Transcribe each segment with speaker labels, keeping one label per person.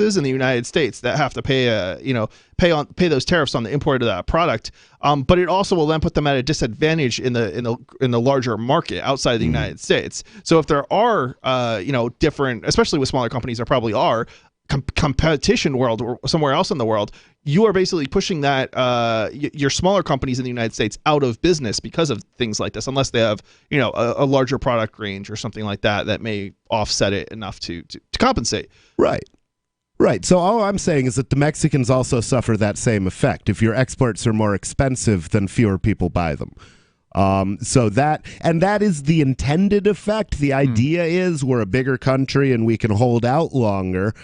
Speaker 1: businesses in the United States that have to pay those tariffs on the import of that product. But it also will then put them at a disadvantage in the larger market outside of the United States. So if there are different, especially with smaller companies, there probably are competition world or somewhere else in the world, you are basically pushing that your smaller companies in the United States out of business because of things like this, unless they have a larger product range or something like that may offset it enough to compensate.
Speaker 2: Right. So all I'm saying is that the Mexicans also suffer that same effect. If your exports are more expensive, then fewer people buy them. So that is the intended effect. The idea is we're a bigger country and we can hold out longer.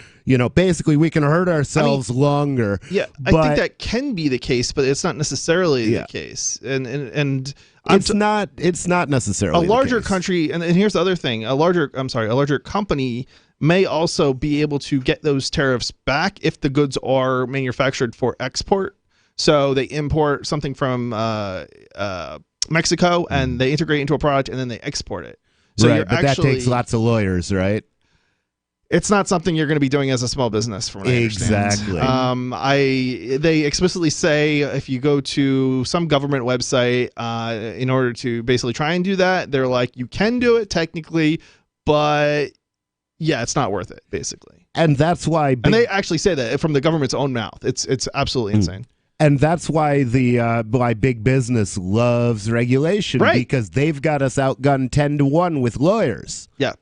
Speaker 2: Basically we can hurt ourselves longer.
Speaker 1: Yeah, I think that can be the case, but it's not necessarily the case. And
Speaker 2: it's not necessarily
Speaker 1: a larger
Speaker 2: the case.
Speaker 1: Country. And here's the other thing: a larger company may also be able to get those tariffs back if the goods are manufactured for export. So they import something from Mexico and they integrate into a product and then they export it. So
Speaker 2: right, but that takes lots of lawyers, right?
Speaker 1: It's not something you're going to be doing as a small business, from what I understand. They explicitly say if you go to some government website in order to basically try and do that, they're like, you can do it technically, but yeah, it's not worth it, basically.
Speaker 2: And that's why...
Speaker 1: and they actually say that from the government's own mouth. It's absolutely insane.
Speaker 2: And that's why why big business loves regulation, because they've got us outgunned 10-1 with lawyers.
Speaker 1: Yeah.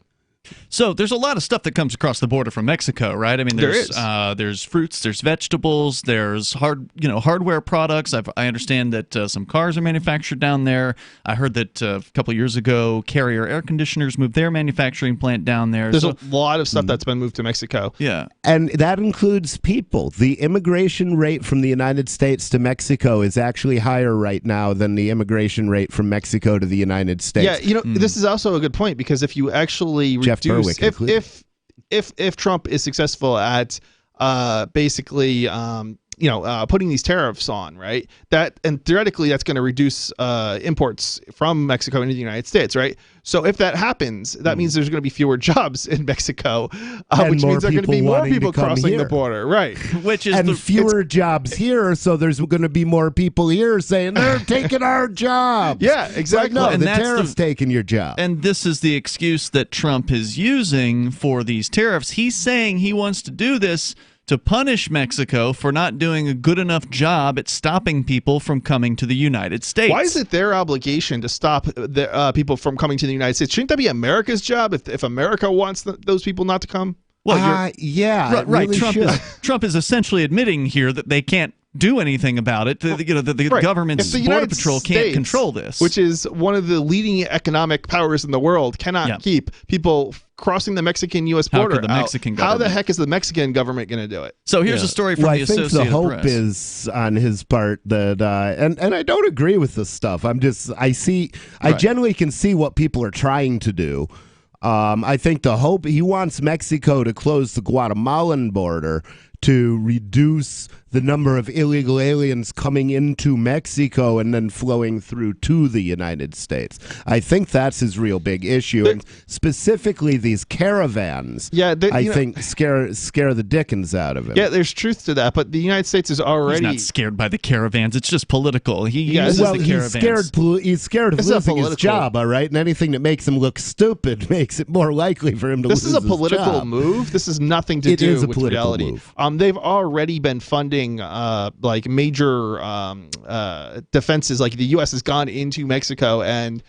Speaker 3: So there's a lot of stuff that comes across the border from Mexico, right? I mean, there's fruits, there's vegetables, there's hardware products. I understand that some cars are manufactured down there. I heard that a couple of years ago, Carrier air conditioners moved their manufacturing plant down there.
Speaker 1: There's a lot of stuff that's been moved to Mexico.
Speaker 3: Yeah,
Speaker 2: and that includes people. The immigration rate from the United States to Mexico is actually higher right now than the immigration rate from Mexico to the United States.
Speaker 1: Yeah, this is also a good point, because if you actually reduce, if Trump is successful at basically putting these tariffs on, right, and theoretically that's going to reduce imports from Mexico into the United States, right? So if that happens, that means there's going to be fewer jobs in Mexico, which means there are going to be more people crossing the border, right?
Speaker 2: Fewer jobs here, so there's going to be more people here saying they're taking our jobs.
Speaker 1: Yeah, exactly.
Speaker 2: No, and the tariffs taking your job.
Speaker 3: And this is the excuse that Trump is using for these tariffs. He's saying he wants to do this to punish Mexico for not doing a good enough job at stopping people from coming to the United States.
Speaker 1: Why is it their obligation to stop people from coming to the United States? Shouldn't that be America's job if America wants those people not to come?
Speaker 3: Well,
Speaker 2: yeah,
Speaker 3: right.
Speaker 2: Really
Speaker 3: Trump is essentially admitting here that they can't do anything about it. The government's border patrol can't control this,
Speaker 1: which is one of the leading economic powers in the world. Cannot keep people crossing the Mexican-U.S. border. How the heck is the Mexican government going to do it?
Speaker 3: So here's a story from the Associated Press.
Speaker 2: I think the hope is on his part that, and I don't agree with this stuff. I generally can see what people are trying to do. I think the hope, he wants Mexico to close the Guatemalan border to reduce the number of illegal aliens coming into Mexico and then flowing through to the United States. I think that's his real big issue, and specifically these caravans. I think scare the dickens out of him.
Speaker 1: Yeah, there's truth to that, but the United States is already...
Speaker 3: He's not scared by the caravans. It's just political. He uses the caravans.
Speaker 2: He's scared of losing his job, all right? And anything that makes him look stupid makes it more likely for him to lose his job.
Speaker 1: This is a political move. This has nothing to do with reality.
Speaker 2: Move.
Speaker 1: They've already been funding major defenses. Like the U.S. has gone into Mexico and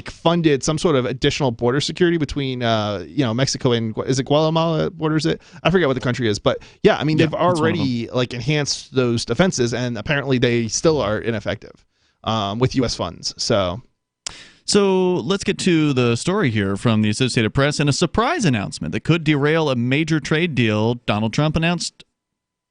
Speaker 1: funded some sort of additional border security between Mexico and, is it Guatemala borders it? I forget what the country is, but yeah, I mean they've already enhanced those defenses, and apparently they still are ineffective with U.S. funds.
Speaker 3: So let's get to the story here from the Associated Press. In a surprise announcement that could derail a major trade deal, Donald Trump announced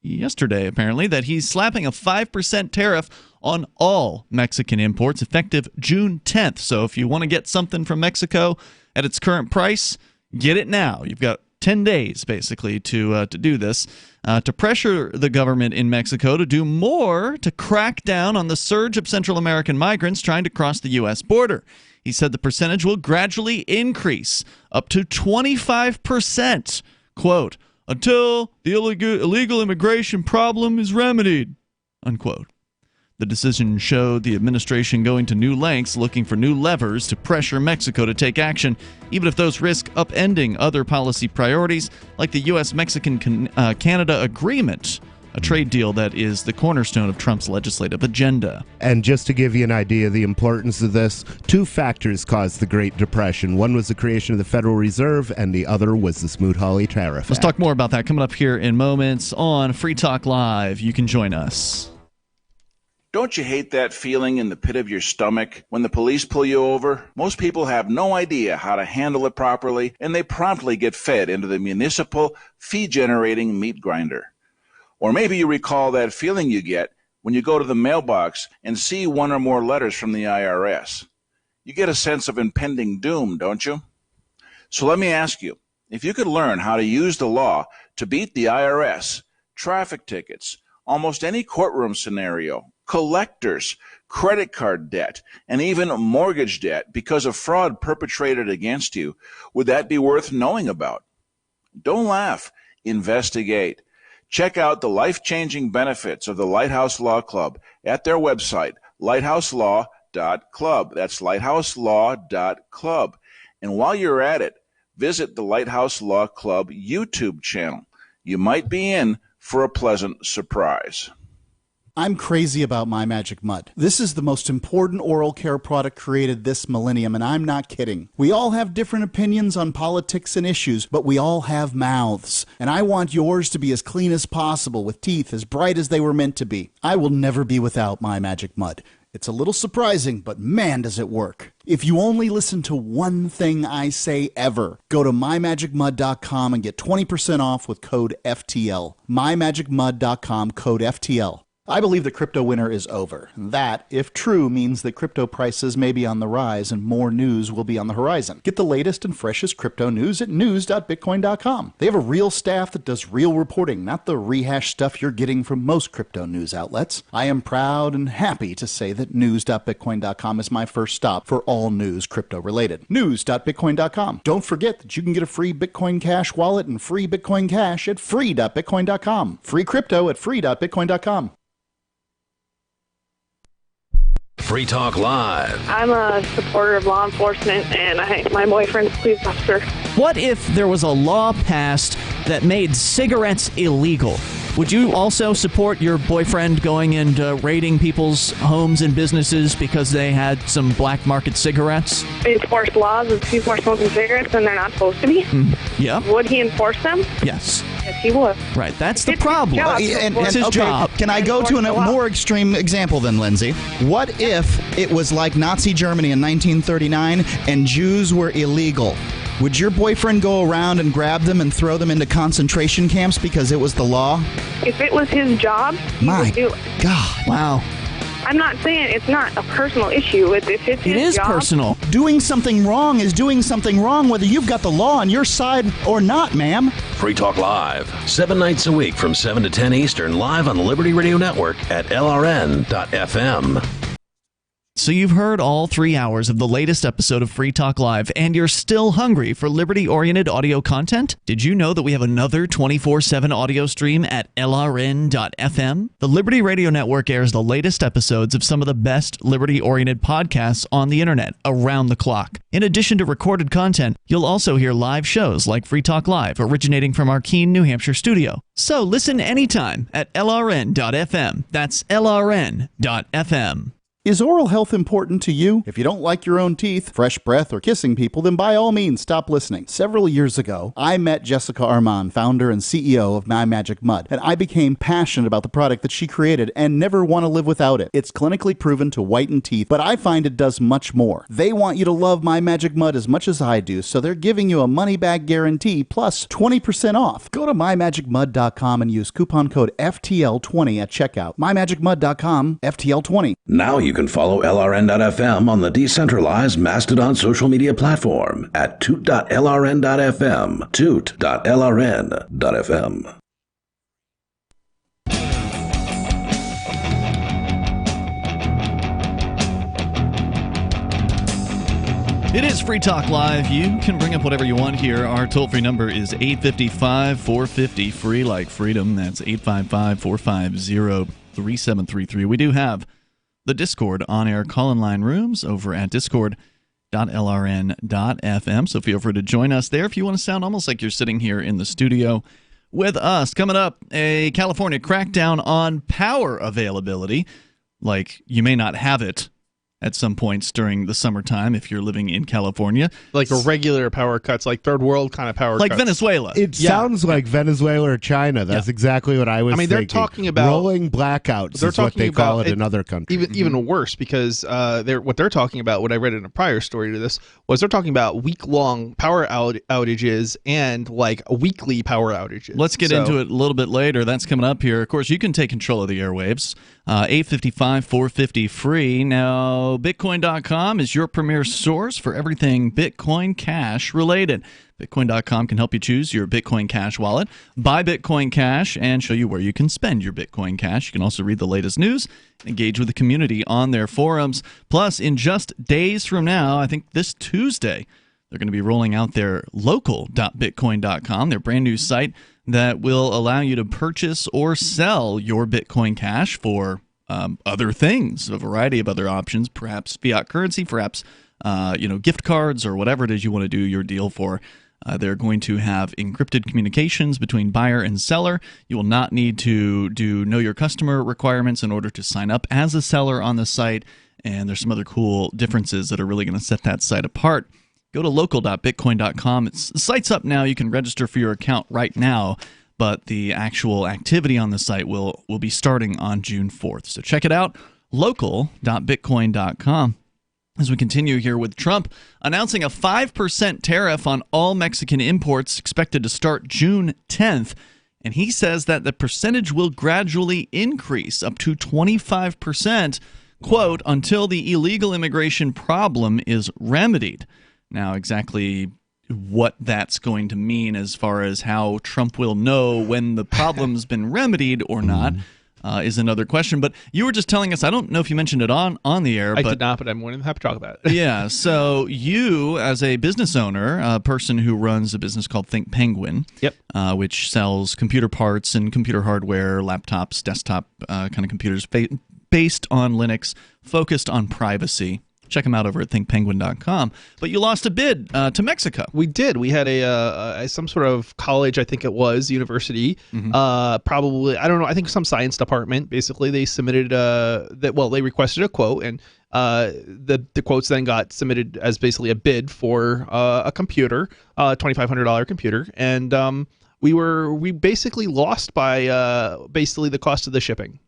Speaker 3: yesterday, apparently, that he's slapping a 5% tariff on all Mexican imports effective June 10th. So if you want to get something from Mexico at its current price, get it now. You've got 10 days, basically, to do this, to pressure the government in Mexico to do more to crack down on the surge of Central American migrants trying to cross the U.S. border. He said the percentage will gradually increase up to 25%. Quote, until the illegal immigration problem is remedied, unquote. The decision showed the administration going to new lengths looking for new levers to pressure Mexico to take action, even if those risk upending other policy priorities like the U.S.-Mexican-Canada agreement, a trade deal that is the cornerstone of Trump's legislative agenda.
Speaker 2: And just to give you an idea of the importance of this, two factors caused the Great Depression. One was the creation of the Federal Reserve, and the other was the Smoot-Hawley Tariff
Speaker 3: Let's
Speaker 2: Act.
Speaker 3: talk more about that coming up here in moments on Free Talk Live. You can join us.
Speaker 4: Don't you hate that feeling in the pit of your stomach when the police pull you over? Most people have no idea how to handle it properly, and they promptly get fed into the municipal fee-generating meat grinder. Or maybe you recall that feeling you get when you go to the mailbox and see one or more letters from the IRS. You get a sense of impending doom, don't you? So let me ask you, if you could learn how to use the law to beat the IRS, traffic tickets, almost any courtroom scenario, collectors, credit card debt, and even mortgage debt because of fraud perpetrated against you, would that be worth knowing about? Don't laugh. Investigate. Check out the life-changing benefits of the Lighthouse Law Club at their website, lighthouselaw.club. That's lighthouselaw.club. And while you're at it, visit the Lighthouse Law Club YouTube channel. You might be in for a pleasant surprise.
Speaker 5: I'm crazy about My Magic Mud. This is the most important oral care product created this millennium, and I'm not kidding. We all have different opinions on politics and issues, but we all have mouths. And I want yours to be as clean as possible, with teeth as bright as they were meant to be. I will never be without My Magic Mud. It's a little surprising, but man, does it work. If you only listen to one thing I say ever, go to mymagicmud.com and get 20% off with code FTL. mymagicmud.com, code FTL. I believe the crypto winter is over. That, if true, means that crypto prices may be on the rise and more news will be on the horizon. Get the latest and freshest crypto news at news.bitcoin.com. They have a real staff that does real reporting, not the rehashed stuff you're getting from most crypto news outlets. I am proud and happy to say that news.bitcoin.com is my first stop for all news crypto related. News.bitcoin.com. Don't forget that you can get a free Bitcoin Cash wallet and free Bitcoin Cash at free.bitcoin.com. Free crypto at free.bitcoin.com.
Speaker 6: Free Talk Live.
Speaker 7: I'm a supporter of law enforcement, and my boyfriend's a police officer.
Speaker 8: What if there was a law passed that made cigarettes illegal? Would you also support your boyfriend going and raiding people's homes and businesses because they had some black market cigarettes?
Speaker 7: Enforce laws if people are smoking cigarettes and they're not supposed to be?
Speaker 8: Yeah.
Speaker 7: Would he enforce them?
Speaker 8: Yes.
Speaker 7: Yes, he would.
Speaker 8: Right, that's the problem. It's his job.
Speaker 5: Can I go to a more extreme example then, Lindsay? What if it was like Nazi Germany in 1939 and Jews were illegal? Would your boyfriend go around and grab them and throw them into concentration camps because it was the law?
Speaker 7: If it was his job, he would do it.
Speaker 5: God.
Speaker 8: Wow.
Speaker 7: I'm not saying it's not a personal issue. If it's his
Speaker 8: It is
Speaker 7: job,
Speaker 8: personal.
Speaker 5: Doing something wrong is doing something wrong whether you've got the law on your side or not, ma'am.
Speaker 6: Free Talk Live, 7 nights a week from 7 to 10 Eastern, live on the Liberty Radio Network at LRN.FM.
Speaker 3: So you've heard all 3 hours of the latest episode of Free Talk Live, and you're still hungry for liberty-oriented audio content? Did you know that we have another 24/7 audio stream at LRN.FM? The Liberty Radio Network airs the latest episodes of some of the best liberty-oriented podcasts on the internet around the clock. In addition to recorded content, you'll also hear live shows like Free Talk Live, originating from our Keene, New Hampshire studio. So listen anytime at LRN.FM. That's LRN.FM.
Speaker 5: Is oral health important to you? If you don't like your own teeth, fresh breath, or kissing people, then by all means stop listening. Several years ago, I met Jessica Armand, founder and CEO of My Magic Mud, and I became passionate about the product that she created and never want to live without it. It's clinically proven to whiten teeth, but I find it does much more. They want you to love My Magic Mud as much as I do, so they're giving you a money-back guarantee plus 20% off. Go to mymagicmud.com and use coupon code FTL20 at checkout. mymagicmud.com, FTL20.
Speaker 6: Now you can follow LRN.FM on the decentralized Mastodon social media platform at toot.lrn.fm, toot.lrn.fm.
Speaker 3: It is Free Talk Live. You can bring up whatever you want here. Our toll-free number is 855-450, free like freedom. That's 855-450-3733. We do have the Discord on-air call-in line rooms over at discord.lrn.fm, so feel free to join us there if you want to sound almost like you're sitting here in the studio with us. Coming up, a California crackdown on power availability. Like, you may not have it at some points during the summertime if you're living in California.
Speaker 1: Like regular power cuts, like third world kind of power cuts.
Speaker 3: Like Venezuela.
Speaker 2: It sounds like Venezuela or China. That's exactly what I was thinking.
Speaker 1: They're talking about
Speaker 2: rolling blackouts is what they call it in other countries.
Speaker 1: Even worse, because what they're talking about, what I read in a prior story to this, was they're talking about week-long power outages and like weekly power outages.
Speaker 3: Let's get into it a little bit later. That's coming up here. Of course, you can take control of the airwaves. 855-450 free. Now, Bitcoin.com is your premier source for everything Bitcoin Cash related. Bitcoin.com can help you choose your Bitcoin Cash wallet, buy Bitcoin Cash, and show you where you can spend your Bitcoin Cash. You can also read the latest news, engage with the community on their forums. Plus, in just days from now, I think this Tuesday, they're going to be rolling out their local.bitcoin.com, their brand new site that will allow you to purchase or sell your Bitcoin Cash for other things, a variety of other options, perhaps fiat currency, perhaps gift cards or whatever it is you want to do your deal for. They're going to have encrypted communications between buyer and seller. You will not need to do know your customer requirements in order to sign up as a seller on the site. And there's some other cool differences that are really going to set that site apart. Go to local.bitcoin.com. The site's up now. You can register for your account right now, but the actual activity on the site will be starting on June 4th. So check it out, local.bitcoin.com. As we continue here with Trump announcing a 5% tariff on all Mexican imports expected to start June 10th. And he says that the percentage will gradually increase up to 25%, quote, until the illegal immigration problem is remedied. Now, exactly what that's going to mean as far as how Trump will know when the problem's been remedied or not is another question. But you were just telling us, I don't know if you mentioned it on the air.
Speaker 1: I did not, but I'm more than happy to talk about it.
Speaker 3: Yeah, so you, as a business owner, a person who runs a business called Think Penguin, which sells computer parts and computer hardware, laptops, desktop kind of computers based on Linux, focused on privacy. Check them out over at thinkpenguin.com. But you lost a bid to Mexico.
Speaker 1: We did. We had some sort of college, I think it was, university, probably, I don't know, I think some science department. Basically, they submitted, they requested a quote, and the quotes then got submitted as basically a bid for a computer, $2,500 computer, and we basically lost by basically the cost of the shipping.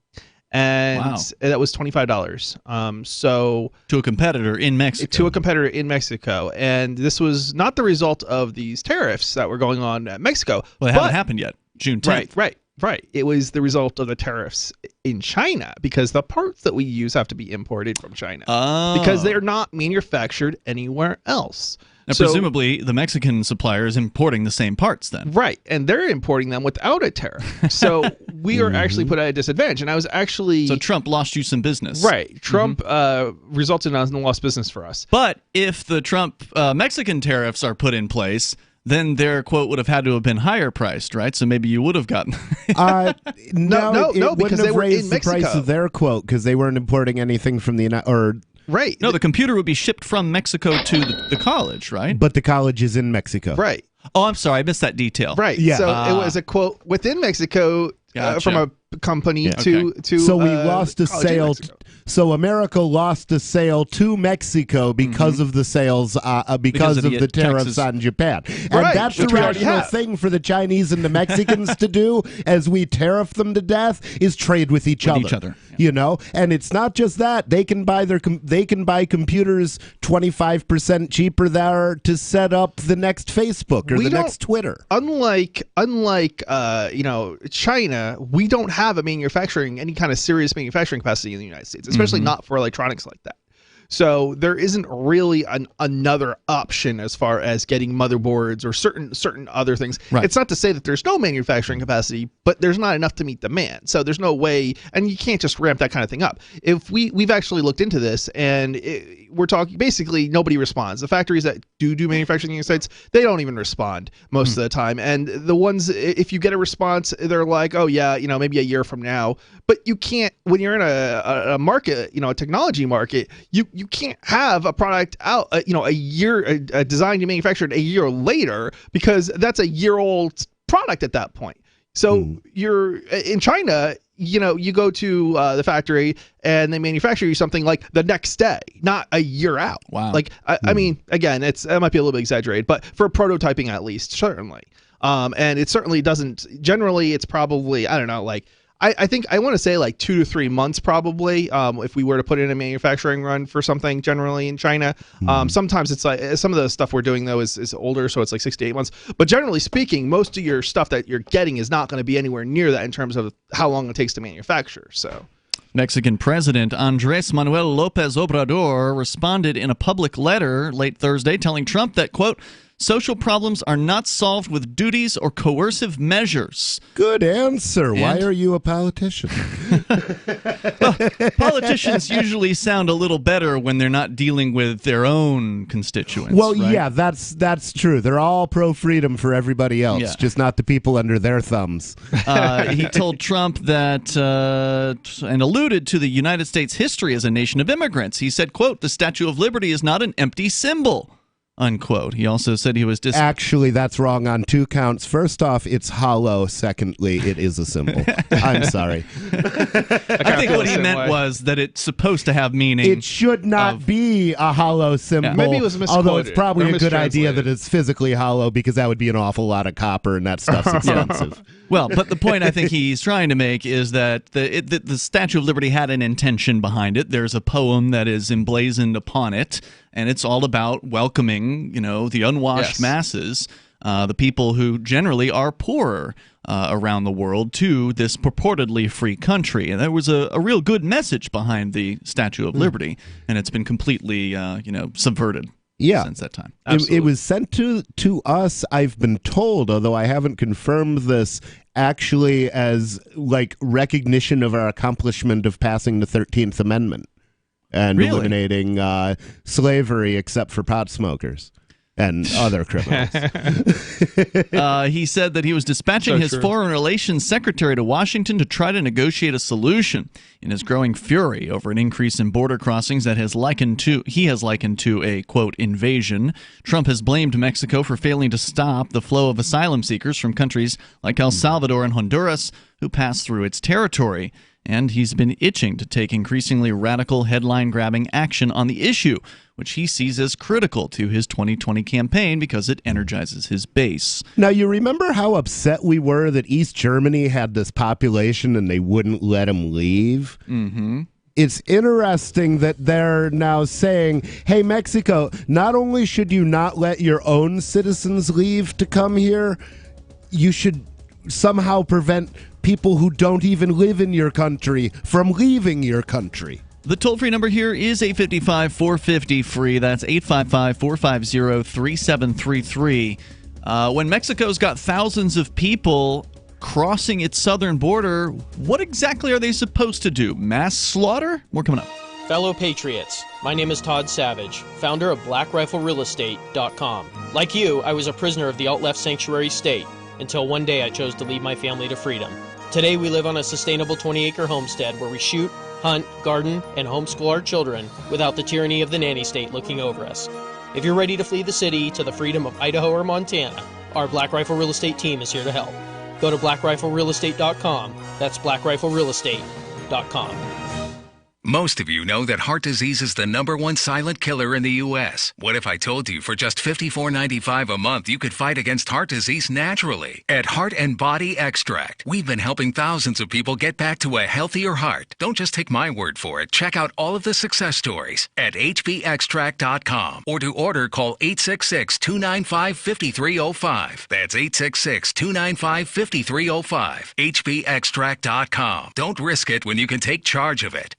Speaker 1: And that was $25. So
Speaker 3: to a competitor in Mexico.
Speaker 1: And this was not the result of these tariffs that were going on at Mexico.
Speaker 3: Well, they haven't happened yet. June 10th.
Speaker 1: Right. It was the result of the tariffs in China, because the parts that we use have to be imported from China because they're not manufactured anywhere else.
Speaker 3: Now, presumably, the Mexican supplier is importing the same parts then.
Speaker 1: Right, and they're importing them without a tariff. So we are actually put at a disadvantage. And I was actually...
Speaker 3: So Trump lost you some business.
Speaker 1: Right. Trump resulted in a lost business for us.
Speaker 3: But if the Trump Mexican tariffs are put in place, then their quote would have had to have been higher priced, right? So maybe you would have gotten...
Speaker 1: No, because they were in
Speaker 2: the price of their quote because they weren't importing anything from the
Speaker 1: Right.
Speaker 3: No, the computer would be shipped from Mexico to the college, right?
Speaker 2: But the college is in Mexico.
Speaker 1: Right.
Speaker 3: Oh, I'm sorry. I missed that detail.
Speaker 1: Right.
Speaker 2: Yeah.
Speaker 1: So it was a quote within Mexico from a company to
Speaker 2: So we lost a sale. So America lost a sale to Mexico because of the sales, because of the tariffs on Japan. And that's the rational thing for the Chinese and the Mexicans to do as we tariff them to death is trade with each other. You know, and it's not just that they can buy computers 25% cheaper there to set up the next Facebook or the next Twitter.
Speaker 1: Unlike China, we don't have any kind of serious manufacturing capacity in the United States, especially not for electronics like that. So there isn't really another option as far as getting motherboards or certain other things.
Speaker 3: Right.
Speaker 1: It's not to say that there's no manufacturing capacity, but there's not enough to meet demand. So there's no way, and you can't just ramp that kind of thing up. If we've actually looked into this, and we're talking basically nobody responds. The factories that do manufacturing in the United States, they don't even respond most of the time. And the ones, if you get a response, they're like, oh yeah, maybe a year from now. But you can't, when you're in a market, a technology market, you can't have a product out, a year, designed and manufactured a year later, because that's a year old product at that point. So you're in China, you go to the factory and they manufacture you something like the next day, not a year out.
Speaker 3: Wow.
Speaker 1: Like, I mean, again, it might be a little bit exaggerated, but for prototyping at least, certainly. And it certainly doesn't, generally it's probably, I don't know, like, I think I want to say like 2 to 3 months probably, if we were to put in a manufacturing run for something generally in China. Sometimes it's like some of the stuff we're doing though is older, so it's like 6 to 8 months. But generally speaking, most of your stuff that you're getting is not going to be anywhere near that in terms of how long it takes to manufacture. So.
Speaker 3: Mexican President Andrés Manuel López Obrador responded in a public letter late Thursday telling Trump that, quote, social problems are not solved with duties or coercive measures.
Speaker 2: Good answer. Why are you a politician?
Speaker 3: Well, politicians usually sound a little better when they're not dealing with their own constituents.
Speaker 2: Well,
Speaker 3: right?
Speaker 2: yeah, that's true. They're all pro-freedom for everybody else, just not the people under their thumbs.
Speaker 3: He told Trump that, and alluded to the United States' history as a nation of immigrants. He said, quote, the Statue of Liberty is not an empty symbol. Unquote. He also said he was
Speaker 2: Actually, that's wrong on 2 counts. First off, it's hollow. Secondly, it is a symbol. I'm sorry.
Speaker 3: I think what he meant was that it's supposed to have meaning.
Speaker 2: It should not be a hollow symbol.
Speaker 1: Yeah. Maybe it was misquoted.
Speaker 2: Although it's probably a good idea that it's physically hollow, because that would be an awful lot of copper, and that stuff's expensive.
Speaker 3: Well, but the point I think he's trying to make is that the Statue of Liberty had an intention behind it. There's a poem that is emblazoned upon it, and it's all about welcoming, the unwashed masses, the people who generally are poorer around the world, to this purportedly free country. And there was a real good message behind the Statue of Liberty, and it's been completely, subverted. Since that time.
Speaker 2: It was sent to us, I've been told, although I haven't confirmed this, actually as like recognition of our accomplishment of passing the 13th Amendment and eliminating slavery except for pot smokers and other criminals.
Speaker 3: He said that he was dispatching his foreign relations secretary to Washington to try to negotiate a solution in his growing fury over an increase in border crossings that he has likened to a, quote, invasion. Trump has blamed Mexico for failing to stop the flow of asylum seekers from countries like El Salvador and Honduras who pass through its territory. And he's been itching to take increasingly radical headline-grabbing action on the issue, which he sees as critical to his 2020 campaign because it energizes his base.
Speaker 2: Now, you remember how upset we were that East Germany had this population and they wouldn't let him leave?
Speaker 3: Mm-hmm.
Speaker 2: It's interesting that they're now saying, hey, Mexico, not only should you not let your own citizens leave to come here, you should somehow prevent people who don't even live in your country from leaving your country.
Speaker 3: The toll-free number here is 855-450-FREE. That's 855-450-3733. When Mexico's got thousands of people crossing its southern border, what exactly are they supposed to do? Mass slaughter? More coming up.
Speaker 9: Fellow Patriots, my name is Todd Savage, founder of BlackRifleRealEstate.com. Like you, I was a prisoner of the alt-left sanctuary state until one day I chose to lead my family to freedom. Today we live on a sustainable 20-acre homestead where we shoot, hunt, garden, and homeschool our children without the tyranny of the nanny state looking over us. If you're ready to flee the city to the freedom of Idaho or Montana, our Black Rifle Real Estate team is here to help. Go to BlackRifleRealEstate.com. That's BlackRifleRealEstate.com.
Speaker 10: Most of you know that heart disease is the #1 silent killer in the U.S. What if I told you for just $54.95 a month you could fight against heart disease naturally? At Heart and Body Extract, we've been helping thousands of people get back to a healthier heart. Don't just take my word for it. Check out all of the success stories at hbextract.com, or to order, call 866-295-5305. That's 866-295-5305. hbextract.com. Don't risk it when you can take charge of it.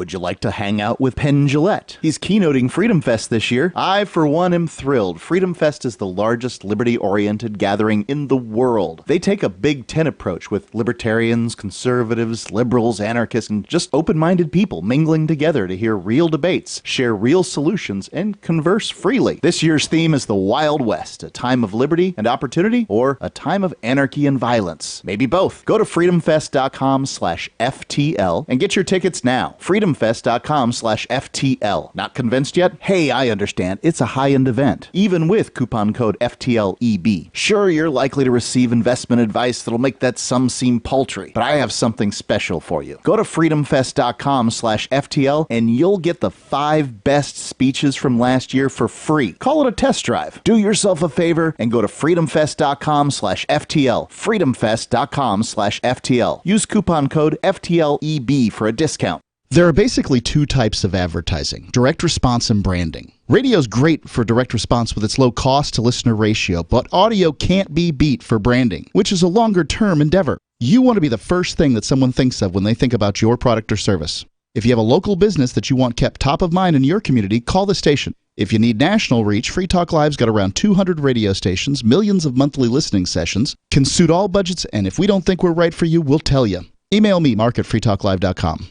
Speaker 5: Would you like to hang out with Penn Jillette? He's keynoting Freedom Fest this year. I, for one, am thrilled. Freedom Fest is the largest liberty-oriented gathering in the world. They take a Big Ten approach with libertarians, conservatives, liberals, anarchists, and just open-minded people mingling together to hear real debates, share real solutions, and converse freely. This year's theme is the Wild West, a time of liberty and opportunity, or a time of anarchy and violence. Maybe both. Go to freedomfest.com/FTL and get your tickets now. freedomfest.com/FTL. Not convinced yet? Hey, I understand. It's a high-end event, even with coupon code FTLEB. Sure, you're likely to receive investment advice that'll make that sum seem paltry, but I have something special for you. Go to freedomfest.com/FTL and you'll get the 5 best speeches from last year for free. Call it a test drive. Do yourself a favor and go to freedomfest.com/FTL. freedomfest.com/FTL. Use coupon code FTLEB for a discount.
Speaker 11: There are basically 2 types of advertising: direct response and branding. Radio's great for direct response with its low cost to listener ratio, but audio can't be beat for branding, which is a longer term endeavor. You want to be the first thing that someone thinks of when they think about your product or service. If you have a local business that you want kept top of mind in your community, call the station. If you need national reach, Free Talk Live's got around 200 radio stations, millions of monthly listening sessions, can suit all budgets, and if we don't think we're right for you, we'll tell you. Email me, mark@freetalklive.com.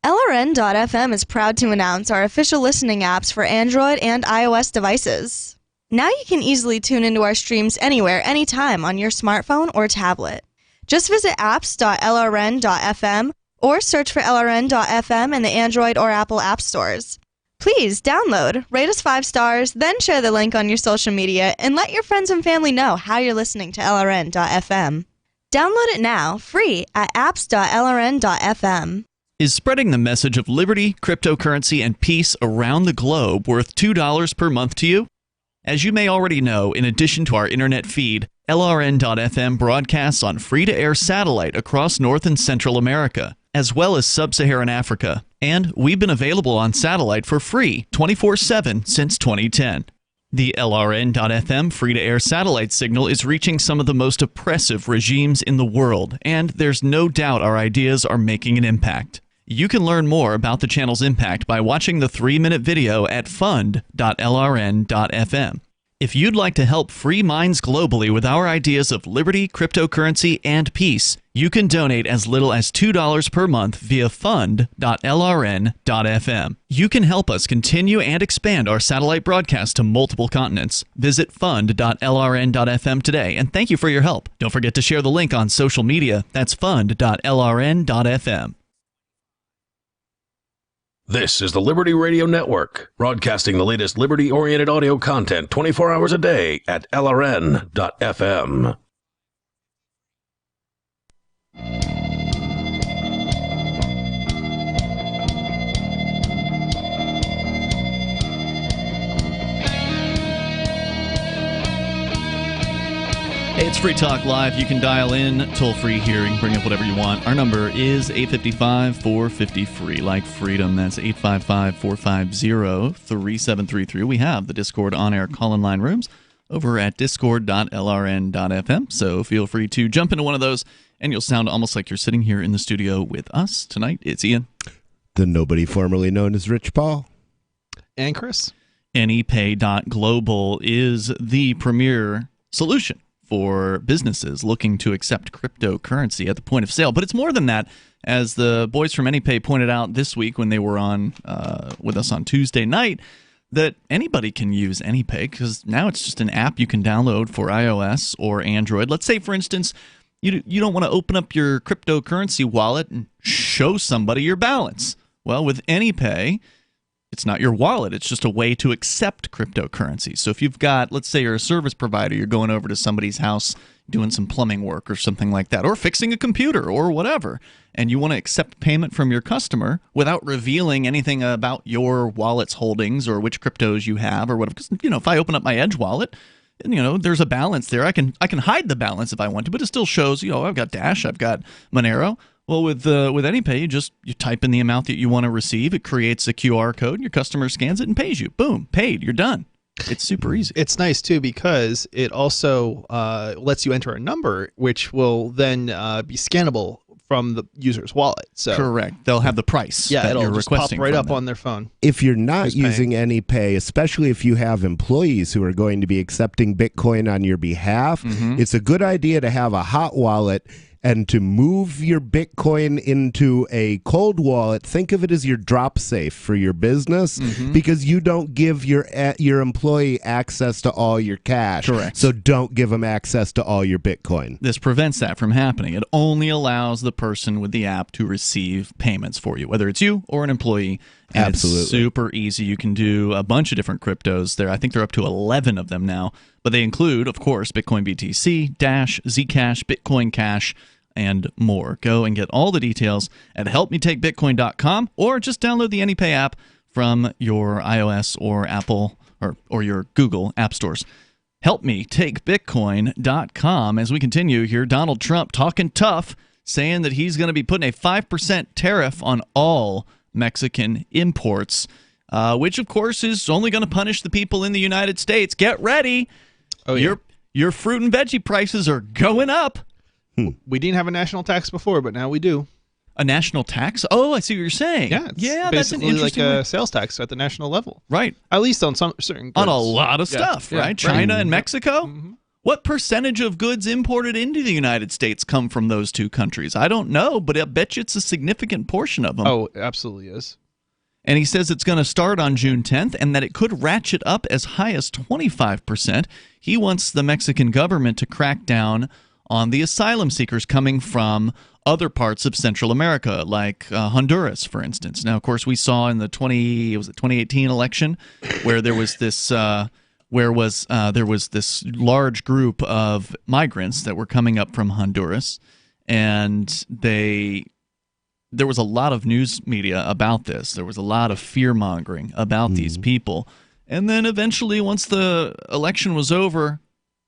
Speaker 12: LRN.FM is proud to announce our official listening apps for Android and iOS devices. Now you can easily tune into our streams anywhere, anytime on your smartphone or tablet. Just visit apps.lrn.fm or search for LRN.FM in the Android or Apple app stores. Please download, rate us 5 stars, then share the link on your social media and let your friends and family know how you're listening to LRN.FM. Download it now, free at apps.lrn.fm.
Speaker 3: Is spreading the message of liberty, cryptocurrency, and peace around the globe worth $2 per month to you? As you may already know, in addition to our internet feed, LRN.FM broadcasts on free-to-air satellite across North and Central America, as well as Sub-Saharan Africa. And we've been available on satellite for free 24/7 since 2010. The LRN.FM free-to-air satellite signal is reaching some of the most oppressive regimes in the world, and there's no doubt our ideas are making an impact. You can learn more about the channel's impact by watching the 3-minute video at fund.lrn.fm. If you'd like to help free minds globally with our ideas of liberty, cryptocurrency, and peace, you can donate as little as $2 per month via fund.lrn.fm. You can help us continue and expand our satellite broadcast to multiple continents. Visit fund.lrn.fm today, and thank you for your help. Don't forget to share the link on social media. That's fund.lrn.fm.
Speaker 6: This is the Liberty Radio Network, broadcasting the latest liberty-oriented audio content 24 hours a day at LRN.FM.
Speaker 3: Hey, it's Free Talk Live. You can dial in, toll-free here. You can bring up whatever you want. Our number is 855-450-FREE, like freedom. That's 855-450-3733. We have the Discord on-air call-in line rooms over at discord.lrn.fm, so feel free to jump into one of those, and you'll sound almost like you're sitting here in the studio with us. Tonight, it's Ian.
Speaker 2: The nobody formerly known as Rich Paul.
Speaker 1: And Chris.
Speaker 3: AnyPay.global is the premier solution for businesses looking to accept cryptocurrency at the point of sale. But it's more than that, as the boys from AnyPay pointed out this week when they were on with us on Tuesday night, that anybody can use AnyPay because now it's just an app you can download for iOS or Android. Let's say, for instance, you don't want to open up your cryptocurrency wallet and show somebody your balance. Well, with AnyPay, it's not your wallet. It's just a way to accept cryptocurrency. So if you've got, let's say you're a service provider, you're going over to somebody's house doing some plumbing work or something like that, or fixing a computer or whatever, and you want to accept payment from your customer without revealing anything about your wallet's holdings or which cryptos you have or whatever. Because, if I open up my Edge wallet, and, there's a balance there. I can hide the balance if I want to, but it still shows, I've got Dash, I've got Monero. Well, with AnyPay, you type in the amount that you want to receive. It creates a QR code. Your customer scans it and pays you. Boom, paid. You're done. It's super easy.
Speaker 1: It's nice, too, because it also lets you enter a number, which will then be scannable from the user's wallet. So
Speaker 3: correct. They'll have the price
Speaker 1: yeah,
Speaker 3: that
Speaker 1: it'll
Speaker 3: you're
Speaker 1: just pop
Speaker 3: requesting
Speaker 1: right
Speaker 3: from
Speaker 1: up
Speaker 3: them.
Speaker 1: on their phone.
Speaker 2: If you're not using any pay, especially if you have employees who are going to be accepting Bitcoin on your behalf, it's a good idea to have a hot wallet and to move your Bitcoin into a cold wallet. Think of it as your drop safe for your business because you don't give your employee access to all your cash.
Speaker 3: Correct.
Speaker 2: So don't give them access to all your Bitcoin.
Speaker 3: This prevents that from happening. It only allows the person with the app to receive payments for you, whether it's you or an employee. And
Speaker 2: Absolutely.
Speaker 3: It's super easy. You can do a bunch of different cryptos there. I think they're up to 11 of them now. But they include, of course, Bitcoin BTC, Dash, Zcash, Bitcoin Cash, and more. Go and get all the details at helpmetakebitcoin.com or just download the AnyPay app from your iOS or Apple or your Google app stores. Helpmetakebitcoin.com. As we continue here, Donald Trump talking tough, saying that he's going to be putting a 5% tariff on all Mexican imports, which, of course, is only going to punish the people in the United States. Get ready.
Speaker 1: Oh, yeah.
Speaker 3: Your fruit and veggie prices are going up.
Speaker 1: We didn't have a national tax before, but now we do.
Speaker 3: A national tax? Oh, I see what you're saying.
Speaker 1: Yeah, it's
Speaker 3: that's an
Speaker 1: basically
Speaker 3: interesting
Speaker 1: like
Speaker 3: way.
Speaker 1: a sales tax at the national level.
Speaker 3: Right.
Speaker 1: At least on some certain goods.
Speaker 3: On a lot of stuff,
Speaker 1: Yeah,
Speaker 3: right? China and Mexico? What percentage of goods imported into the United States come from those two countries? I don't know, but I bet you it's a significant portion of them.
Speaker 1: Oh, it absolutely is.
Speaker 3: And he says it's going to start on June 10th and that it could ratchet up as high as 25%. He wants the Mexican government to crack down on the asylum seekers coming from other parts of Central America, like Honduras, for instance. Now, of course, we saw in the 2018 election where there was this large group of migrants that were coming up from Honduras, and there was a lot of news media about this. There was a lot of fear-mongering about these people. And then eventually, once the election was over,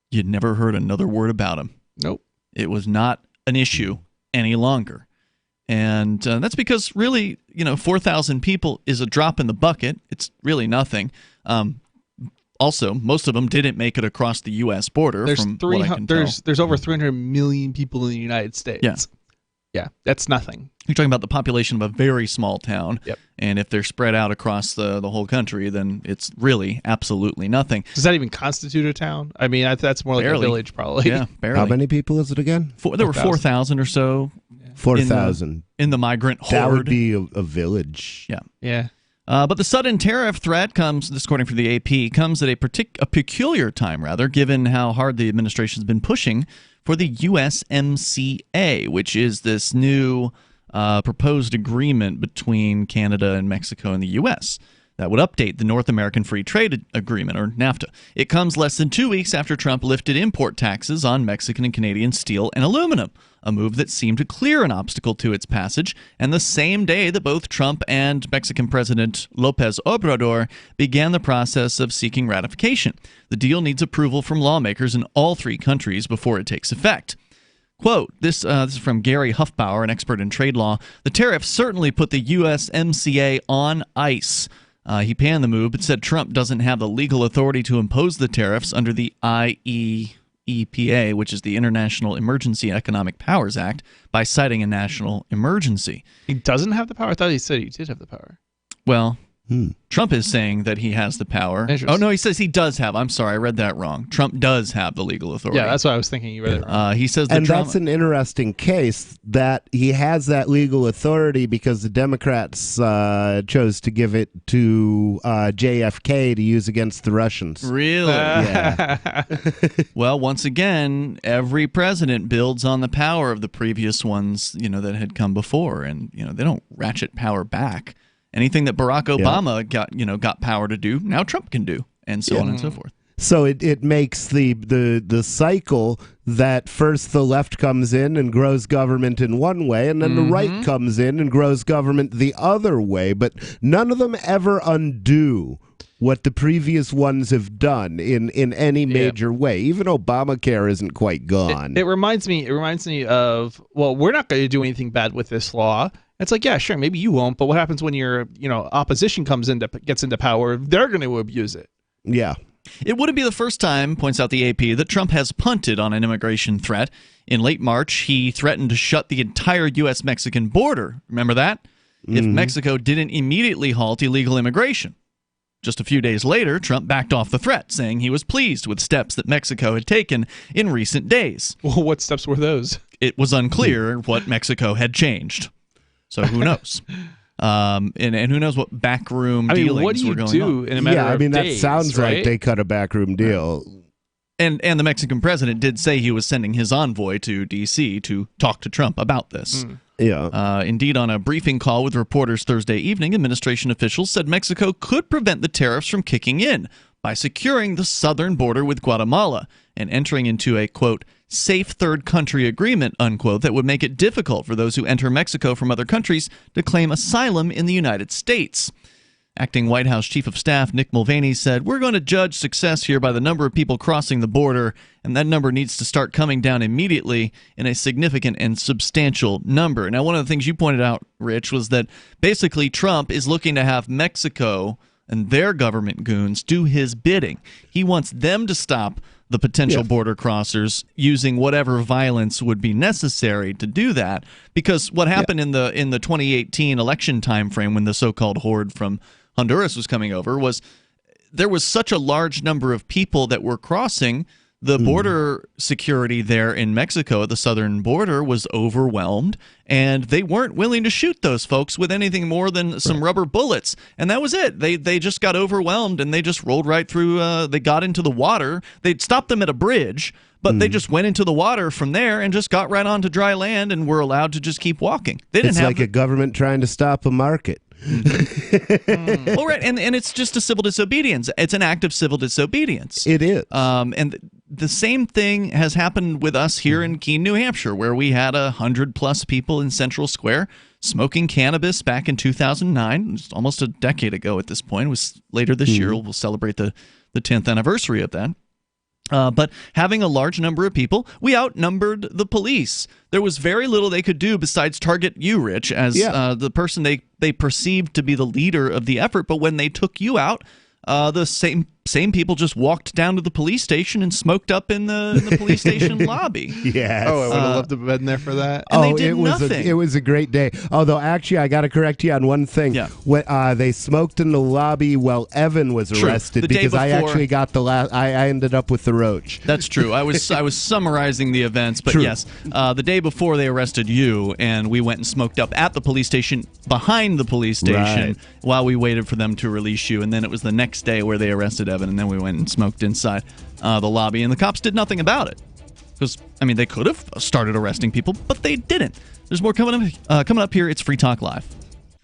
Speaker 3: you'd never heard another word about them.
Speaker 1: Nope.
Speaker 3: It was not an issue any longer. And that's because really, 4,000 people is a drop in the bucket. It's really nothing. Also, most of them didn't make it across the U.S. border.
Speaker 1: There's
Speaker 3: from what I can tell.
Speaker 1: There's over 300 million people in the United States.
Speaker 3: Yeah.
Speaker 1: Yeah, that's nothing.
Speaker 3: You're talking about the population of a very small town.
Speaker 1: Yep.
Speaker 3: And if they're spread out across the whole country, then it's really absolutely nothing.
Speaker 1: Does that even constitute a town? I mean, that's more like
Speaker 3: Barely.
Speaker 1: a village, probably.
Speaker 3: Yeah, barely.
Speaker 2: How many people is it again?
Speaker 3: There were 4,000 or so.
Speaker 2: 4,000.
Speaker 3: In the migrant horde.
Speaker 2: That would be a village.
Speaker 3: Yeah.
Speaker 1: Yeah.
Speaker 3: But the sudden tariff threat comes, this according to the AP, comes at a peculiar time, given how hard the administration's been pushing for the USMCA, which is this new proposed agreement between Canada and Mexico and the U.S. that would update the North American Free Trade Agreement, or NAFTA. It comes less than 2 weeks after Trump lifted import taxes on Mexican and Canadian steel and aluminum, a move that seemed to clear an obstacle to its passage, and the same day that both Trump and Mexican President López Obrador began the process of seeking ratification. The deal needs approval from lawmakers in all three countries before it takes effect. Quote, this is from Gary Huffbauer, an expert in trade law. The tariffs certainly put the USMCA on ice. He panned the move, but said Trump doesn't have the legal authority to impose the tariffs under the IEEPA, which is the International Emergency Economic Powers Act, by citing a national emergency.
Speaker 1: He doesn't have the power? I thought he said he did have the power.
Speaker 3: Well, Trump is saying that he has the power. Oh, no, he says he does have. I'm sorry, I read that wrong. Trump does have the legal authority.
Speaker 1: Yeah, that's what I was thinking. You read it wrong.
Speaker 3: He says
Speaker 2: and that's an interesting case that he has that legal authority because the Democrats chose to give it to JFK to use against the Russians.
Speaker 3: Really?
Speaker 2: Yeah.
Speaker 3: Well, once again, every president builds on the power of the previous ones, that had come before, and they don't ratchet power back. Anything that Barack Obama got power to do, now Trump can do, and so on and so forth.
Speaker 2: So it makes the cycle that first the left comes in and grows government in one way, and then the right comes in and grows government the other way, but none of them ever undo what the previous ones have done in any major way. Even Obamacare isn't quite gone.
Speaker 1: It reminds me of, well, we're not going to do anything bad with this law. It's like, yeah, sure, maybe you won't, but what happens when your opposition gets into power? They're going to abuse it.
Speaker 2: Yeah.
Speaker 3: It wouldn't be the first time, points out the AP, that Trump has punted on an immigration threat. In late March, he threatened to shut the entire U.S.-Mexican border. Remember that? If Mexico didn't immediately halt illegal immigration. Just a few days later, Trump backed off the threat, saying he was pleased with steps that Mexico had taken in recent days.
Speaker 1: Well, what steps were those?
Speaker 3: It was unclear what Mexico had changed. So who knows? And who knows what backroom dealings were going on.
Speaker 1: What do you do in a matter of days,
Speaker 2: that sounds
Speaker 1: right?
Speaker 2: like they cut a backroom deal.
Speaker 3: And the Mexican president did say he was sending his envoy to D.C. to talk to Trump about this.
Speaker 2: Yeah.
Speaker 3: Indeed, on a briefing call with reporters Thursday evening, administration officials said Mexico could prevent the tariffs from kicking in by securing the southern border with Guatemala and entering into a, quote, safe third country agreement, unquote, that would make it difficult for those who enter Mexico from other countries to claim asylum in the United States. Acting White House Chief of Staff Nick Mulvaney said, "We're going to judge success here by the number of people crossing the border, and that number needs to start coming down immediately in a significant and substantial number." Now, one of the things you pointed out, Rich, was that basically Trump is looking to have Mexico and their government goons do his bidding. He wants them to stop the potential border crossers using whatever violence would be necessary to do that. Because what happened in the 2018 election timeframe when the so-called horde from Honduras was coming over was there was such a large number of people that were crossing. The border security there in Mexico at the southern border was overwhelmed, and they weren't willing to shoot those folks with anything more than some rubber bullets. And that was it. They just got overwhelmed, and they just rolled right through. They got into the water. They'd stopped them at a bridge, but they just went into the water from there and just got right onto dry land and were allowed to just keep walking. They didn't
Speaker 2: it's
Speaker 3: have
Speaker 2: like a government trying to stop a market.
Speaker 3: Well, right, and it's just a civil disobedience. It's an act of civil disobedience.
Speaker 2: It is.
Speaker 3: And the same thing has happened with us here in Keene, New Hampshire, where we had 100+ people in Central Square smoking cannabis back in 2009. It was almost a decade ago at this point. It was later this year. We'll celebrate the 10th anniversary of that. But having a large number of people, we outnumbered the police. There was very little they could do besides target you, Rich, as the person they perceived to be the leader of the effort. But when they took you out, the same people just walked down to the police station and smoked up in the police station lobby.
Speaker 2: Yes.
Speaker 1: Oh, I would have loved to have been there for that.
Speaker 3: And they did nothing.
Speaker 2: It was a great day. Although, actually, I got to correct you on one thing.
Speaker 3: Yeah.
Speaker 2: When, they smoked in the lobby while Evan was arrested
Speaker 3: The day
Speaker 2: because I
Speaker 3: before.
Speaker 2: actually got the last. I ended up with the roach.
Speaker 3: That's true. I was summarizing the events, but
Speaker 2: True.
Speaker 3: yes, the day before they arrested you, and we went and smoked up at the police station behind the police station while we waited for them to release you, and then it was the next day where they arrested Evan, and then we went and smoked inside the lobby, and the cops did nothing about it. Because, I mean, they could have started arresting people, but they didn't. There's more coming up here. It's Free Talk Live.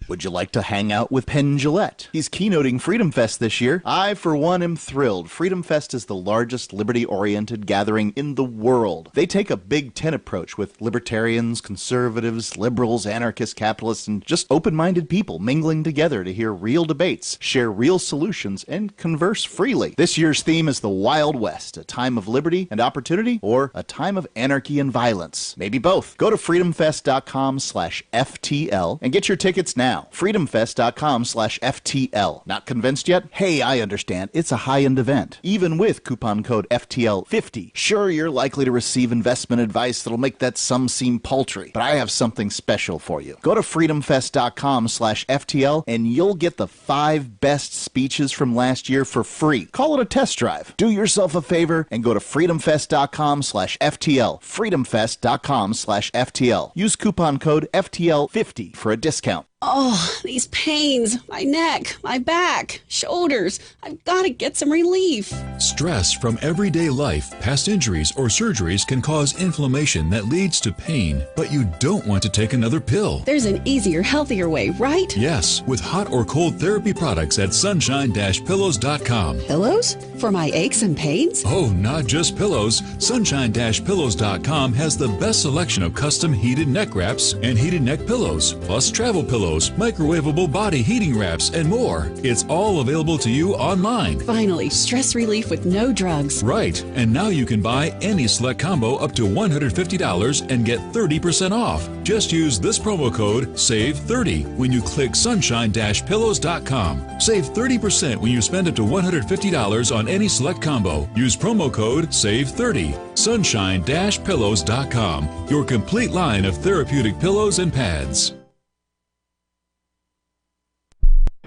Speaker 13: Would you like to hang out with Penn Jillette? He's keynoting Freedom Fest this year. I, for one, am thrilled. Freedom Fest is the largest liberty-oriented gathering in the world. They take a Big Ten approach with libertarians, conservatives, liberals, anarchists, capitalists, and just open-minded people mingling together to hear real debates, share real solutions, and converse freely. This year's theme is the Wild West, a time of liberty and opportunity, or a time of anarchy and violence. Maybe both. Go to freedomfest.com/FTL and get your tickets now. freedomfest.com/FTL. Not convinced yet? Hey, I understand. It's a high-end event. Even with coupon code FTL50. Sure, you're likely to receive investment advice that'll make that sum seem paltry, but I have something special for you. Go to freedomfest.com/FTL and you'll get the 5 best speeches from last year for free. Call it a test drive. Do yourself a favor and go to freedomfest.com/FTL. freedomfest.com/FTL. Use coupon code FTL50 for a discount.
Speaker 14: Oh, these pains, my neck, my back, shoulders. I've got to get some relief.
Speaker 15: Stress from everyday life, past injuries, or surgeries can cause inflammation that leads to pain, but you don't want to take another pill.
Speaker 14: There's an easier, healthier way, right?
Speaker 15: Yes, with hot or cold therapy products at sunshine-pillows.com.
Speaker 14: Pillows? For my aches and pains?
Speaker 15: Oh, not just pillows. Sunshine-pillows.com has the best selection of custom heated neck wraps and heated neck pillows, plus travel pillows. pillows, microwavable body heating wraps, and more. It's all available to you online.
Speaker 14: Finally, stress relief with no drugs.
Speaker 15: Right, and now you can buy any select combo up to $150 and get 30% off. Just use this promo code SAVE30 when you click sunshine-pillows.com. Save 30% when you spend up to $150 on any select combo. Use promo code SAVE30. Sunshine-pillows.com. Your complete line of therapeutic pillows and pads.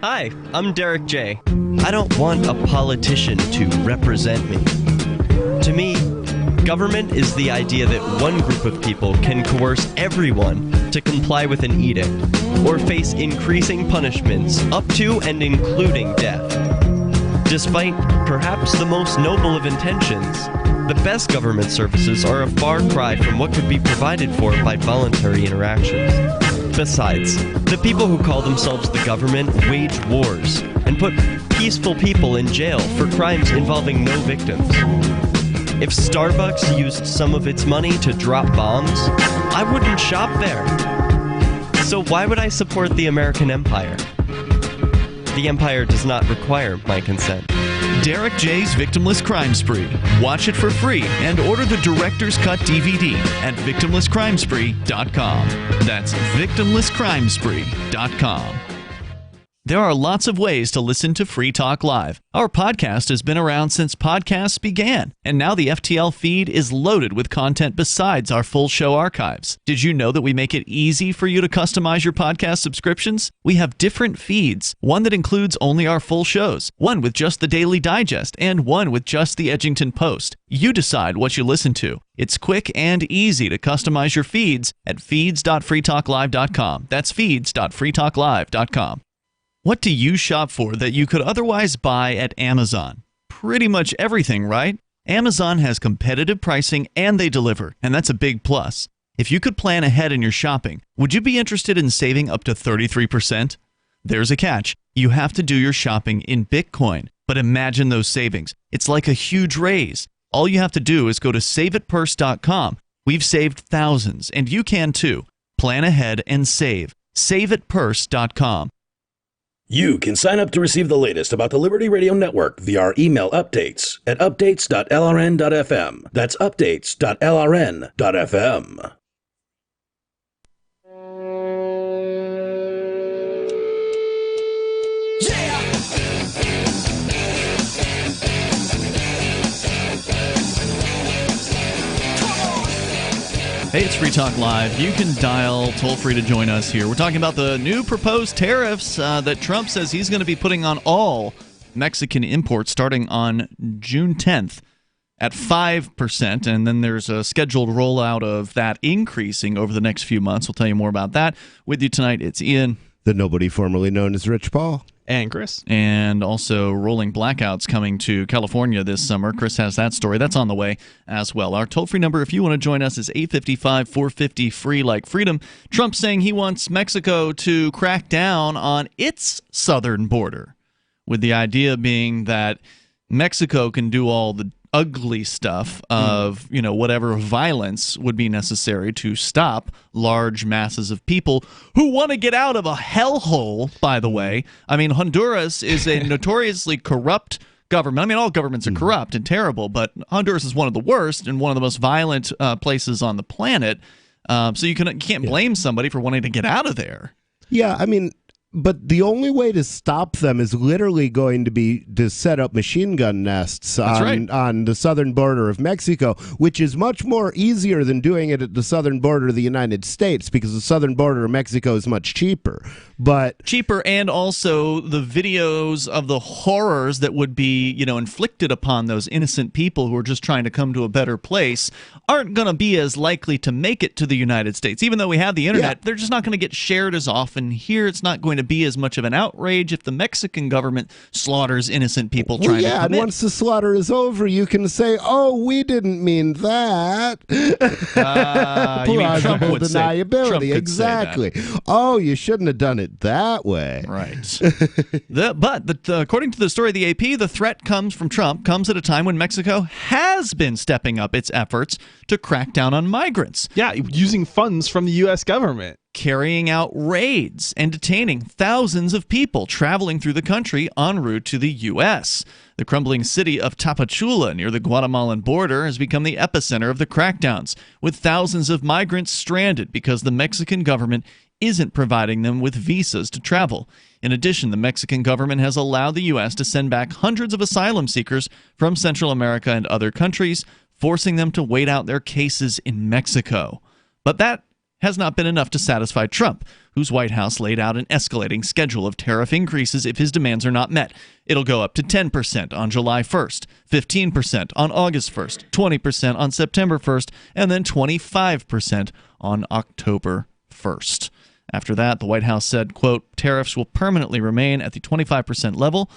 Speaker 16: Hi, I'm Derek J. I don't want a politician to represent me. To me, government is the idea that one group of people can coerce everyone to comply with an edict or face increasing punishments up to and including death. Despite perhaps the most noble of intentions, the best government services are a far cry from what could be provided for by voluntary interactions. Besides, the people who call themselves the government wage wars and put peaceful people in jail for crimes involving no victims. If Starbucks used some of its money to drop bombs, I wouldn't shop there. So why would I support the American empire? The empire does not require my consent.
Speaker 3: Derek J's Victimless Crime Spree. Watch it for free and order the Director's Cut DVD at victimlesscrimespree.com. That's victimlesscrimespree.com. There are lots of ways to listen to Free Talk Live. Our podcast has been around since podcasts began, and now the FTL feed is loaded with content besides our full show archives. Did you know that we make it easy for you to customize your podcast subscriptions? We have different feeds, one that includes only our full shows, one with just the Daily Digest, and one with just the Edgington Post. You decide what you listen to. It's quick and easy to customize your feeds at feeds.freetalklive.com. That's feeds.freetalklive.com. What do you shop for that you could otherwise buy at Amazon? Pretty much everything, right? Amazon has competitive pricing and they deliver, and that's a big plus. If you could plan ahead in your shopping, would you be interested in saving up to 33%? There's a catch. You have to do your shopping in Bitcoin. But imagine those savings. It's like a huge raise. All you have to do is go to saveitpurse.com. We've saved thousands, and you can too. Plan ahead and save. Saveitpurse.com.
Speaker 6: You can sign up to receive the latest about the Liberty Radio Network via our email updates at updates.lrn.fm. That's updates.lrn.fm.
Speaker 3: Hey, it's Free Talk Live. You can dial toll-free to join us here. We're talking about the new proposed tariffs that Trump says he's going to be putting on all Mexican imports starting on June 10th at 5%, and then there's a scheduled rollout of that increasing over the next few months. We'll tell you more about that. With you tonight, it's Ian.
Speaker 2: The nobody formerly known as Rich Paul.
Speaker 1: And Chris.
Speaker 3: And also rolling blackouts coming to California this summer. Chris has that story. That's on the way as well. Our toll-free number, if you want to join us, is 855-450-FREE like freedom. Trump saying he wants Mexico to crack down on its southern border, with the idea being that Mexico can do all the ugly stuff of, you know, whatever violence would be necessary to stop large masses of people who want to get out of a hellhole, by the way. I mean, Honduras is a notoriously corrupt government. I mean, all governments are corrupt and terrible, but Honduras is one of the worst and one of the most violent places on the planet. So you can't blame somebody for wanting to get out of there.
Speaker 2: Yeah, I mean, but the only way to stop them is literally going to be to set up machine gun nests on the southern border of Mexico, which is much more easier than doing it at the southern border of the United States, because the southern border of Mexico is much cheaper. But
Speaker 3: cheaper, and also the videos of the horrors that would be, you know, inflicted upon those innocent people who are just trying to come to a better place aren't going to be as likely to make it to the United States. Even though we have the internet, they're just not going to get shared as often here. It's not going to be as much of an outrage if the Mexican government slaughters innocent people trying to come
Speaker 2: and
Speaker 3: in.
Speaker 2: Once the slaughter is over, you can say, "Oh, we didn't mean that."
Speaker 3: You mean Trump would
Speaker 2: deniability,
Speaker 3: Trump could
Speaker 2: exactly.
Speaker 3: Say that.
Speaker 2: Oh, you shouldn't have done it that way,
Speaker 3: right? But according to the story of the AP, the threat comes from Trump comes at a time when Mexico has been stepping up its efforts to crack down on migrants.
Speaker 1: Yeah, using funds from the U.S. government.
Speaker 3: carrying out raids and detaining thousands of people traveling through the country en route to the U.S. The crumbling city of Tapachula near the Guatemalan border has become the epicenter of the crackdowns, with thousands of migrants stranded because the Mexican government isn't providing them with visas to travel. In addition, the Mexican government has allowed the U.S. to send back hundreds of asylum seekers from Central America and other countries, forcing them to wait out their cases in Mexico. But that has not been enough to satisfy Trump, whose White House laid out an escalating schedule of tariff increases if his demands are not met. It'll go up to 10% on July 1st, 15% on August 1st, 20% on September 1st, and then 25% on October 1st. After that, the White House said, quote, tariffs will permanently remain at the 25% level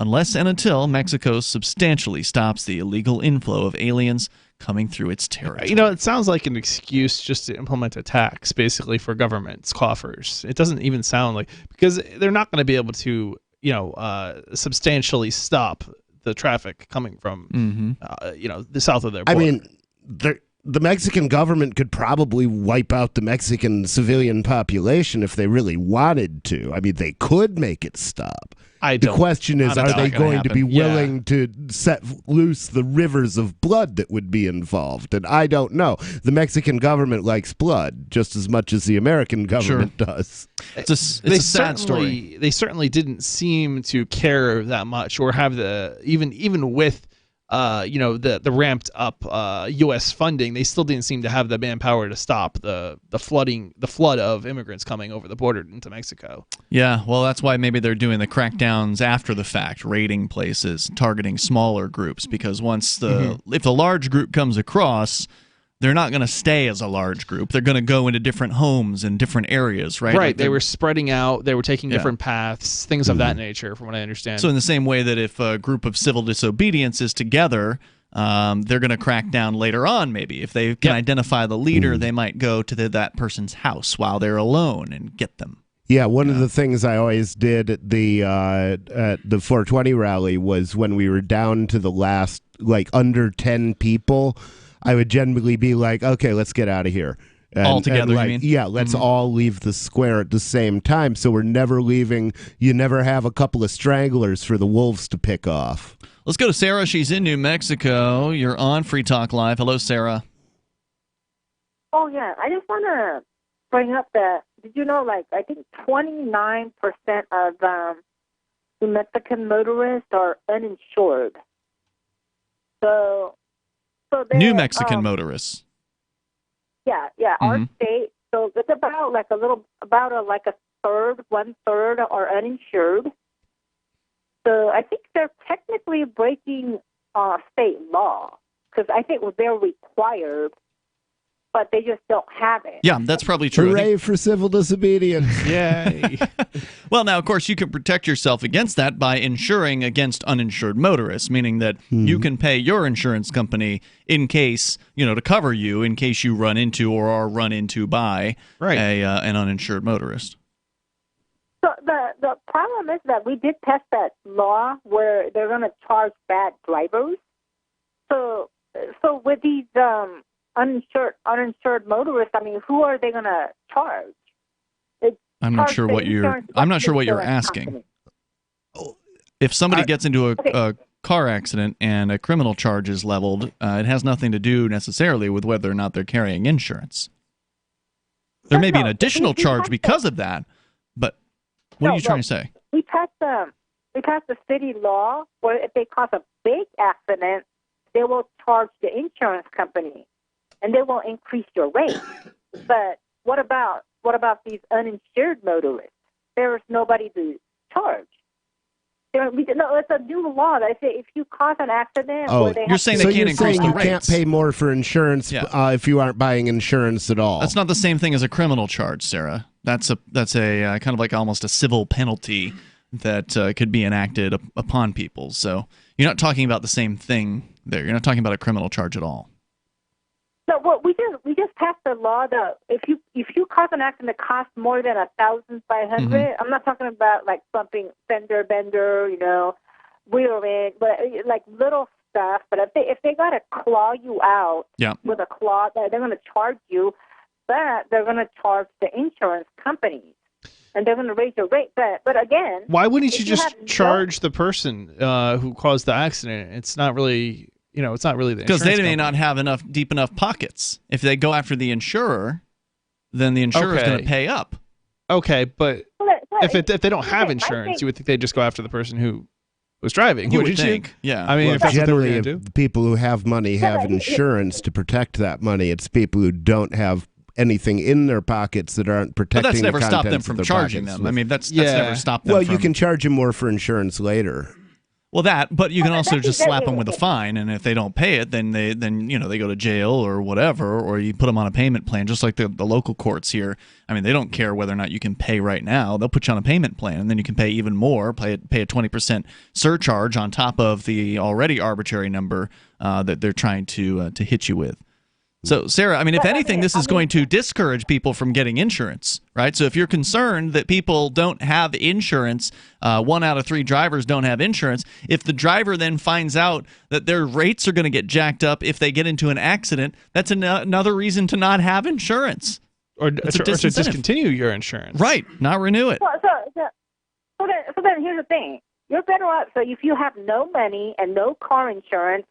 Speaker 3: unless and until Mexico substantially stops the illegal inflow of aliens coming through its territory.
Speaker 1: It sounds like an excuse just to implement a tax, basically, for government's coffers. It doesn't even sound like, because they're not going to be able to, substantially stop the traffic coming from, the south of their border.
Speaker 2: I mean, the Mexican government could probably wipe out the Mexican civilian population if they really wanted to. I mean, they could make it stop. The question is, are they going to be willing to set loose the rivers of blood that would be involved? And I don't know. The Mexican government likes blood just as much as the American government does.
Speaker 3: It's a sad story.
Speaker 1: They certainly didn't seem to care that much, or have the even with the ramped up U.S. funding, they still didn't seem to have the manpower to stop the flood of immigrants coming over the border into Mexico.
Speaker 3: Yeah, well, that's why maybe they're doing the crackdowns after the fact, raiding places, targeting smaller groups, because once if the large group comes across, they're not going to stay as a large group. They're going to go into different homes in different areas, right?
Speaker 1: Right. They were spreading out. They were taking different paths, things of that nature, from what I understand.
Speaker 3: So in the same way that if a group of civil disobedience is together, they're going to crack down later on, maybe. If they can identify the leader, they might go to that person's house while they're alone and get them.
Speaker 2: Yeah, one of the things I always did at the 420 rally was when we were down to the last, under 10 people, I would generally be like, okay, let's get out of here.
Speaker 3: All together, you mean?
Speaker 2: Yeah, let's all leave the square at the same time, so we're never leaving. You never have a couple of stragglers for the wolves to pick off.
Speaker 3: Let's go to Sarah. She's in New Mexico. You're on Free Talk Live. Hello, Sarah.
Speaker 17: Oh, yeah. I just want to bring up that, did you know, I think 29% of New Mexican motorists are uninsured. So
Speaker 3: New Mexican motorists.
Speaker 17: Yeah, our state. So it's about a third, 1/3 are uninsured. So I think they're technically breaking state law, because I think they're required, but they just don't have it.
Speaker 3: Yeah, that's probably true.
Speaker 2: Hooray for civil disobedience.
Speaker 1: Yay.
Speaker 3: Well, now, of course, you can protect yourself against that by insuring against uninsured motorists, meaning that you can pay your insurance company in case, to cover you in case you run into or are run into by an uninsured motorist.
Speaker 17: So the problem is that we did pass that law where they're going to charge bad drivers. So with these uninsured motorists, I mean, who are they going to charge?
Speaker 3: I'm not sure what you're asking. If somebody gets into a car accident and a criminal charge is leveled, it has nothing to do necessarily with whether or not they're carrying insurance. There may be an additional charge because of that, but what are you trying to say?
Speaker 17: We passed the city law where if they cause a big accident, they will charge the insurance company, and they will increase your rate. But what about these uninsured motorists? There's nobody to charge. It's a new law that if you cause an accident,
Speaker 3: you're saying they can't increase the rates.
Speaker 2: You can't pay more for insurance if you aren't buying insurance at all.
Speaker 3: That's not the same thing as a criminal charge, Sarah. That's a kind of like almost a civil penalty that could be enacted upon people. So you're not talking about the same thing there. You're not talking about a criminal charge at all.
Speaker 17: No, well, we just passed a law that if you cause an accident that costs more than $1,500, I'm not talking about like something fender bender, wheel rig, but like little stuff. But if they got to claw you out with a claw, they're going to charge you. but they're going to charge the insurance companies, and they're going to raise your rate. But again,
Speaker 1: why wouldn't
Speaker 17: if
Speaker 1: you just charge the person who caused the accident? It's not really, it's not really the
Speaker 3: because
Speaker 1: insurance
Speaker 3: they may
Speaker 1: company.
Speaker 3: not have deep enough pockets. If they go after the insurer, then the insurer is going to pay up.
Speaker 1: Okay, but if they don't have insurance, you would think they'd just go after the person who was driving.
Speaker 3: You would
Speaker 1: wouldn't
Speaker 3: think, yeah.
Speaker 1: I mean,
Speaker 2: Well,
Speaker 1: if that's what they were
Speaker 2: generally,
Speaker 1: going to
Speaker 2: if
Speaker 1: do.
Speaker 2: people who have money have insurance to protect that money. It's people who don't have anything in their pockets that aren't protecting
Speaker 3: But that's never
Speaker 2: the
Speaker 3: stopped them
Speaker 2: contents
Speaker 3: from
Speaker 2: of their
Speaker 3: charging
Speaker 2: pockets.
Speaker 3: them. I mean, that's never stopped them
Speaker 2: Well,
Speaker 3: from...
Speaker 2: you can charge them more for insurance later.
Speaker 3: Well, but you can also just slap them with a fine, and if they don't pay it, then they go to jail or whatever, or you put them on a payment plan, just like the local courts here. I mean, they don't care whether or not you can pay right now. They'll put you on a payment plan, and then you can pay even more, pay a 20% surcharge on top of the already arbitrary number that they're trying to hit you with. So, Sarah, I mean, if anything, this is going to discourage people from getting insurance, right? So if you're concerned that people don't have insurance, 1 out of 3 drivers don't have insurance, if the driver then finds out that their rates are going to get jacked up if they get into an accident, that's another reason to not have insurance.
Speaker 1: Or to discontinue your insurance.
Speaker 3: Right, not renew it.
Speaker 17: So then here's the thing. You're better off, so if you have no money and no car insurance,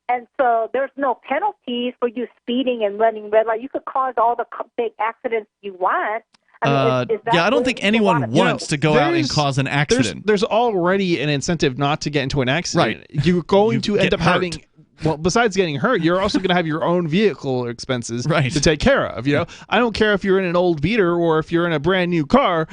Speaker 17: and so there's no penalties for you speeding and running red light. You could cause all the big accidents you want. I mean,
Speaker 3: I don't think anyone wants to go out and cause an accident.
Speaker 1: There's already an incentive not to get into an accident.
Speaker 3: Right.
Speaker 1: You're going to end up
Speaker 3: hurt.
Speaker 1: having... Well, besides getting hurt, you're also going to have your own vehicle expenses to take care of. I don't care if you're in an old beater or if you're in a brand new car.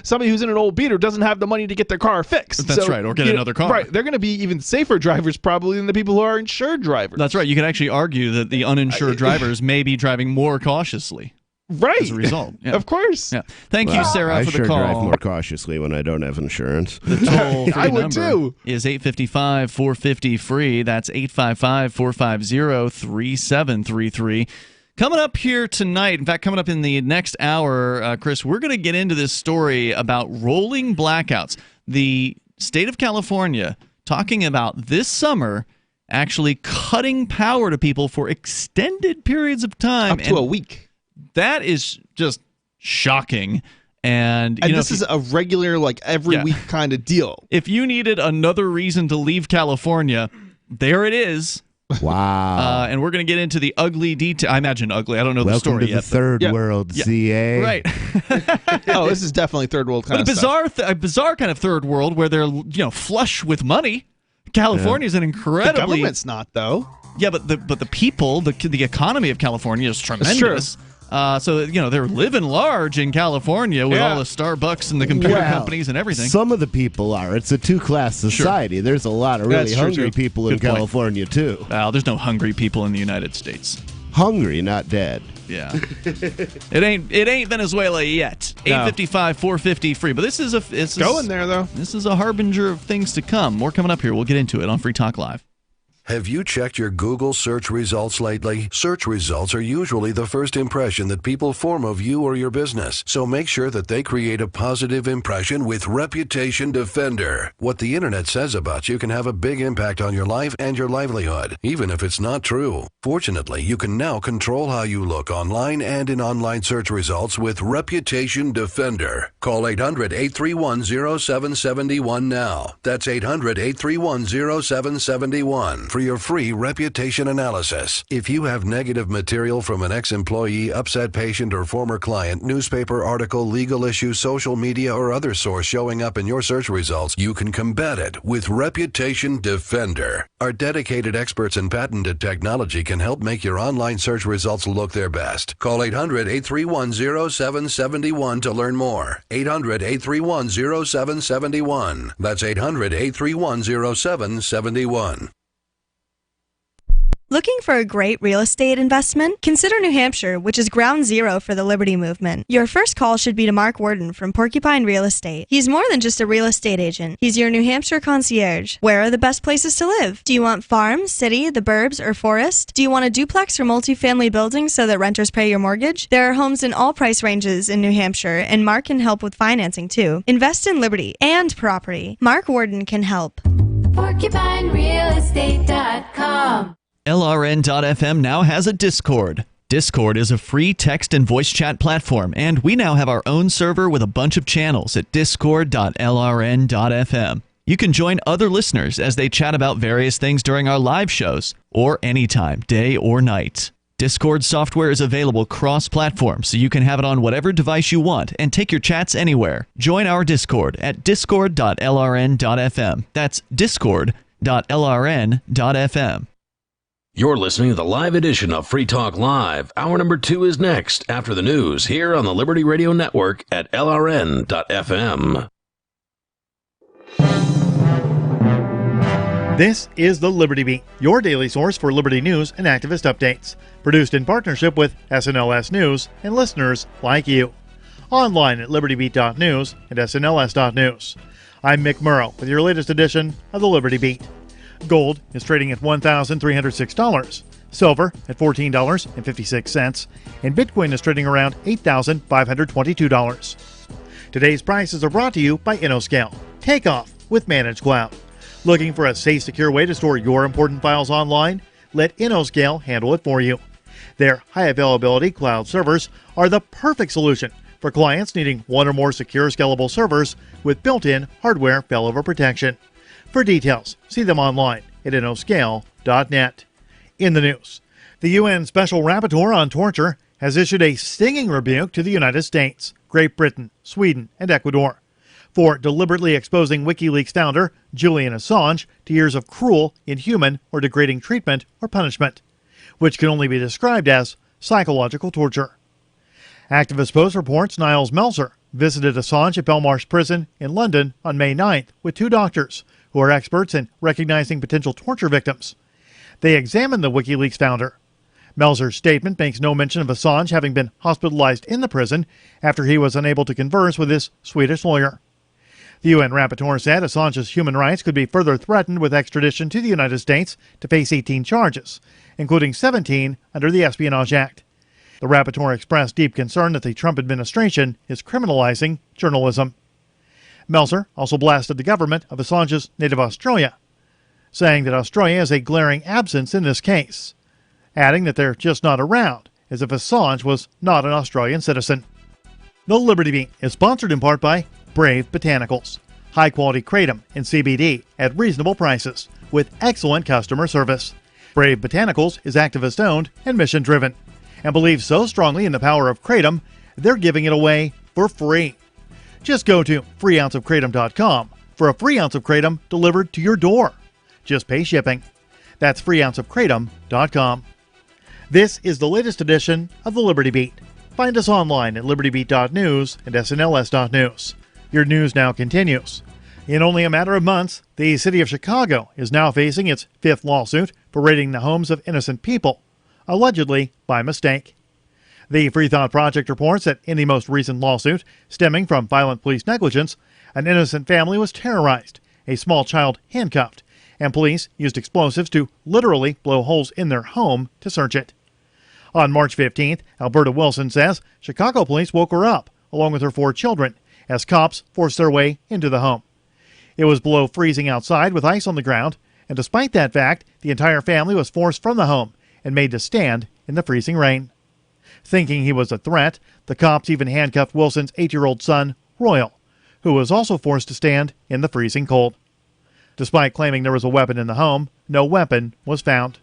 Speaker 1: Somebody who's in an old beater doesn't have the money to get their car fixed.
Speaker 3: That's right, or get another car.
Speaker 1: Right, they're going to be even safer drivers probably than the people who are insured drivers.
Speaker 3: That's right. You can actually argue that the uninsured drivers may be driving more cautiously.
Speaker 1: Right.
Speaker 3: As a result. Yeah.
Speaker 1: Of course.
Speaker 3: Yeah. Thank you, Sarah,
Speaker 2: I
Speaker 3: for
Speaker 2: sure
Speaker 3: the call.
Speaker 2: drive more cautiously when I don't have insurance.
Speaker 3: The toll-free
Speaker 1: I would
Speaker 3: number
Speaker 1: too.
Speaker 3: is 855-450-FREE. That's 855-450-3733. Coming up here tonight, in fact, coming up in the next hour, Chris, we're going to get into this story about rolling blackouts. The state of California talking about this summer actually cutting power to people for extended periods of time.
Speaker 1: Up to a week.
Speaker 3: That is just shocking. And
Speaker 1: this is a regular, every week kind of deal.
Speaker 3: If you needed another reason to leave California, there it is.
Speaker 2: Wow.
Speaker 3: And we're going to get into the ugly detail. I imagine ugly. I don't know the
Speaker 2: Welcome
Speaker 3: story
Speaker 2: to
Speaker 3: yet.
Speaker 2: the third world, CA.
Speaker 3: Right.
Speaker 1: Oh, this is definitely third world kind
Speaker 3: But
Speaker 1: of stuff.
Speaker 3: a bizarre kind of third world where they're flush with money. California is an incredibly...
Speaker 1: The government's not, though.
Speaker 3: Yeah, but the people, the economy of California is tremendous. So, they're living large in California with all the Starbucks and the computer companies and everything.
Speaker 2: Some of the people are. It's a two-class society. There's a lot of really hungry people in California, too.
Speaker 3: Well, there's no hungry people in the United States.
Speaker 2: Hungry, not dead.
Speaker 3: Yeah. It ain't Venezuela yet. 855-450-FREE. But this is
Speaker 1: going there, though.
Speaker 3: This is a harbinger of things to come. More coming up here. We'll get into it on Free Talk Live.
Speaker 6: Have you checked your Google search results lately? Search results are usually the first impression that people form of you or your business. So make sure that they create a positive impression with Reputation Defender. What the internet says about you can have a big impact on your life and your livelihood, even if it's not true. Fortunately, you can now control how you look online and in online search results with Reputation Defender. Call 800-831-0771 now. That's 800-831-0771. For your free reputation analysis. If you have negative material from an ex-employee, upset patient, or former client, newspaper article, legal issue, social media, or other source showing up in your search results, you can combat it with Reputation Defender. Our dedicated experts in patented technology can help make your online search results look their best. Call 800-831-0771 to learn more. 800-831-0771. That's 800-831-0771.
Speaker 12: Looking for a great real estate investment? Consider New Hampshire, which is ground zero for the Liberty Movement. Your first call should be to Mark Worden from Porcupine Real Estate. He's more than just a real estate agent. He's your New Hampshire concierge. Where are the best places to live? Do you want farm, city, the burbs, or forest? Do you want a duplex or multifamily building so that renters pay your mortgage? There are homes in all price ranges in New Hampshire, and Mark can help with financing too. Invest in Liberty and property. Mark Worden can help.
Speaker 18: PorcupineRealestate.com.
Speaker 3: LRN.FM now has a Discord. Discord is a free text and voice chat platform, and we now have our own server with a bunch of channels at discord.lrn.fm. You can join other listeners as they chat about various things during our live shows, or anytime, day or night. Discord software is available cross-platform, so you can have it on whatever device you want and take your chats anywhere. Join our Discord at discord.lrn.fm. That's discord.lrn.fm.
Speaker 18: You're listening to the live edition of Free Talk Live. Hour number 2 is next, after the news, here on the Liberty Radio Network at lrn.fm.
Speaker 19: This is the Liberty Beat, your daily source for liberty news and activist updates. Produced in partnership with SNLS News and listeners like you. Online at libertybeat.news and snls.news. I'm Mick Murrow with your latest edition of the Liberty Beat. Gold is trading at $1,306, silver at $14.56, and Bitcoin is trading around $8,522. Today's prices are brought to you by InnoScale. Take off with Managed Cloud. Looking for a safe, secure way to store your important files online? Let InnoScale handle it for you. Their high availability cloud servers are the perfect solution for clients needing one or more secure, scalable servers with built-in hardware failover protection. For details, see them online at innoscale.net. In the news, the UN Special Rapporteur on Torture has issued a stinging rebuke to the United States, Great Britain, Sweden, and Ecuador for deliberately exposing WikiLeaks founder Julian Assange to years of cruel, inhuman, or degrading treatment or punishment, which can only be described as psychological torture. Activist Post reports Niles Melzer visited Assange at Belmarsh Prison in London on May 9th with 2 doctors who are experts in recognizing potential torture victims. They examined the WikiLeaks founder. Melzer's statement makes no mention of Assange having been hospitalized in the prison after he was unable to converse with his Swedish lawyer. The UN rapporteur said Assange's human rights could be further threatened with extradition to the United States to face 18 charges, including 17 under the Espionage Act. The rapporteur expressed deep concern that the Trump administration is criminalizing journalism. Melzer also blasted the government of Assange's native Australia, saying that Australia is a glaring absence in this case, adding that they're just not around, as if Assange was not an Australian citizen. The Liberty Beat is sponsored in part by Brave Botanicals, high-quality kratom and CBD at reasonable prices with excellent customer service. Brave Botanicals is activist-owned and mission-driven and believes so strongly in the power of kratom, they're giving it away for free. Just go to freeounceofkratom.com for a free ounce of kratom delivered to your door. Just pay shipping. That's freeounceofkratom.com. This is the latest edition of the Liberty Beat. Find us online at libertybeat.news and snls.news. Your news now continues. In only a matter of months, the city of Chicago is now facing its 5th lawsuit for raiding the homes of innocent people, allegedly by mistake. The Free Thought Project reports that in the most recent lawsuit, stemming from violent police negligence, an innocent family was terrorized, a small child handcuffed, and police used explosives to literally blow holes in their home to search it. On March 15th, Alberta Wilson says Chicago police woke her up, along with her 4 children, as cops forced their way into the home. It was below freezing outside with ice on the ground, and despite that fact, the entire family was forced from the home and made to stand in the freezing rain. Thinking he was a threat, the cops even handcuffed Wilson's 8-year-old son, Royal, who was also forced to stand in the freezing cold. Despite claiming there was a weapon in the home, no weapon was found.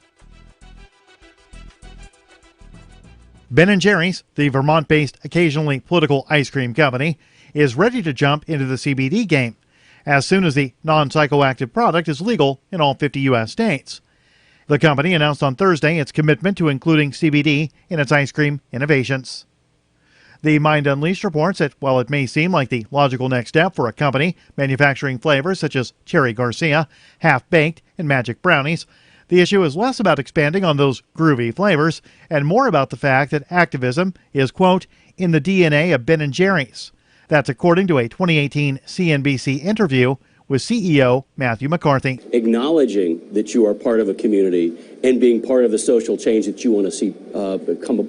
Speaker 19: Ben & Jerry's, the Vermont-based occasionally political ice cream company, is ready to jump into the CBD game as soon as the non-psychoactive product is legal in all 50 U.S. states. The company announced on Thursday its commitment to including CBD in its ice cream innovations. The Mind Unleashed reports that while it may seem like the logical next step for a company manufacturing flavors such as Cherry Garcia, Half-Baked, and Magic Brownies, the issue is less about expanding on those groovy flavors and more about the fact that activism is, quote, in the DNA of Ben & Jerry's. That's according to a 2018 CNBC interview with CEO Matthew McCarthy.
Speaker 20: Acknowledging that you are part of a community and being part of the social change that you want to see come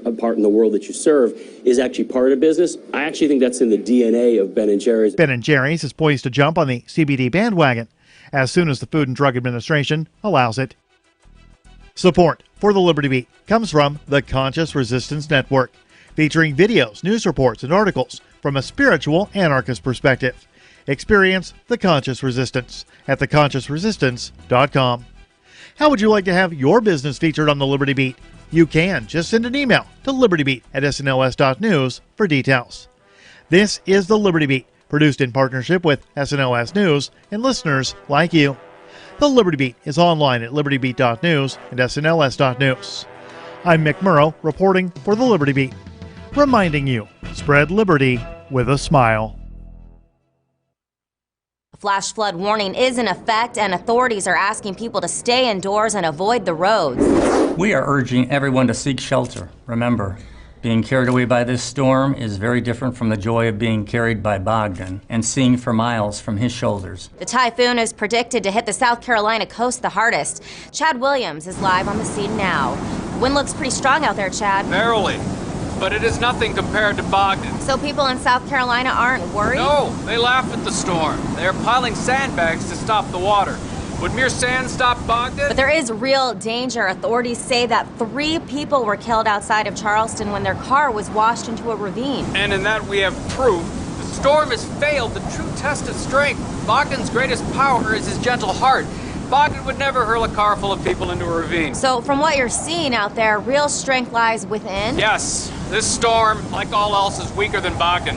Speaker 20: apart in the world that you serve is actually part of business. I actually think that's in the DNA of Ben & Jerry's.
Speaker 19: Ben & Jerry's is poised to jump on the CBD bandwagon as soon as the Food and Drug Administration allows it. Support for the Liberty Beat comes from the Conscious Resistance Network, featuring videos, news reports, and articles from a spiritual anarchist perspective. Experience the Conscious Resistance at theconsciousresistance.com. How would you like to have your business featured on the Liberty Beat? You can. Just send an email to libertybeat@snls.news for details. This is the Liberty Beat, produced in partnership with SNLS News and listeners like you. The Liberty Beat is online at libertybeat.news and snls.news. I'm Mick Murrow, reporting for the Liberty Beat, reminding you, spread liberty with a smile.
Speaker 21: Flash flood warning is in effect, and authorities are asking people to stay indoors and avoid the roads.
Speaker 22: We are urging everyone to seek shelter. Remember, being carried away by this storm is very different from the joy of being carried by Bogdan and seeing for miles from his shoulders.
Speaker 21: The typhoon is predicted to hit the South Carolina coast the hardest. Chad Williams is live on the scene now. The wind looks pretty strong out there, Chad.
Speaker 23: Barely. But it is nothing compared to Bogdan.
Speaker 21: So people in South Carolina aren't worried?
Speaker 23: No, they laugh at the storm. They are piling sandbags to stop the water. Would mere sand stop Bogdan?
Speaker 21: But there is real danger. Authorities say that 3 people were killed outside of Charleston when their car was washed into a ravine.
Speaker 23: And in that we have proof. The storm has failed the true test of strength. Bogdan's greatest power is his gentle heart. Bogdan would never hurl a car full of people into a ravine.
Speaker 21: So from what you're seeing out there, real strength lies within?
Speaker 23: Yes, this storm, like all else, is weaker than Bogdan.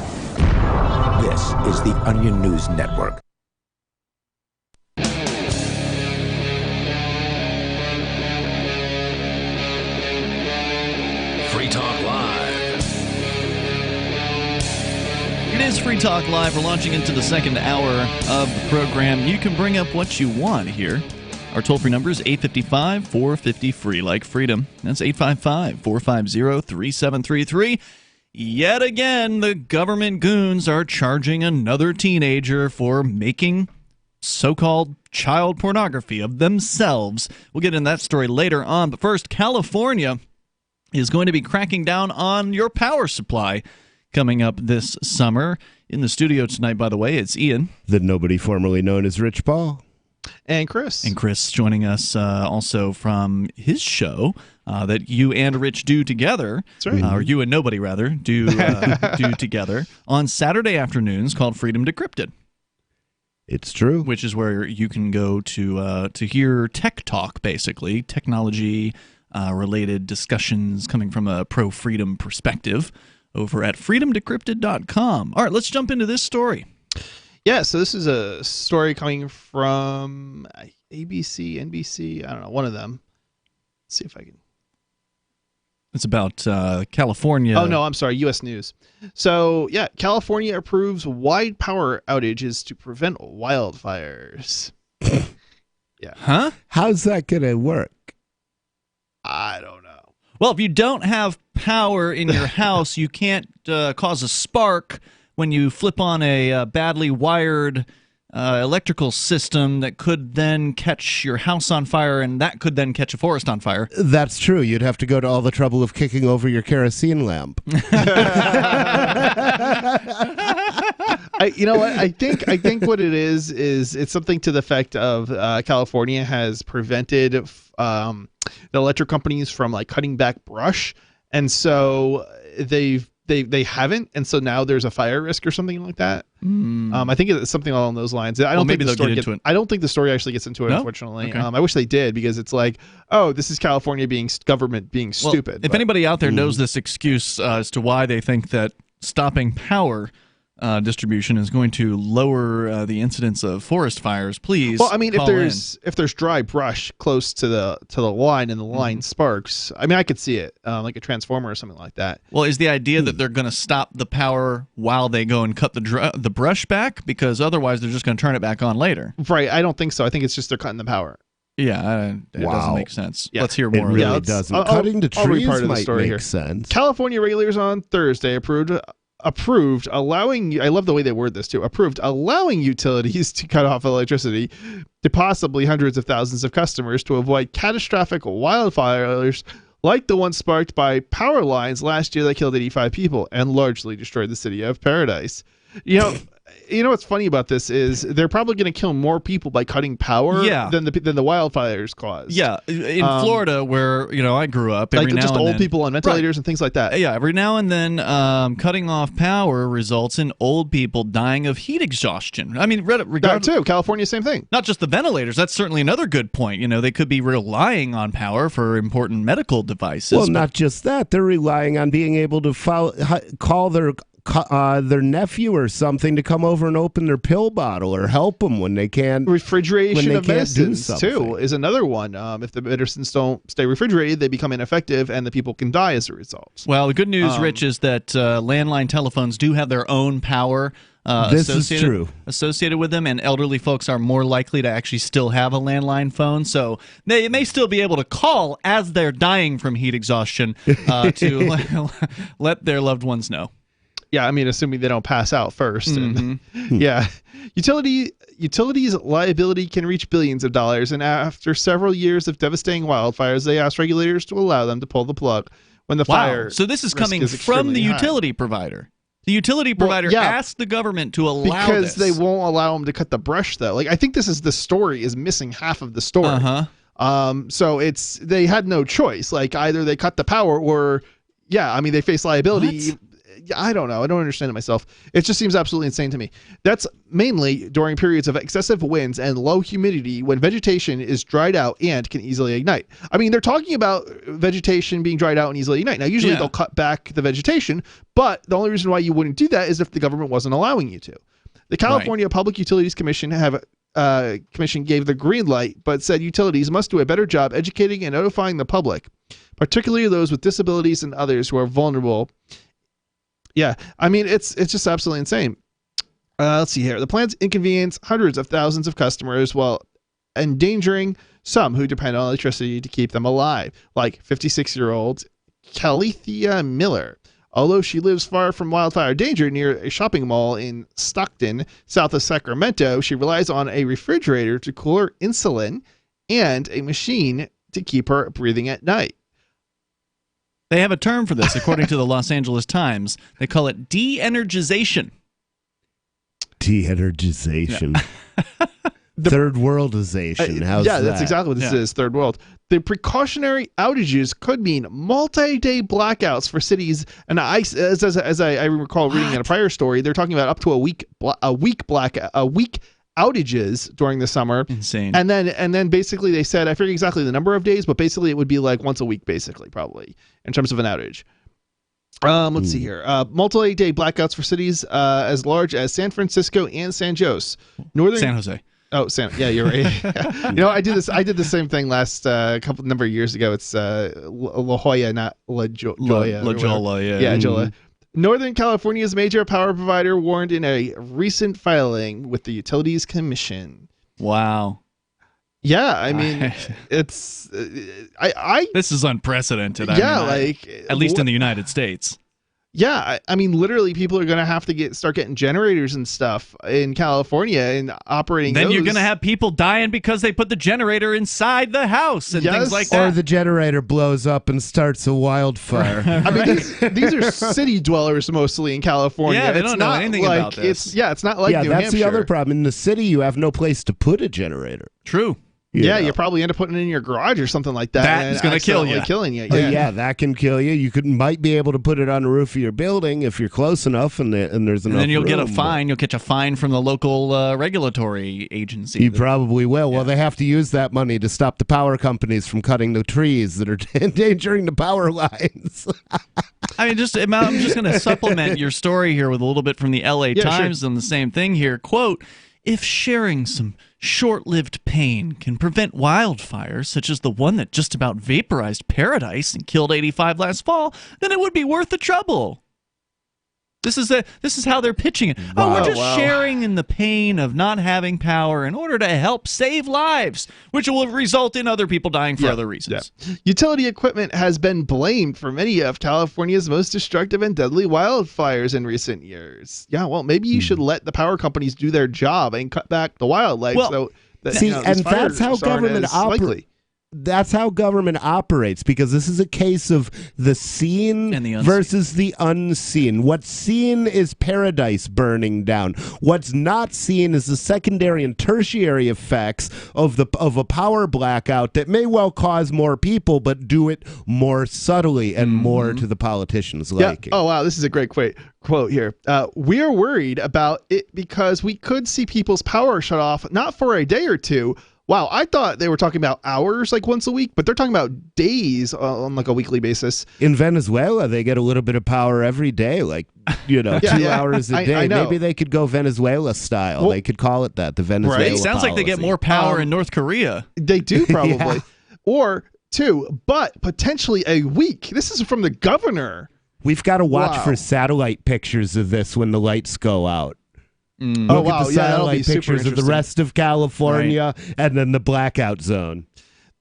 Speaker 24: This is the Onion News Network.
Speaker 18: Free Talk Live.
Speaker 3: It is Free Talk Live. We're launching into the second hour of the program. You can bring up what you want here. Our toll-free number is 855-450-FREE, like freedom. That's 855-450-3733. Yet again, the government goons are charging another teenager for making so-called child pornography of themselves. We'll get into that story later on. But first, California is going to be cracking down on your power supply coming up this summer. In the studio tonight, by the way, it's Ian.
Speaker 2: The nobody formerly known as Rich Paul.
Speaker 1: And Chris.
Speaker 3: And Chris joining us also from his show that you and Rich do together.
Speaker 1: That's right.
Speaker 3: Or you and nobody, rather, do together on Saturday afternoons called Freedom Decrypted.
Speaker 2: It's true.
Speaker 3: Which is where you can go to hear tech talk, basically, technology related discussions coming from a pro-freedom perspective over at freedomdecrypted.com. All right, let's jump into this story.
Speaker 1: Yeah, so this is a story coming from ABC, NBC, I don't know, one of them. Let's see if I can.
Speaker 3: It's about California.
Speaker 1: Oh, no, I'm sorry, U.S. News. So, yeah, California approves wide power outages to prevent wildfires. Yeah.
Speaker 3: Huh?
Speaker 2: How's that going to work?
Speaker 1: I don't know.
Speaker 3: Well, if you don't have power in your house, you can't cause a spark when you flip on a badly wired electrical system that could then catch your house on fire, and that could then catch a forest on fire.
Speaker 2: That's true. You'd have to go to all the trouble of kicking over your kerosene lamp.
Speaker 1: You know what? I think what it is it's something to the effect of California has prevented the electric companies from like cutting back brush, and so they haven't, and so now there's a fire risk or something like that. I think it's something along those lines. I don't think the story I don't think the story actually gets into it, unfortunately.
Speaker 3: Okay.
Speaker 1: I wish they did, because it's like, oh, this is California government being stupid.
Speaker 3: If anybody out there knows this excuse as to why they think that stopping power distribution is going to lower the incidence of forest fires, please.
Speaker 1: Well, I mean,
Speaker 3: call
Speaker 1: if there's dry brush close to the line and the line sparks, I mean, I could see it like a transformer or something like that.
Speaker 3: Well, is the idea that they're going to stop the power while they go and cut the brush back, because otherwise they're just going to turn it back on later?
Speaker 1: Right. I don't think so. I think it's just they're cutting the power.
Speaker 3: Yeah, it doesn't make sense.
Speaker 1: Yeah.
Speaker 3: Let's hear more.
Speaker 2: It really doesn't. Cutting the trees might make sense.
Speaker 1: California regulators on Thursday approved allowing, I love the way they word this too, approved allowing utilities to cut off electricity to possibly hundreds of thousands of customers to avoid catastrophic wildfires like the one sparked by power lines last year that killed 85 people and largely destroyed the city of Paradise. You know, you know what's funny about this is they're probably going to kill more people by cutting power than the wildfires caused.
Speaker 3: Yeah, in Florida, where I grew up, every now
Speaker 1: just
Speaker 3: and
Speaker 1: old
Speaker 3: then,
Speaker 1: people on ventilators and things like that.
Speaker 3: Yeah, every now and then, cutting off power results in old people dying of heat exhaustion. I mean,
Speaker 1: that too. California, same thing.
Speaker 3: Not just the ventilators. That's certainly another good point. They could be relying on power for important medical devices.
Speaker 2: Well, not just that. They're relying on being able to call their nephew or something to come over and open their pill bottle or help them when they can't.
Speaker 1: Refrigeration of medicines too is another one. If the medicines don't stay refrigerated, they become ineffective, and the people can die as a result.
Speaker 3: Well, the good news, Rich, is that landline telephones do have their own power.
Speaker 2: This is true.
Speaker 3: Associated with them, and elderly folks are more likely to actually still have a landline phone, so they may still be able to call as they're dying from heat exhaustion to let their loved ones know.
Speaker 1: Yeah, I mean, assuming they don't pass out first. And, yeah. Utilities liability can reach billions of dollars, and after several years of devastating wildfires, they asked regulators to allow them to pull the plug when the fire.
Speaker 3: So this is coming from the utility provider. The utility provider asked the government to allow
Speaker 1: because
Speaker 3: this.
Speaker 1: they won't allow them to cut the brush, though. Like, I think the story is missing half of the story. So they had no choice. Like, either they cut the power or, they face liability.
Speaker 3: What?
Speaker 1: I don't know. I don't understand it myself. It just seems absolutely insane to me. That's mainly during periods of excessive winds and low humidity when vegetation is dried out and can easily ignite. I mean, they're talking about vegetation being dried out and easily ignite. Now, usually they'll cut back the vegetation, but the only reason why you wouldn't do that is if the government wasn't allowing you to. The California Public Utilities Commission gave the green light, but said utilities must do a better job educating and notifying the public, particularly those with disabilities and others who are vulnerable. Yeah, I mean, it's just absolutely insane. Let's see here. The plans inconvenience hundreds of thousands of customers while endangering some who depend on electricity to keep them alive, like 56-year-old Calethea Miller. Although she lives far from wildfire danger near a shopping mall in Stockton, south of Sacramento, she relies on a refrigerator to cool her insulin and a machine to keep her breathing at night.
Speaker 3: They have a term for this, according to the Los Angeles Times. They call it de-energization.
Speaker 2: De-energization. Third worldization. How's that?
Speaker 1: That's exactly what this is, third world. The precautionary outages could mean multi-day blackouts for cities. And as I recall reading in a prior story, they're talking about up to a week outages during the summer.
Speaker 3: Insane.
Speaker 1: And then basically they said, I forget exactly the number of days, but basically it would be like once a week, basically, probably, in terms of an outage. Let's see here. Multi-day blackouts for cities as large as San Francisco and San Jose.
Speaker 3: San Jose.
Speaker 1: Oh, you're right. I did the same thing last number of years ago. It's La Jolla, not La Jolla.
Speaker 3: La Jolla, yeah.
Speaker 1: Yeah, Jolla. Northern California's major power provider warned in a recent filing with the Utilities Commission.
Speaker 3: Wow.
Speaker 1: Yeah, I mean, it's
Speaker 3: this is unprecedented. At least in the United States.
Speaker 1: Yeah, I mean, literally, people are going to have to start getting generators and stuff in California and operating.
Speaker 3: Then
Speaker 1: those.
Speaker 3: You're going to have people dying because they put the generator inside the house and things like that.
Speaker 2: Or the generator blows up and starts a wildfire.
Speaker 1: I mean, these are city dwellers mostly in California.
Speaker 3: Yeah, they don't know anything about this.
Speaker 1: It's not like New
Speaker 2: that's
Speaker 1: Hampshire.
Speaker 2: the other problem. In the city, you have no place to put a generator.
Speaker 3: True.
Speaker 1: You probably end up putting it in your garage or something like that.
Speaker 3: That's going to kill you.
Speaker 1: Killing you.
Speaker 2: Yeah, that can kill you. You might be able to put it on the roof of your building if you're close enough and there's enough
Speaker 3: And then you'll
Speaker 2: room,
Speaker 3: get a fine. You'll catch a fine from the local regulatory agency.
Speaker 2: You probably will. Yeah. Well, they have to use that money to stop the power companies from cutting the trees that are endangering the power lines.
Speaker 3: I mean, I'm just going to supplement your story here with a little bit from the LA Times on the same thing here. Quote, if sharing some short-lived pain can prevent wildfires, such as the one that just about vaporized Paradise and killed 85 last fall, then it would be worth the trouble. This is how they're pitching it.
Speaker 2: Wow,
Speaker 3: we're just sharing in the pain of not having power in order to help save lives, which will result in other people dying for other reasons.
Speaker 1: Yeah. Utility equipment has been blamed for many of California's most destructive and deadly wildfires in recent years. Yeah, well, maybe you should let the power companies do their job and cut back the wildlife.
Speaker 2: Well, that's how government operates. that's how government operates, because this is a case of the seen
Speaker 3: And the unseen.
Speaker 2: versus the unseen. What's seen is paradise burning down. What's not seen is the secondary and tertiary effects of a power blackout that may well cause more people, but do it more subtly and more to the politicians' liking.
Speaker 1: Oh, wow. This is a great quote here. We are worried about it because we could see people's power shut off, not for a day or two. Wow, I thought they were talking about hours, like once a week, but they're talking about days on like a weekly basis.
Speaker 2: In Venezuela, they get a little bit of power every day, like, 2 hours a day.
Speaker 1: I know.
Speaker 2: Maybe they could go Venezuela style. They could call it that, the Venezuela
Speaker 3: It sounds like they get more power in North Korea.
Speaker 1: They do probably. Or 2, but potentially a week. This is from the governor.
Speaker 2: We've got to watch for satellite pictures of this when the lights go out. Look at the satellite pictures of the rest of California and then the blackout zone.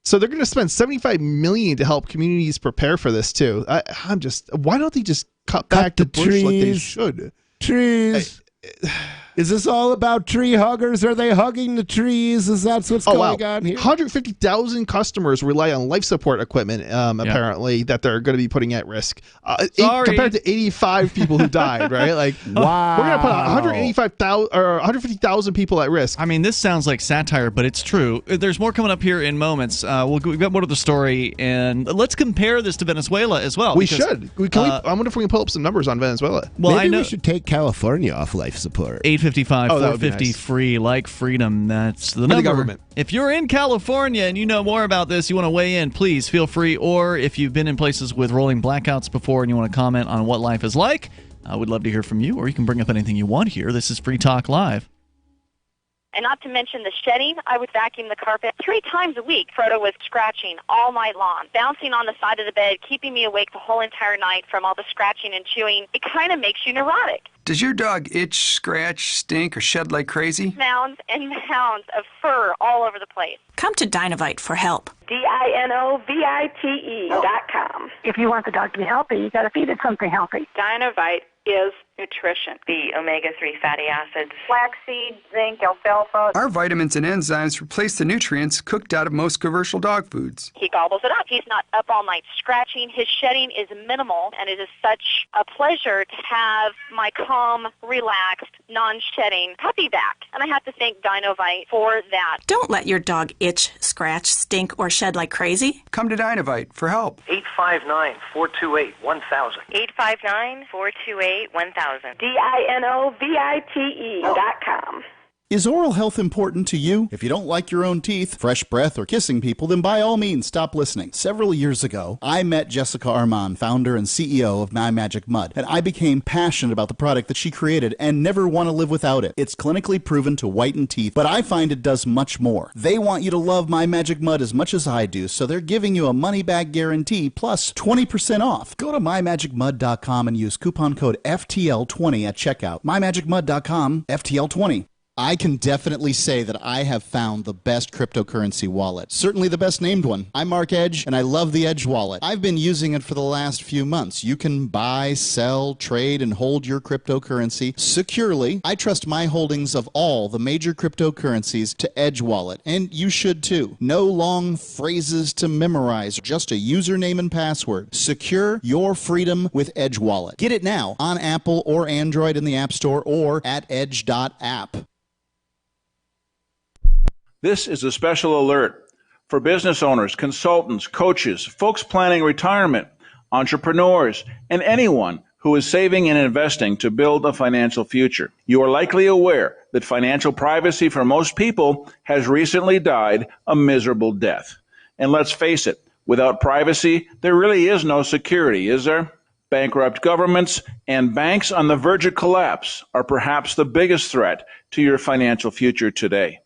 Speaker 1: So they're going to spend $75 million to help communities prepare for this too. I'm just, why don't they just cut back the bush
Speaker 2: trees,
Speaker 1: like they should?
Speaker 2: Trees. Is this all about tree huggers? Are they hugging the trees? Is that what's going on here?
Speaker 1: 150,000 customers rely on life support equipment, apparently, that they're going to be putting at risk. Compared to 85 people who died, right? Like,
Speaker 2: wow.
Speaker 1: We're going to put 185,000 or 150,000 people at risk.
Speaker 3: I mean, this sounds like satire, but it's true. There's more coming up here in moments. We've got more to the story, and let's compare this to Venezuela as well.
Speaker 1: We should. I wonder if we can pull up some numbers on Venezuela.
Speaker 3: Well,
Speaker 2: Maybe
Speaker 3: I know
Speaker 2: we should take California off life support.
Speaker 3: 855
Speaker 1: that would be
Speaker 3: 450
Speaker 1: nice.
Speaker 3: free, like freedom. That's the
Speaker 1: For
Speaker 3: number.
Speaker 1: the government.
Speaker 3: If you're in California and you know more about this, you want to weigh in, please feel free. Or if you've been in places with rolling blackouts before and you want to comment on what life is like, I would love to hear from you. Or you can bring up anything you want here. This is Free Talk Live.
Speaker 4: And not to mention the shedding, I would vacuum the carpet 3 times a week. Frodo was scratching all night long, bouncing on the side of the bed, keeping me awake the whole entire night from all the scratching and chewing. It kind of makes you neurotic.
Speaker 7: Does your dog itch, scratch, stink, or shed like crazy?
Speaker 4: Mounds and mounds of fur all over the place.
Speaker 8: Come to Dinovite for help.
Speaker 17: DINOVITE.com. If you want the dog to be healthy, you got to feed it something healthy.
Speaker 9: Dinovite is nutrition. The omega-3 fatty acids.
Speaker 17: Flaxseed, zinc, alfalfa.
Speaker 7: Our vitamins and enzymes replace the nutrients cooked out of most commercial dog foods.
Speaker 4: He gobbles it up. He's not up all night scratching. His shedding is minimal, and it is such a pleasure to have my calm, relaxed, non-shedding puppy back. And I have to thank Dinovite for that.
Speaker 8: Don't let your dog itch, scratch, stink, or shed like crazy.
Speaker 7: Come to Dinovite for help.
Speaker 9: 859-428-1000.
Speaker 17: 859-428-1000. DINOVITE.com.
Speaker 5: Is oral health important to you? If you don't like your own teeth, fresh breath, or kissing people, then by all means stop listening. Several years ago, I met Jessica Armand, founder and CEO of My Magic Mud, and I became passionate about the product that she created and never want to live without it. It's clinically proven to whiten teeth, but I find it does much more. They want you to love My Magic Mud as much as I do, so they're giving you a money-back guarantee plus 20% off. Go to mymagicmud.com and use coupon code FTL20 at checkout. mymagicmud.com, FTL20. I can definitely say that I have found the best cryptocurrency wallet. Certainly the best named one. I'm Mark Edge, and I love the Edge wallet. I've been using it for the last few months. You can buy, sell, trade, and hold your cryptocurrency securely. I trust my holdings of all the major cryptocurrencies to Edge wallet, and you should too. No long phrases to memorize, just a username and password. Secure your freedom with Edge wallet. Get it now on Apple or Android in the App Store or at edge.app.
Speaker 25: This is a special alert for business owners, consultants, coaches, folks planning retirement, entrepreneurs, and anyone who is saving and investing to build a financial future. You are likely aware that financial privacy for most people has recently died a miserable death. And let's face it, without privacy, there really is no security, is there? Bankrupt governments and banks on the verge of collapse are perhaps the biggest threat to your financial future today.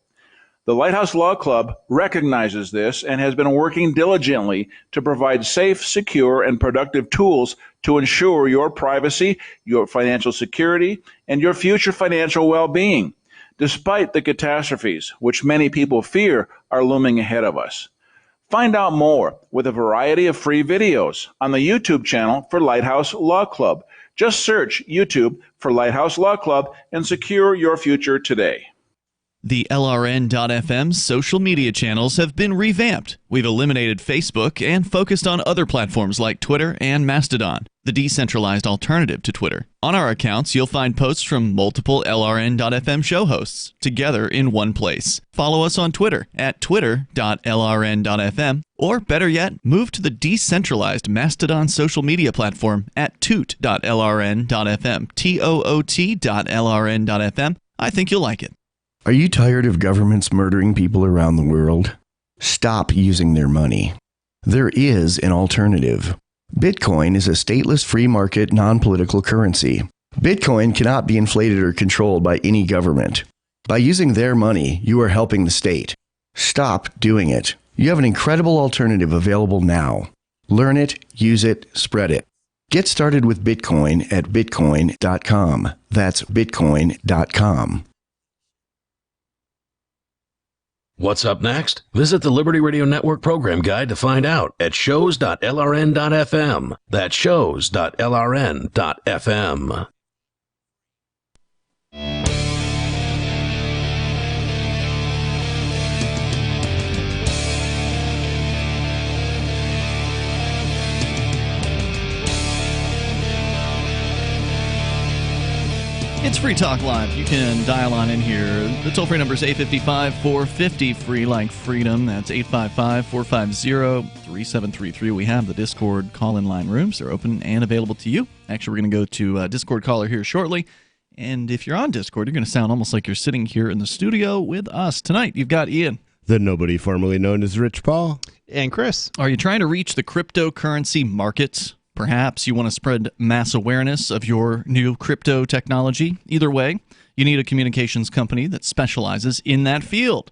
Speaker 25: The Lighthouse Law Club recognizes this and has been working diligently to provide safe, secure, and productive tools to ensure your privacy, your financial security, and your future financial well-being, despite the catastrophes which many people fear are looming ahead of us. Find out more with a variety of free videos on the YouTube channel for Lighthouse Law Club. Just search YouTube for Lighthouse Law Club and secure your future today.
Speaker 3: The LRN.FM social media channels have been revamped. We've eliminated Facebook and focused on other platforms like Twitter and Mastodon, the decentralized alternative to Twitter. On our accounts, you'll find posts from multiple LRN.FM show hosts together in one place. Follow us on Twitter at twitter.lrn.fm, or better yet, move to the decentralized Mastodon social media platform at toot.lrn.fm, toot.lrn.fm. I think you'll like it.
Speaker 10: Are you tired of governments murdering people around the world? Stop using their money. There is an alternative. Bitcoin is a stateless free market non-political currency. Bitcoin cannot be inflated or controlled by any government. By using their money, you are helping the state. Stop doing it. You have an incredible alternative available now. Learn it, use it, spread it. Get started with Bitcoin at bitcoin.com. That's bitcoin.com.
Speaker 18: What's up next? Visit the Liberty Radio Network program guide to find out at shows.lrn.fm. That's shows.lrn.fm.
Speaker 3: It's Free Talk Live. You can dial on in here. The toll-free number is 855-450, free like freedom. That's 855-450-3733. We have the Discord call-in line rooms. They're open and available to you. Actually, we're going to go to Discord caller here shortly. And if you're on Discord, you're going to sound almost like you're sitting here in the studio with us. Tonight, you've got Ian.
Speaker 2: The nobody formerly known as Rich Paul.
Speaker 1: And Chris.
Speaker 3: Are you trying to reach the cryptocurrency market? Perhaps you want to spread mass awareness of your new crypto technology. Either way, you need a communications company that specializes in that field.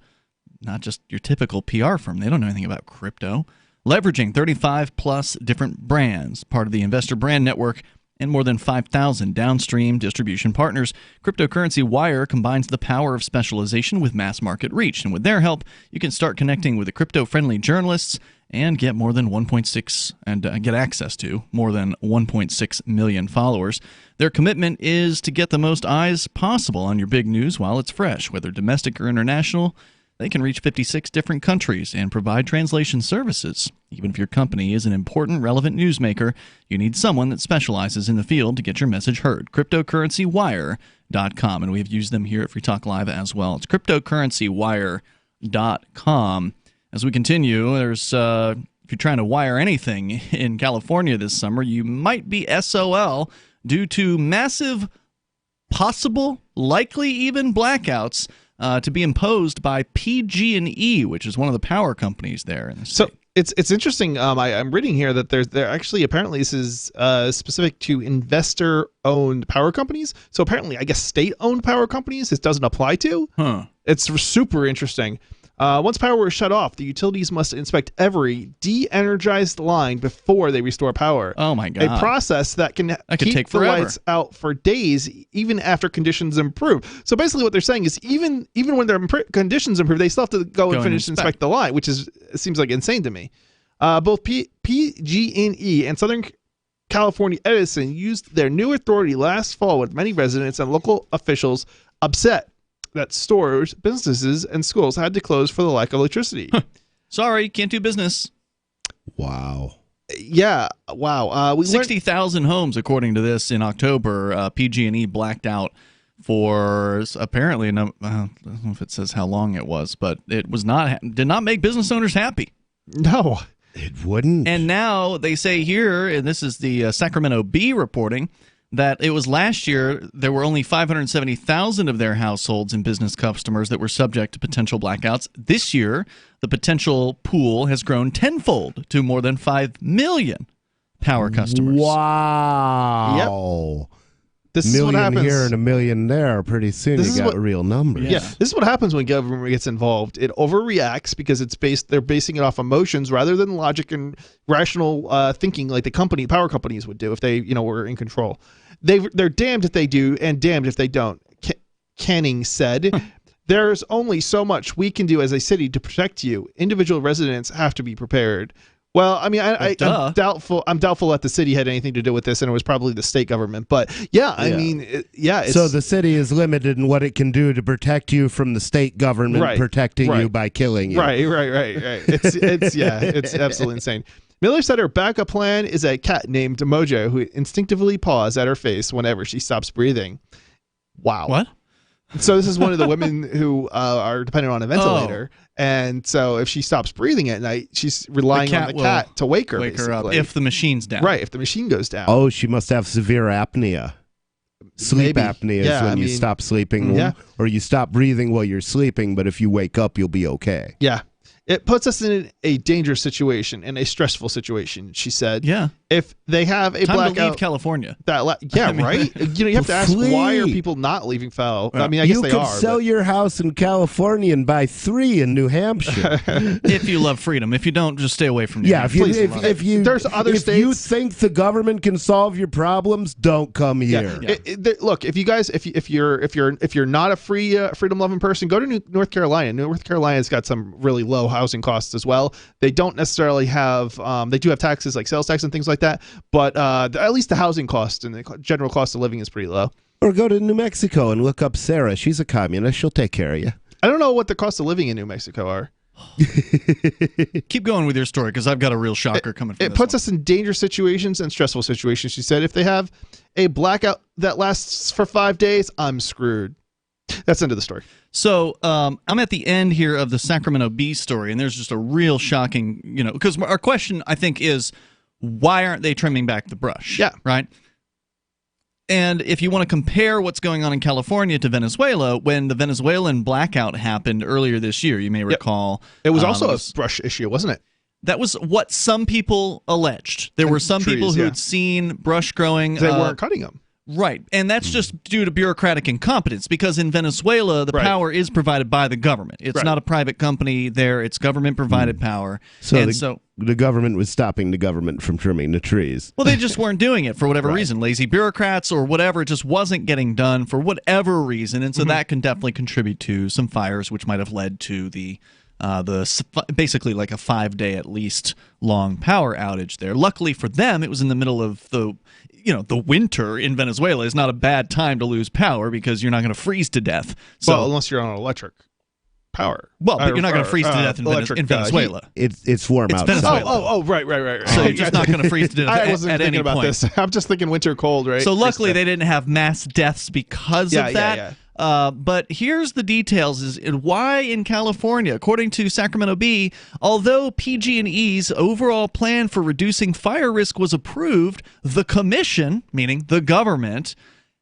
Speaker 3: Not just your typical PR firm. They don't know anything about crypto. Leveraging 35-plus different brands, part of the Investor Brand Network, and more than 5,000 downstream distribution partners, Cryptocurrency Wire combines the power of specialization with mass market reach. And with their help, you can start connecting with the crypto-friendly journalists and get more than get access to more than 1.6 million followers. Their commitment is to get the most eyes possible on your big news while it's fresh, whether domestic or international. They can reach 56 different countries and provide translation services. Even if your company is an important, relevant newsmaker, you need someone that specializes in the field to get your message heard. CryptocurrencyWire.com, and we've used them here at Free Talk Live as well. It's CryptocurrencyWire.com. As we continue, there's if you're trying to wire anything in California this summer, you might be SOL due to massive, possible, likely even blackouts to be imposed by PG&E, which is one of the power companies there in the state.
Speaker 1: So it's interesting. I'm reading here that they're actually apparently this is specific to investor-owned power companies. So apparently, I guess state-owned power companies this doesn't apply to.
Speaker 3: Huh.
Speaker 1: It's super interesting. Once power is shut off, the utilities must inspect every de-energized line before they restore power.
Speaker 3: Oh my God!
Speaker 1: A process that can keep
Speaker 3: take
Speaker 1: the
Speaker 3: forever.
Speaker 1: lights out for days, even after conditions improve. So basically, what they're saying is, even when their conditions improve, they still have to go and finish inspect the line, which seems like insane to me. Both PG&E and Southern California Edison used their new authority last fall, with many residents and local officials upset that stores, businesses, and schools had to close for the lack of electricity.
Speaker 3: Sorry, can't do business.
Speaker 2: Wow.
Speaker 1: Yeah, wow.
Speaker 3: 60,000 homes, according to this, in October. PG&E blacked out for apparently, I don't know if it says how long it was, but it did not make business owners happy.
Speaker 1: No.
Speaker 2: It wouldn't.
Speaker 3: And now they say here, and this is the Sacramento Bee reporting, that it was last year there were only 570,000 of their households and business customers that were subject to potential blackouts. This year, the potential pool has grown tenfold to more than 5 million power customers.
Speaker 2: Wow.
Speaker 1: Yep. This is what
Speaker 2: million
Speaker 1: happens
Speaker 2: here and a million there. Pretty soon you got real numbers.
Speaker 1: Yeah, this is what happens when government gets involved. It overreacts because they're basing it off emotions rather than logic and rational thinking, like the power companies would do if they were in control. They're damned if they do and damned if they don't. Canning said, "There's only so much we can do as a city to protect you. Individual residents have to be prepared. Well, I mean, I'm doubtful. I'm doubtful that the city had anything to do with this, and it was probably the state government. But I mean, it's,
Speaker 2: so the city is limited in what it can do to protect you from the state government protecting you by killing you.
Speaker 1: Right. It's absolutely insane. Miller said her backup plan is a cat named Mojo who instinctively paws at her face whenever she stops breathing. Wow.
Speaker 3: What?
Speaker 1: So this is one of the women who are dependent on a ventilator, and so if she stops breathing at night, she's relying on the cat to wake her
Speaker 3: up if the machine's down.
Speaker 1: Right, if the machine goes down.
Speaker 2: Oh, she must have severe apnea. Sleep apnea is when you stop sleeping, or you stop breathing while you're sleeping, but if you wake up, you'll be okay.
Speaker 1: Yeah. It puts us in a dangerous situation and a stressful situation, she said.
Speaker 3: Yeah.
Speaker 1: If they have a
Speaker 3: Time
Speaker 1: blackout.
Speaker 3: to leave California.
Speaker 1: Right? You have to ask, why are people not leaving Cal? I mean, I guess they are.
Speaker 2: You could sell your house in California and buy 3 in New Hampshire.
Speaker 3: If you love freedom. If you don't, just stay away from New
Speaker 2: Hampshire.
Speaker 3: If
Speaker 1: there's other states.
Speaker 2: If you think the government can solve your problems, don't come here.
Speaker 1: Look, if you guys, if you're not a freedom-loving person, go to North Carolina. North Carolina's got some really low housing costs as well. They don't necessarily have. They do have taxes like sales tax and things like that, but at least the housing cost and the general cost of living is pretty low.
Speaker 2: Or go to New Mexico and look up Sarah. She's a communist. She'll take care of you.
Speaker 1: I don't know what the cost of living in New Mexico are.
Speaker 3: Keep going with your story, because I've got a real shocker coming from
Speaker 1: It puts us in dangerous situations and stressful situations. She said, if they have a blackout that lasts for 5 days, I'm screwed. That's the end of the story.
Speaker 3: So I'm at the end here of the Sacramento Bee story, and there's just a real shocking, because our question, I think, is why aren't they trimming back the brush?
Speaker 1: Yeah.
Speaker 3: Right? And if you want to compare what's going on in California to Venezuela, when the Venezuelan blackout happened earlier this year, you may recall.
Speaker 1: It was also a brush issue, wasn't it?
Speaker 3: That was what some people alleged. There were some people who had seen brush growing.
Speaker 1: They weren't cutting them.
Speaker 3: Right, and that's just due to bureaucratic incompetence, because in Venezuela, the power is provided by the government. It's not a private company there. It's government-provided power.
Speaker 2: So the government was stopping the government from trimming the trees.
Speaker 3: Well, they just weren't doing it for whatever reason. Lazy bureaucrats or whatever. It just wasn't getting done for whatever reason, and so that can definitely contribute to some fires, which might have led to the basically like a 5-day at least long power outage there. Luckily for them, it was in the middle of the winter in Venezuela. Is not a bad time to lose power because you're not going to freeze to death. So
Speaker 1: unless you're on electric power.
Speaker 3: Well, but you're not going to freeze to death in Venezuela.
Speaker 2: It's warm outside.
Speaker 3: Venezuela.
Speaker 1: Right.
Speaker 3: So you're just not going to freeze to death
Speaker 1: I wasn't
Speaker 3: at
Speaker 1: thinking
Speaker 3: any
Speaker 1: about
Speaker 3: point.
Speaker 1: this. I'm just thinking winter cold, right?
Speaker 3: So luckily they didn't have mass deaths because of that.
Speaker 1: Yeah.
Speaker 3: But here's the details: is why in California, according to Sacramento Bee, although PG&E's overall plan for reducing fire risk was approved, the commission, meaning the government,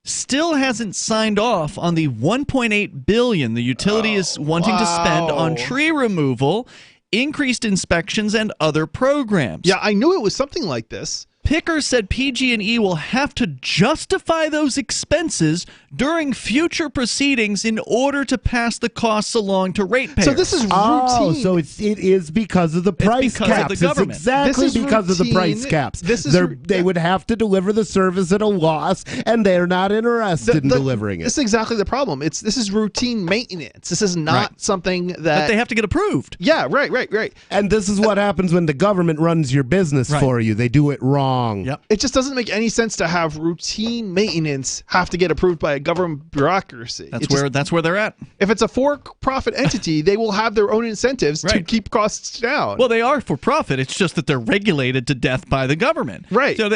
Speaker 3: still hasn't signed off on the $1.8 billion the utility is wanting to spend on tree removal, increased inspections, and other programs.
Speaker 1: Yeah, I knew it was something like this.
Speaker 3: Picker said PG&E will have to justify those expenses during future proceedings in order to pass the costs along to ratepayers.
Speaker 1: So this is routine.
Speaker 2: Oh, so it is because of the price caps.
Speaker 3: Of the government.
Speaker 2: It's exactly because of the price caps. They would have to deliver the service at a loss, and they're not interested in delivering it.
Speaker 1: This is exactly the problem. This is routine maintenance. This is not something that
Speaker 3: they have to get approved.
Speaker 1: Yeah, right.
Speaker 2: And this is what happens when the government runs your business for you. They do it wrong.
Speaker 3: Yep.
Speaker 1: It just doesn't make any sense to have routine maintenance have to get approved by a government bureaucracy.
Speaker 3: That's where they're at.
Speaker 1: If it's a for-profit entity, they will have their own incentives to keep costs down.
Speaker 3: Well, they are for profit. It's just that they're regulated to death by the government.
Speaker 1: Right.
Speaker 3: So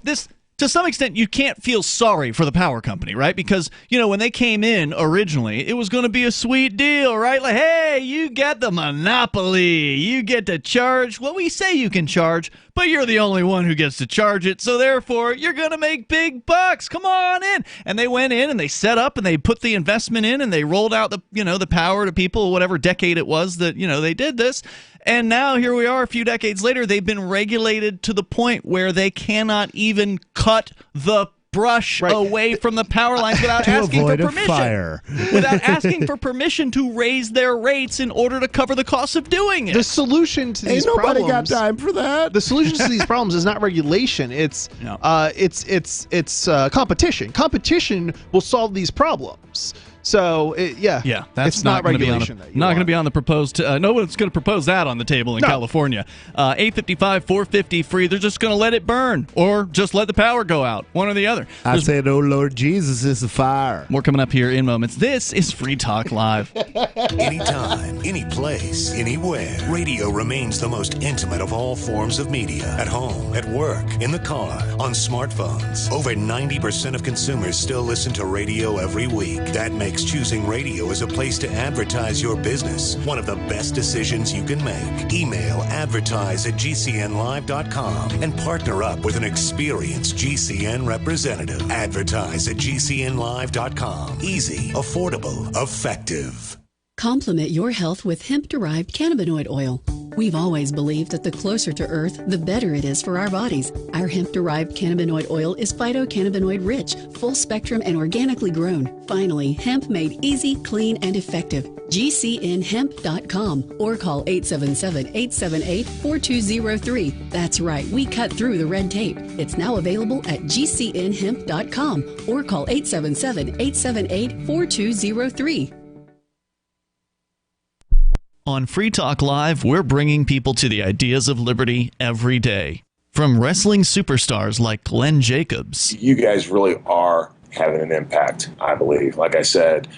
Speaker 3: this. To some extent, you can't feel sorry for the power company, right? Because, when they came in originally, it was going to be a sweet deal, right? Like, hey, you get the monopoly. You get to charge what we say you can charge, but you're the only one who gets to charge it. So therefore, you're going to make big bucks. Come on in. And they went in and they set up and they put the investment in and they rolled out the power to people, whatever decade it was that, they did this. And now here we are a few decades later. They've been regulated to the point where they cannot even cut the brush away from the power lines without asking for permission.
Speaker 2: Fire.
Speaker 3: Without asking for permission to raise their rates in order to cover the cost of doing it.
Speaker 1: The solution to these problems.
Speaker 2: Ain't nobody got time for that.
Speaker 1: The solution to these problems is not regulation. It's competition. Competition will solve these problems. So
Speaker 3: that's
Speaker 1: it's
Speaker 3: not going to be on
Speaker 1: regulation.
Speaker 3: the proposed. No one's going to propose that on the table in California. 855, 450 free. They're just going to let it burn, or just let the power go out. One or the other.
Speaker 2: I said, "Oh Lord Jesus, is a fire."
Speaker 3: More coming up here in moments. This is Free Talk Live.
Speaker 11: Anytime, any place, anywhere. Radio remains the most intimate of all forms of media. At home, at work, in the car, on smartphones. Over 90% of consumers still listen to radio every week. That makes choosing radio as a place to advertise your business one of the best decisions you can make. Email advertise@gcnlive.com and partner up with an experienced GCN representative. Advertise@gcnlive.com. Easy, affordable, effective.
Speaker 13: Complement your health with hemp-derived cannabinoid oil. We've always believed that the closer to Earth, the better it is for our bodies. Our hemp-derived cannabinoid oil is phytocannabinoid-rich, full-spectrum, and organically grown. Finally, hemp made easy, clean, and effective. GCNhemp.com or call 877-878-4203. That's right, we cut through the red tape. It's now available at GCNhemp.com or call 877-878-4203.
Speaker 3: On Free Talk Live, we're bringing people to the ideas of liberty every day. From wrestling superstars like Glenn Jacobs.
Speaker 14: You guys really are having an impact, I believe. Like I said,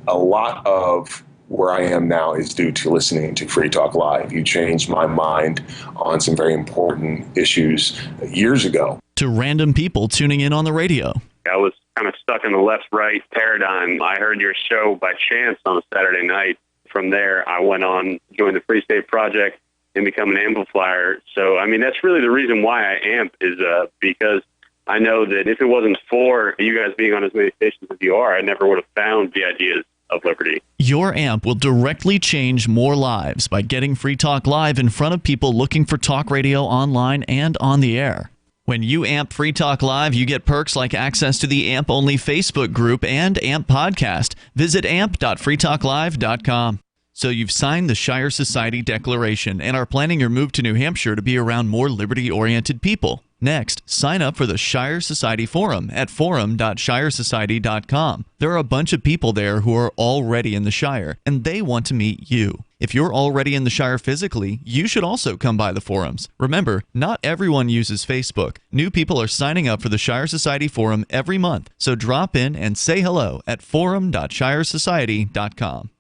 Speaker 14: a lot of where I am now is due to listening to Free Talk Live. You changed my mind on some very important issues years ago.
Speaker 3: To random people tuning in on the radio.
Speaker 15: I was kind of stuck in the left-right paradigm. I heard your show by chance on a Saturday night. From there, I went on, joined the Free State Project, and become an amplifier. So, I mean, that's really the reason why I amp is because I know that if it wasn't for you guys being on as many stations as you are, I never would have found the ideas of liberty.
Speaker 3: Your amp will directly change more lives by getting Free Talk Live in front of people looking for talk radio online and on the air. When you amp Free Talk Live, you get perks like access to the AMP-only Facebook group and AMP podcast. Visit amp.freetalklive.com. So you've signed the Shire Society Declaration and are planning your move to New Hampshire to be around more liberty-oriented people. Next, sign up for the Shire Society Forum at forum.shiresociety.com. There are a bunch of people there who are already in the Shire, and they want to meet you. If you're already in the Shire physically, you should also come by the forums. Remember, not everyone uses Facebook. New people are signing up for the Shire Society Forum every month, so drop in and say hello at forum.shiresociety.com.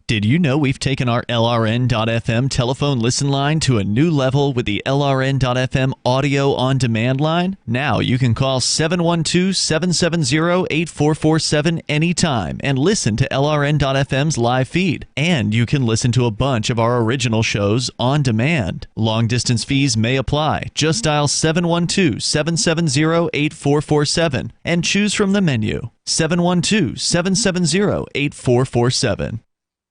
Speaker 3: Did you know we've taken our LRN.FM telephone listen line to a new level with the LRN.FM audio on demand line? Now you can call 712-770-8447 anytime and listen to LRN.FM's live feed. And you can listen to a bunch of our original shows on demand. Long distance fees may apply. Just dial 712-770-8447 and choose from the menu. 712-770-8447.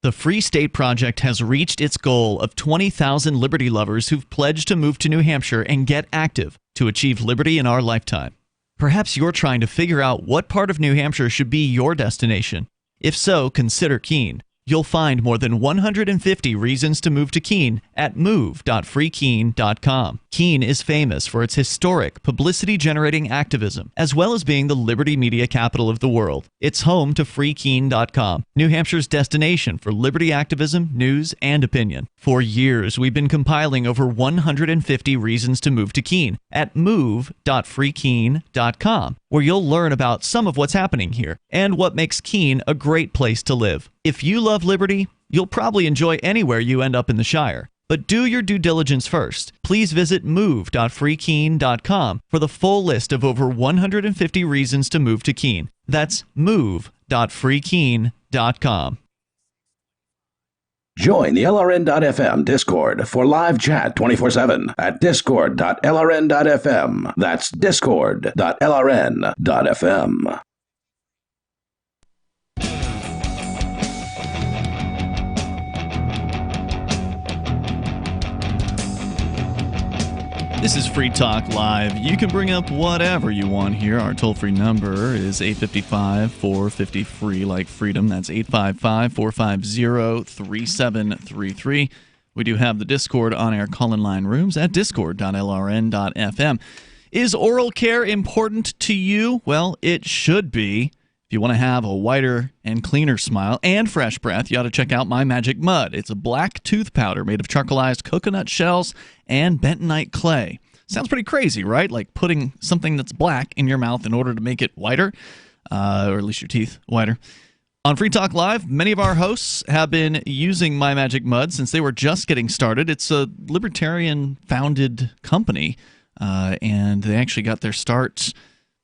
Speaker 3: The Free State Project has reached its goal of 20,000 liberty lovers who've pledged to move to New Hampshire and get active to achieve liberty in our lifetime. Perhaps you're trying to figure out what part of New Hampshire should be your destination. If so, consider Keene. You'll find more than 150 reasons to move to Keene at move.freekeene.com. Keene is famous for its historic, publicity-generating activism, as well as being the liberty media capital of the world. It's home to freekeene.com, New Hampshire's destination for liberty activism, news, and opinion. For years, we've been compiling over 150 reasons to move to Keene at move.freekeene.com, where you'll learn about some of what's happening here and what makes Keene a great place to live. If you love liberty, you'll probably enjoy anywhere you end up in the Shire. But do your due diligence first. Please visit move.freekeene.com for the full list of over 150 reasons to move to Keene. That's move.freekeene.com.
Speaker 18: Join the LRN.FM Discord for live chat 24/7 at discord.lrn.fm. That's discord.lrn.fm.
Speaker 3: This is Free Talk Live. You can bring up whatever you want here. Our toll-free number is 855-450-FREE, like freedom. That's 855-450-3733. We do have the Discord on-air call-in line rooms at discord.lrn.fm. Is oral care important to you? Well, it should be. If you want to have a whiter and cleaner smile and fresh breath, you ought to check out My Magic Mud. It's a black tooth powder made of charcoalized coconut shells and bentonite clay. Sounds pretty crazy, right? Like putting something that's black in your mouth in order to make it whiter, or at least your teeth whiter. On Free Talk Live, many of our hosts have been using My Magic Mud since they were just getting started. It's a libertarian-founded company, and they actually got their start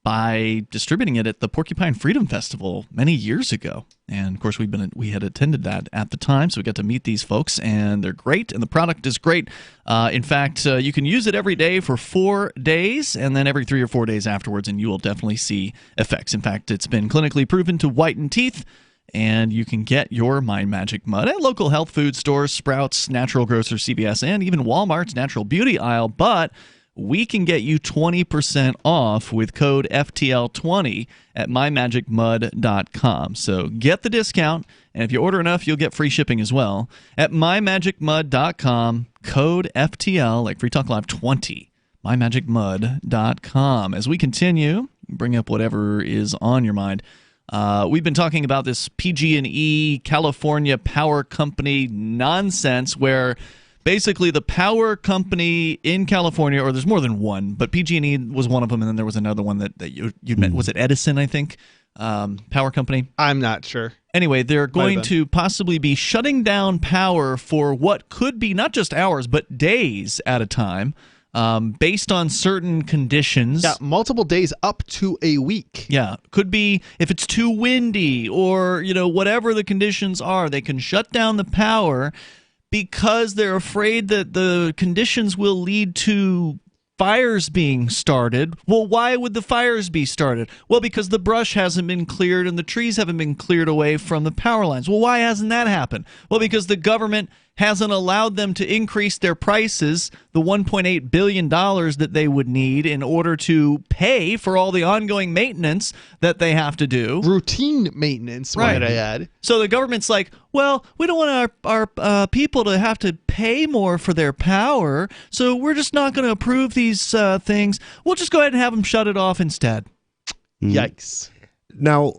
Speaker 3: by distributing it at the Porcupine Freedom Festival many years ago. And, of course, we had attended that at the time, so we got to meet these folks, and they're great, and the product is great. In fact, you can use it every day for 4 days, and then every 3 or 4 days afterwards, and you will definitely see effects. In fact, it's been clinically proven to whiten teeth, and you can get your My Magic Mud at local health food stores, Sprouts, Natural Grocer, CVS, and even Walmart's Natural Beauty aisle, but we can get you 20% off with code FTL20 at mymagicmud.com. So get the discount, and if you order enough, you'll get free shipping as well at mymagicmud.com, code FTL, like Free Talk Live 20, mymagicmud.com. As we continue, bring up whatever is on your mind. We've been talking about this PG&E California Power Company nonsense where basically the power company in California, or there's more than one, but PG&E was one of them, and then there was another one that you met. Was it Edison, I think? Power company?
Speaker 1: I'm not sure.
Speaker 3: Anyway, they're going to possibly be shutting down power for what could be not just hours, but days at a time. Based on certain conditions.
Speaker 1: Yeah, multiple days up to a week.
Speaker 3: Yeah, could be if it's too windy or, whatever the conditions are, they can shut down the power because they're afraid that the conditions will lead to fires being started. Well, why would the fires be started? Well, because the brush hasn't been cleared and the trees haven't been cleared away from the power lines. Well, why hasn't that happened? Well, because the government hasn't allowed them to increase their prices, the $1.8 billion that they would need in order to pay for all the ongoing maintenance that they have to do.
Speaker 1: Routine maintenance, might I add.
Speaker 3: So the government's like, well, we don't want our people to have to pay more for their power, so we're just not going to approve these things. We'll just go ahead and have them shut it off instead.
Speaker 1: Yikes.
Speaker 2: Now,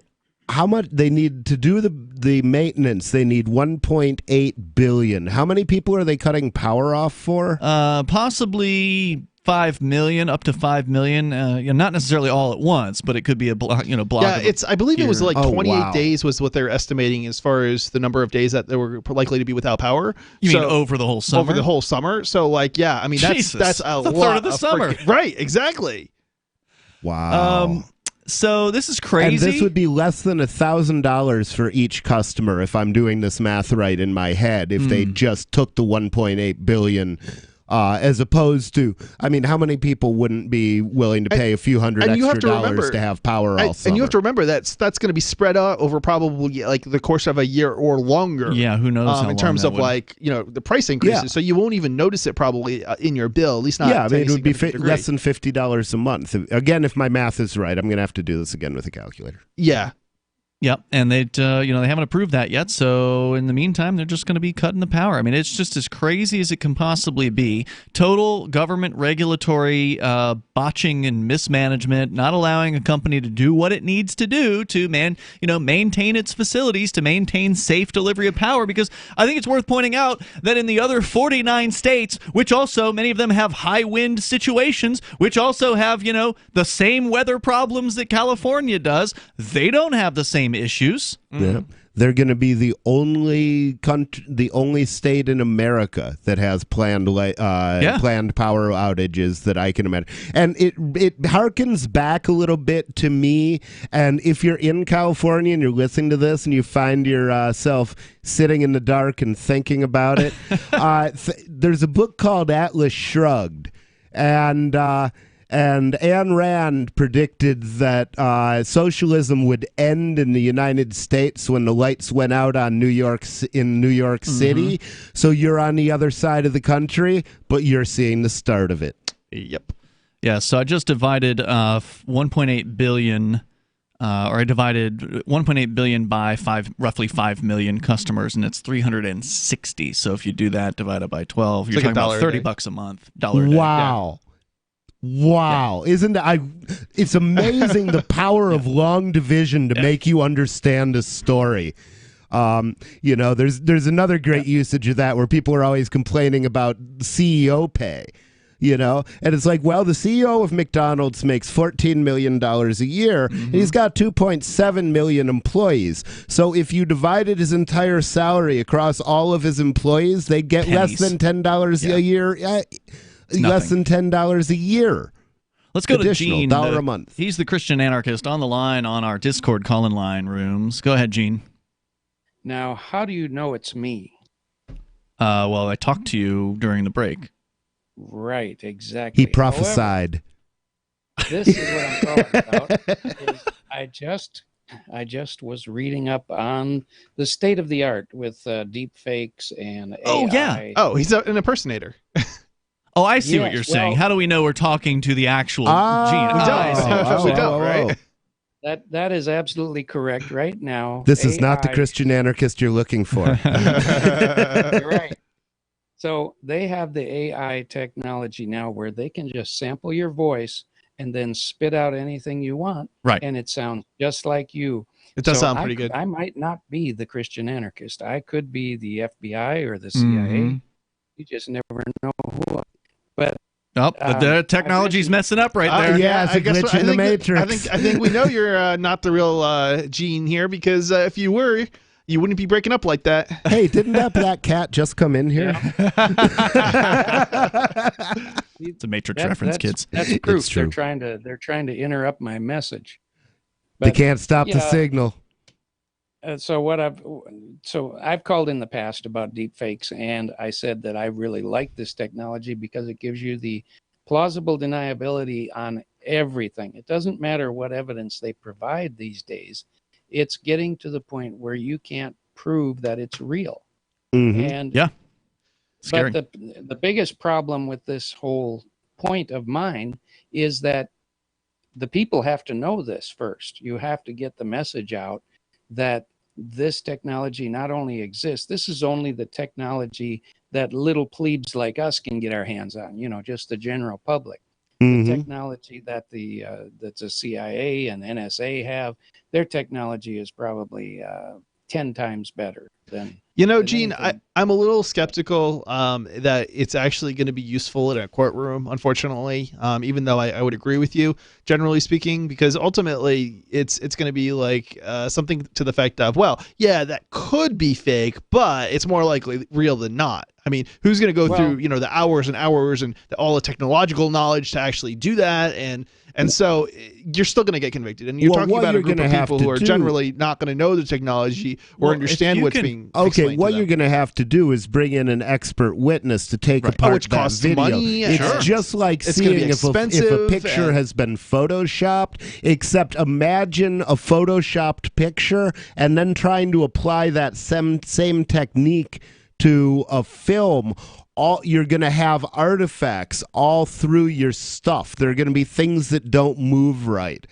Speaker 2: how much they need to do the maintenance? They need $1.8 billion. How many people are they cutting power off for?
Speaker 3: Possibly 5 million, up to 5 million. Not necessarily all at once, but it could be a block.
Speaker 1: Yeah, I believe it was like 28 days was what they're estimating as far as the number of days that they were likely to be without power.
Speaker 3: You mean over the whole summer?
Speaker 1: Over the whole summer. So, I mean, that's a lot.
Speaker 3: Third of the summer.
Speaker 1: Right, exactly.
Speaker 2: Wow.
Speaker 3: So this is crazy.
Speaker 2: And this would be less than $1,000 for each customer if I'm doing this math right in my head. If they just took the $1.8 billion, as opposed to, I mean, how many people wouldn't be willing to pay a few hundred extra dollars to have power all summer?
Speaker 1: And you have to remember that's going to be spread out over probably like the course of a year or longer.
Speaker 3: Yeah, who knows? How
Speaker 1: in terms of the price increases, so you won't even notice it probably in your bill. At least not.
Speaker 2: Yeah, I mean, it would be less than $50 a month. Again, if my math is right, I'm going to have to do this again with a calculator.
Speaker 1: Yeah.
Speaker 3: Yep, and they haven't approved that yet. So in the meantime, they're just going to be cutting the power. I mean, it's just as crazy as it can possibly be. Total government regulatory botching and mismanagement, not allowing a company to do what it needs to do to maintain its facilities, to maintain safe delivery of power. Because I think it's worth pointing out that in the other 49 states, which also many of them have high wind situations, which also have the same weather problems that California does, they don't have the same issues.
Speaker 2: Yeah. They're going to be the only state in America that has planned power outages that I can imagine. And it harkens back a little bit to me. And if you're in California and you're listening to this and you find yourself sitting in the dark and thinking about it, there's a book called Atlas Shrugged. And Ayn Rand predicted that socialism would end in the United States when the lights went out on New York City. So you're on the other side of the country, but you're seeing the start of it.
Speaker 1: Yep.
Speaker 3: Yeah, so I just divided 1.8 billion, I divided 1.8 billion by roughly 5 million customers, and it's 360. So if you do that divided by 12, you're talking about $30 a month.
Speaker 2: Wow. Wow. Isn't that it's amazing the power of long division to make you understand a story. There's another great usage of that where people are always complaining about CEO pay. And it's like, well, the CEO of McDonald's makes $14 million a year, and he's got 2.7 million employees. So if you divided his entire salary across all of his employees, they'd get less than $10 a year. Less than $10 a year.
Speaker 3: Let's go to
Speaker 2: Additional,
Speaker 3: Gene.
Speaker 2: $1 a month.
Speaker 3: He's the Christian anarchist on the line on our Discord call-in line rooms. Go ahead, Gene.
Speaker 6: Now, how do you know it's me?
Speaker 3: Well, I talked to you during the break.
Speaker 6: Right, exactly.
Speaker 2: He prophesied.
Speaker 6: However, this is what I'm talking about. I just was reading up on the state of the art with deep fakes and AI.
Speaker 1: Oh, yeah. Oh, he's an impersonator.
Speaker 3: Oh, I see what you're saying. How do we know we're talking to the actual Gene?
Speaker 6: We don't, right? That is absolutely correct right now.
Speaker 2: This is not the Christian anarchist you're looking for.
Speaker 6: You're right. So they have the AI technology now where they can just sample your voice and then spit out anything you want.
Speaker 3: Right.
Speaker 6: And it sounds just like you.
Speaker 1: It does sound pretty good.
Speaker 6: I might not be the Christian anarchist. I could be the FBI or the CIA. You just never know who. But
Speaker 3: the technology's messing up right there.
Speaker 2: Yeah, it's a glitch in the Matrix.
Speaker 1: I think we know you're not the real Gene here, because if you were, you wouldn't be breaking up like that.
Speaker 2: Hey, didn't that black cat just come in here?
Speaker 3: It's a Matrix reference, kids.
Speaker 6: That's proof.
Speaker 2: It's true.
Speaker 6: They're trying to interrupt my message.
Speaker 2: They can't stop the signal.
Speaker 6: So I've called in the past about deep fakes, and I said that I really like this technology because it gives you the plausible deniability on everything. It doesn't matter what evidence they provide these days. It's getting to the point where you can't prove that it's real. And
Speaker 3: scary.
Speaker 6: But the biggest problem with this whole point of mine is that the people have to know this first. You have to get the message out that this technology not only exists, this is only the technology that little plebes like us can get our hands on, just the general public. The technology that that's the CIA and NSA have, their technology is probably 10 times better than
Speaker 1: Gene, I'm a little skeptical that it's actually going to be useful in a courtroom, unfortunately, even though I would agree with you, generally speaking, because ultimately it's going to be like something to the effect of, well, yeah, that could be fake, but it's more likely real than not. I mean, who's going to go through, the hours and hours and all the technological knowledge to actually do that? And so you're still going to get convicted. And you're talking about a group of people who are generally not going to know the technology or understand what's being explained
Speaker 2: what
Speaker 1: to
Speaker 2: you're going to have to do is bring in an expert witness to take apart
Speaker 1: which
Speaker 2: that
Speaker 1: costs
Speaker 2: video.
Speaker 1: money.
Speaker 2: It's just like seeing if a picture has been photoshopped, except imagine a photoshopped picture and then trying to apply that same technique to a film. You're going to have artifacts all through your stuff. There are going to be things that don't move right.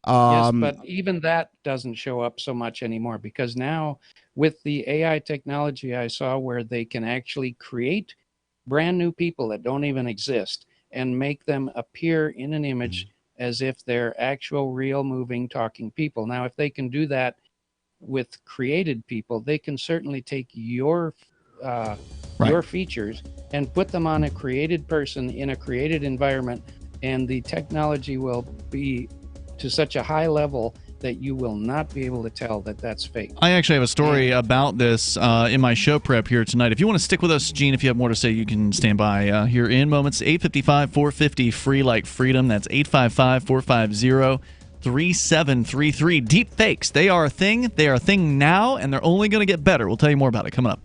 Speaker 6: Yes, but even that doesn't show up so much anymore, because now with the AI technology I saw where they can actually create brand new people that don't even exist and make them appear in an image as if they're actual, real, moving, talking people. Now, if they can do that with created people, they can certainly take your features and put them on a created person in a created environment, and the technology will be to such a high level that you will not be able to tell that that's fake.
Speaker 3: I actually have a story about this in my show prep here tonight. If you want to stick with us, Gene, if you have more to say, you can stand by here in moments. 855-450 free like freedom. That's 855-450-3733. Deep fakes, they are a thing. They are a thing now, and they're only going to get better. We'll tell you more about it coming up.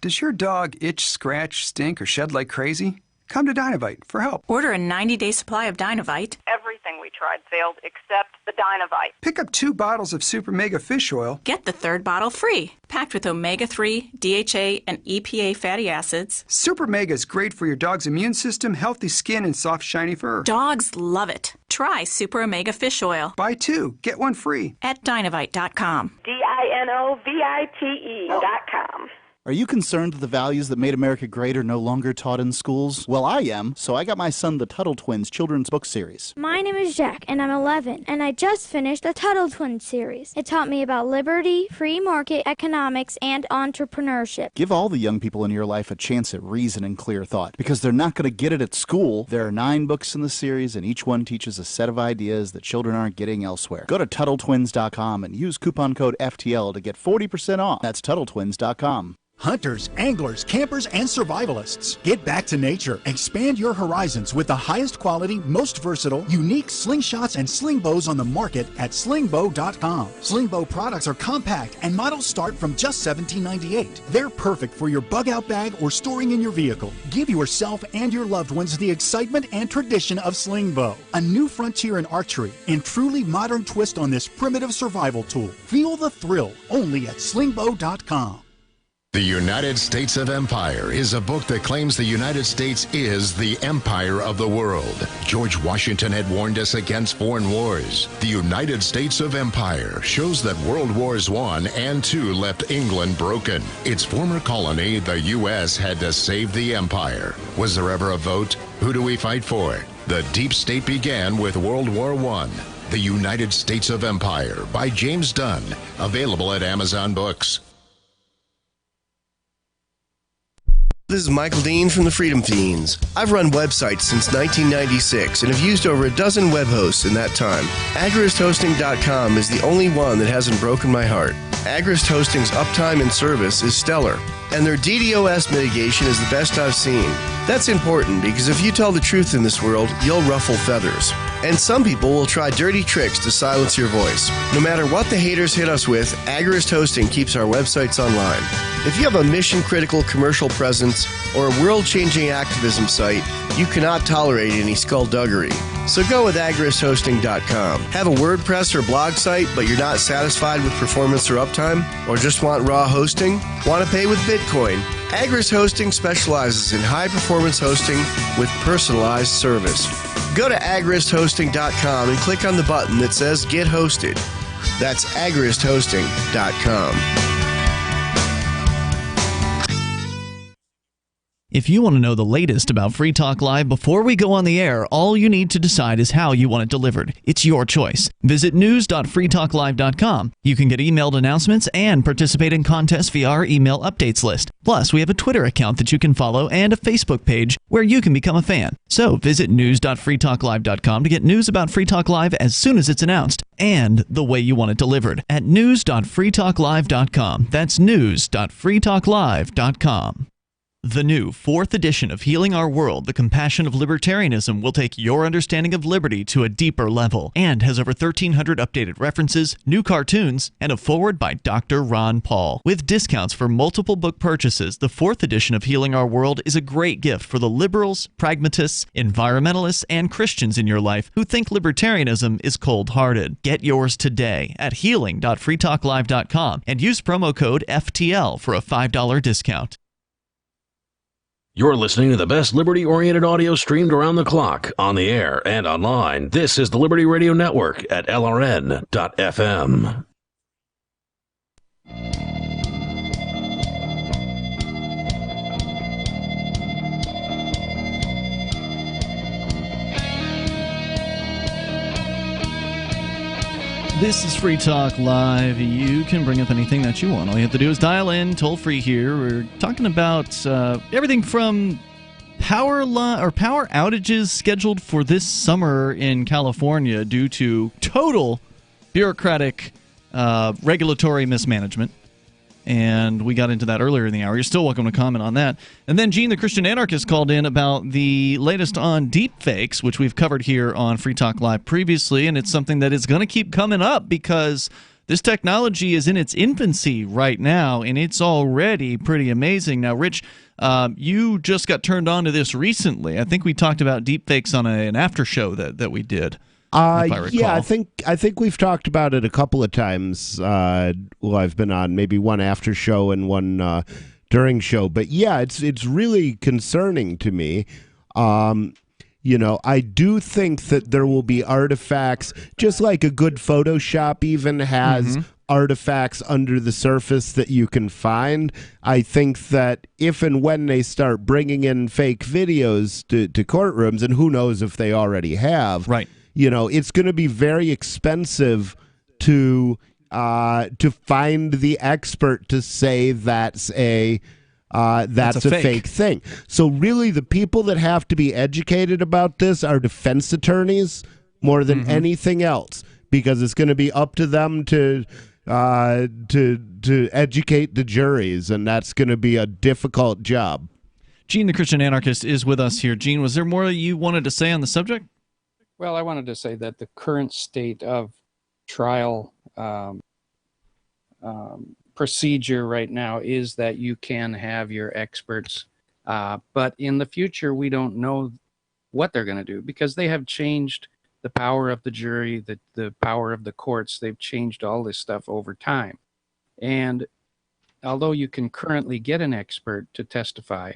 Speaker 7: Does your dog itch, scratch, stink, or shed like crazy? Come to Dynavite for help.
Speaker 8: Order a 90-day supply of Dynavite.
Speaker 9: Everything we tried failed except the Dynavite.
Speaker 7: Pick up 2 bottles of Super Mega Fish Oil.
Speaker 8: Get the 3rd bottle free. Packed with omega-3, DHA, and EPA fatty acids.
Speaker 7: Super Mega is great for your dog's immune system, healthy skin, and soft, shiny fur.
Speaker 8: Dogs love it. Try Super Omega Fish Oil.
Speaker 7: Buy 2, get 1 free.
Speaker 8: At Dynavite.com.
Speaker 9: DINOVITE.com.
Speaker 5: Are you concerned that the values that made America great are no longer taught in schools? Well, I am, so I got my son the Tuttle Twins children's book series.
Speaker 12: My name is Jack, and I'm 11, and I just finished the Tuttle Twins series. It taught me about liberty, free market economics, and entrepreneurship.
Speaker 5: Give all the young people in your life a chance at reason and clear thought, because they're not going to get it at school. There are 9 books in the series, and each one teaches a set of ideas that children aren't getting elsewhere. Go to TuttleTwins.com and use coupon code FTL to get 40% off. That's TuttleTwins.com.
Speaker 16: Hunters, anglers, campers, and survivalists. Get back to nature. Expand your horizons with the highest quality, most versatile, unique slingshots and sling bows on the market at slingbow.com. Slingbow products are compact and models start from just $17.98. They're perfect for your bug out bag or storing in your vehicle. Give yourself and your loved ones the excitement and tradition of Slingbow. A new frontier in archery and truly modern twist on this primitive survival tool. Feel the thrill only at slingbow.com.
Speaker 19: The United States of Empire is a book that claims the United States is the empire of the world. George Washington had warned us against foreign wars. The United States of Empire shows that World Wars I and II left England broken. Its former colony, the U.S., had to save the empire. Was there ever a vote? Who do we fight for? The deep state began with World War I. The United States of Empire by James Dunn. Available at Amazon Books.
Speaker 20: This is Michael Dean from the Freedom Fiends. I've run websites since 1996 and have used over a dozen web hosts in that time. AgristHosting.com is the only one that hasn't broken my heart. Agrist Hosting's uptime and service is stellar, and their DDoS mitigation is the best I've seen. That's important because if you tell the truth in this world, you'll ruffle feathers. And some people will try dirty tricks to silence your voice. No matter what the haters hit us with, Agrist Hosting keeps our websites online. If you have a mission-critical commercial presence or a world-changing activism site, you cannot tolerate any skullduggery. So go with AgristHosting.com. Have a WordPress or blog site, but you're not satisfied with performance or uptime? Or just want raw hosting? Want to pay with Bitcoin? Agrist Hosting specializes in high-performance hosting with personalized service. Go to AgristHosting.com and click on the button that says Get Hosted. That's AgristHosting.com.
Speaker 3: If you want to know the latest about Free Talk Live before we go on the air, all you need to decide is how you want it delivered. It's your choice. Visit news.freetalklive.com. You can get emailed announcements and participate in contests via our email updates list. Plus, we have a Twitter account that you can follow and a Facebook page where you can become a fan. So visit news.freetalklive.com to get news about Free Talk Live as soon as it's announced and the way you want it delivered at news.freetalklive.com. That's news.freetalklive.com. The new 4th edition of Healing Our World, The Compassion of Libertarianism will take your understanding of liberty to a deeper level and has over 1,300 updated references, new cartoons, and a foreword by Dr. Ron Paul. With discounts for multiple book purchases, the 4th edition of Healing Our World is a great gift for the liberals, pragmatists, environmentalists, and Christians in your life who think libertarianism is cold-hearted. Get yours today at healing.freetalklive.com and use promo code FTL for a $5 discount.
Speaker 18: You're listening to the best liberty-oriented audio streamed around the clock, on the air and online. This is the Liberty Radio Network at LRN.FM.
Speaker 3: This is Free Talk Live. You can bring up anything that you want. All you have to do is dial in, toll free here. We're talking about everything from power outages scheduled for this summer in California due to total bureaucratic regulatory mismanagement. And we got into that earlier in the hour. You're still welcome to comment on that. And then Gene, the Christian anarchist, called in about the latest on deepfakes, which we've covered here on Free Talk Live previously. And it's something that is going to keep coming up because this technology is in its infancy right now, and it's already pretty amazing. Now, Rich, you just got turned on to this recently. I think we talked about deepfakes on an after show that we did.
Speaker 2: Yeah, I think we've talked about it a couple of times. I've been on maybe one after show and one during show, but yeah, it's really concerning to me. I do think that there will be artifacts, just like a good Photoshop even has artifacts under the surface that you can find. I think that if and when they start bringing in fake videos to courtrooms, and who knows if they already have,
Speaker 3: right?
Speaker 2: It's going to be very expensive to find the expert to say that's a fake thing. So really, the people that have to be educated about this are defense attorneys more than anything else, because it's going to be up to them to educate the juries, and that's going to be a difficult job.
Speaker 3: Gene, the Christian anarchist, is with us here. Gene, was there more you wanted to say on the subject?
Speaker 6: Well, I wanted to say that the current state of trial procedure right now is that you can have your experts, but in the future we don't know what they're going to do, because they have changed the power of the jury, the power of the courts. They've changed all this stuff over time. And although you can currently get an expert to testify,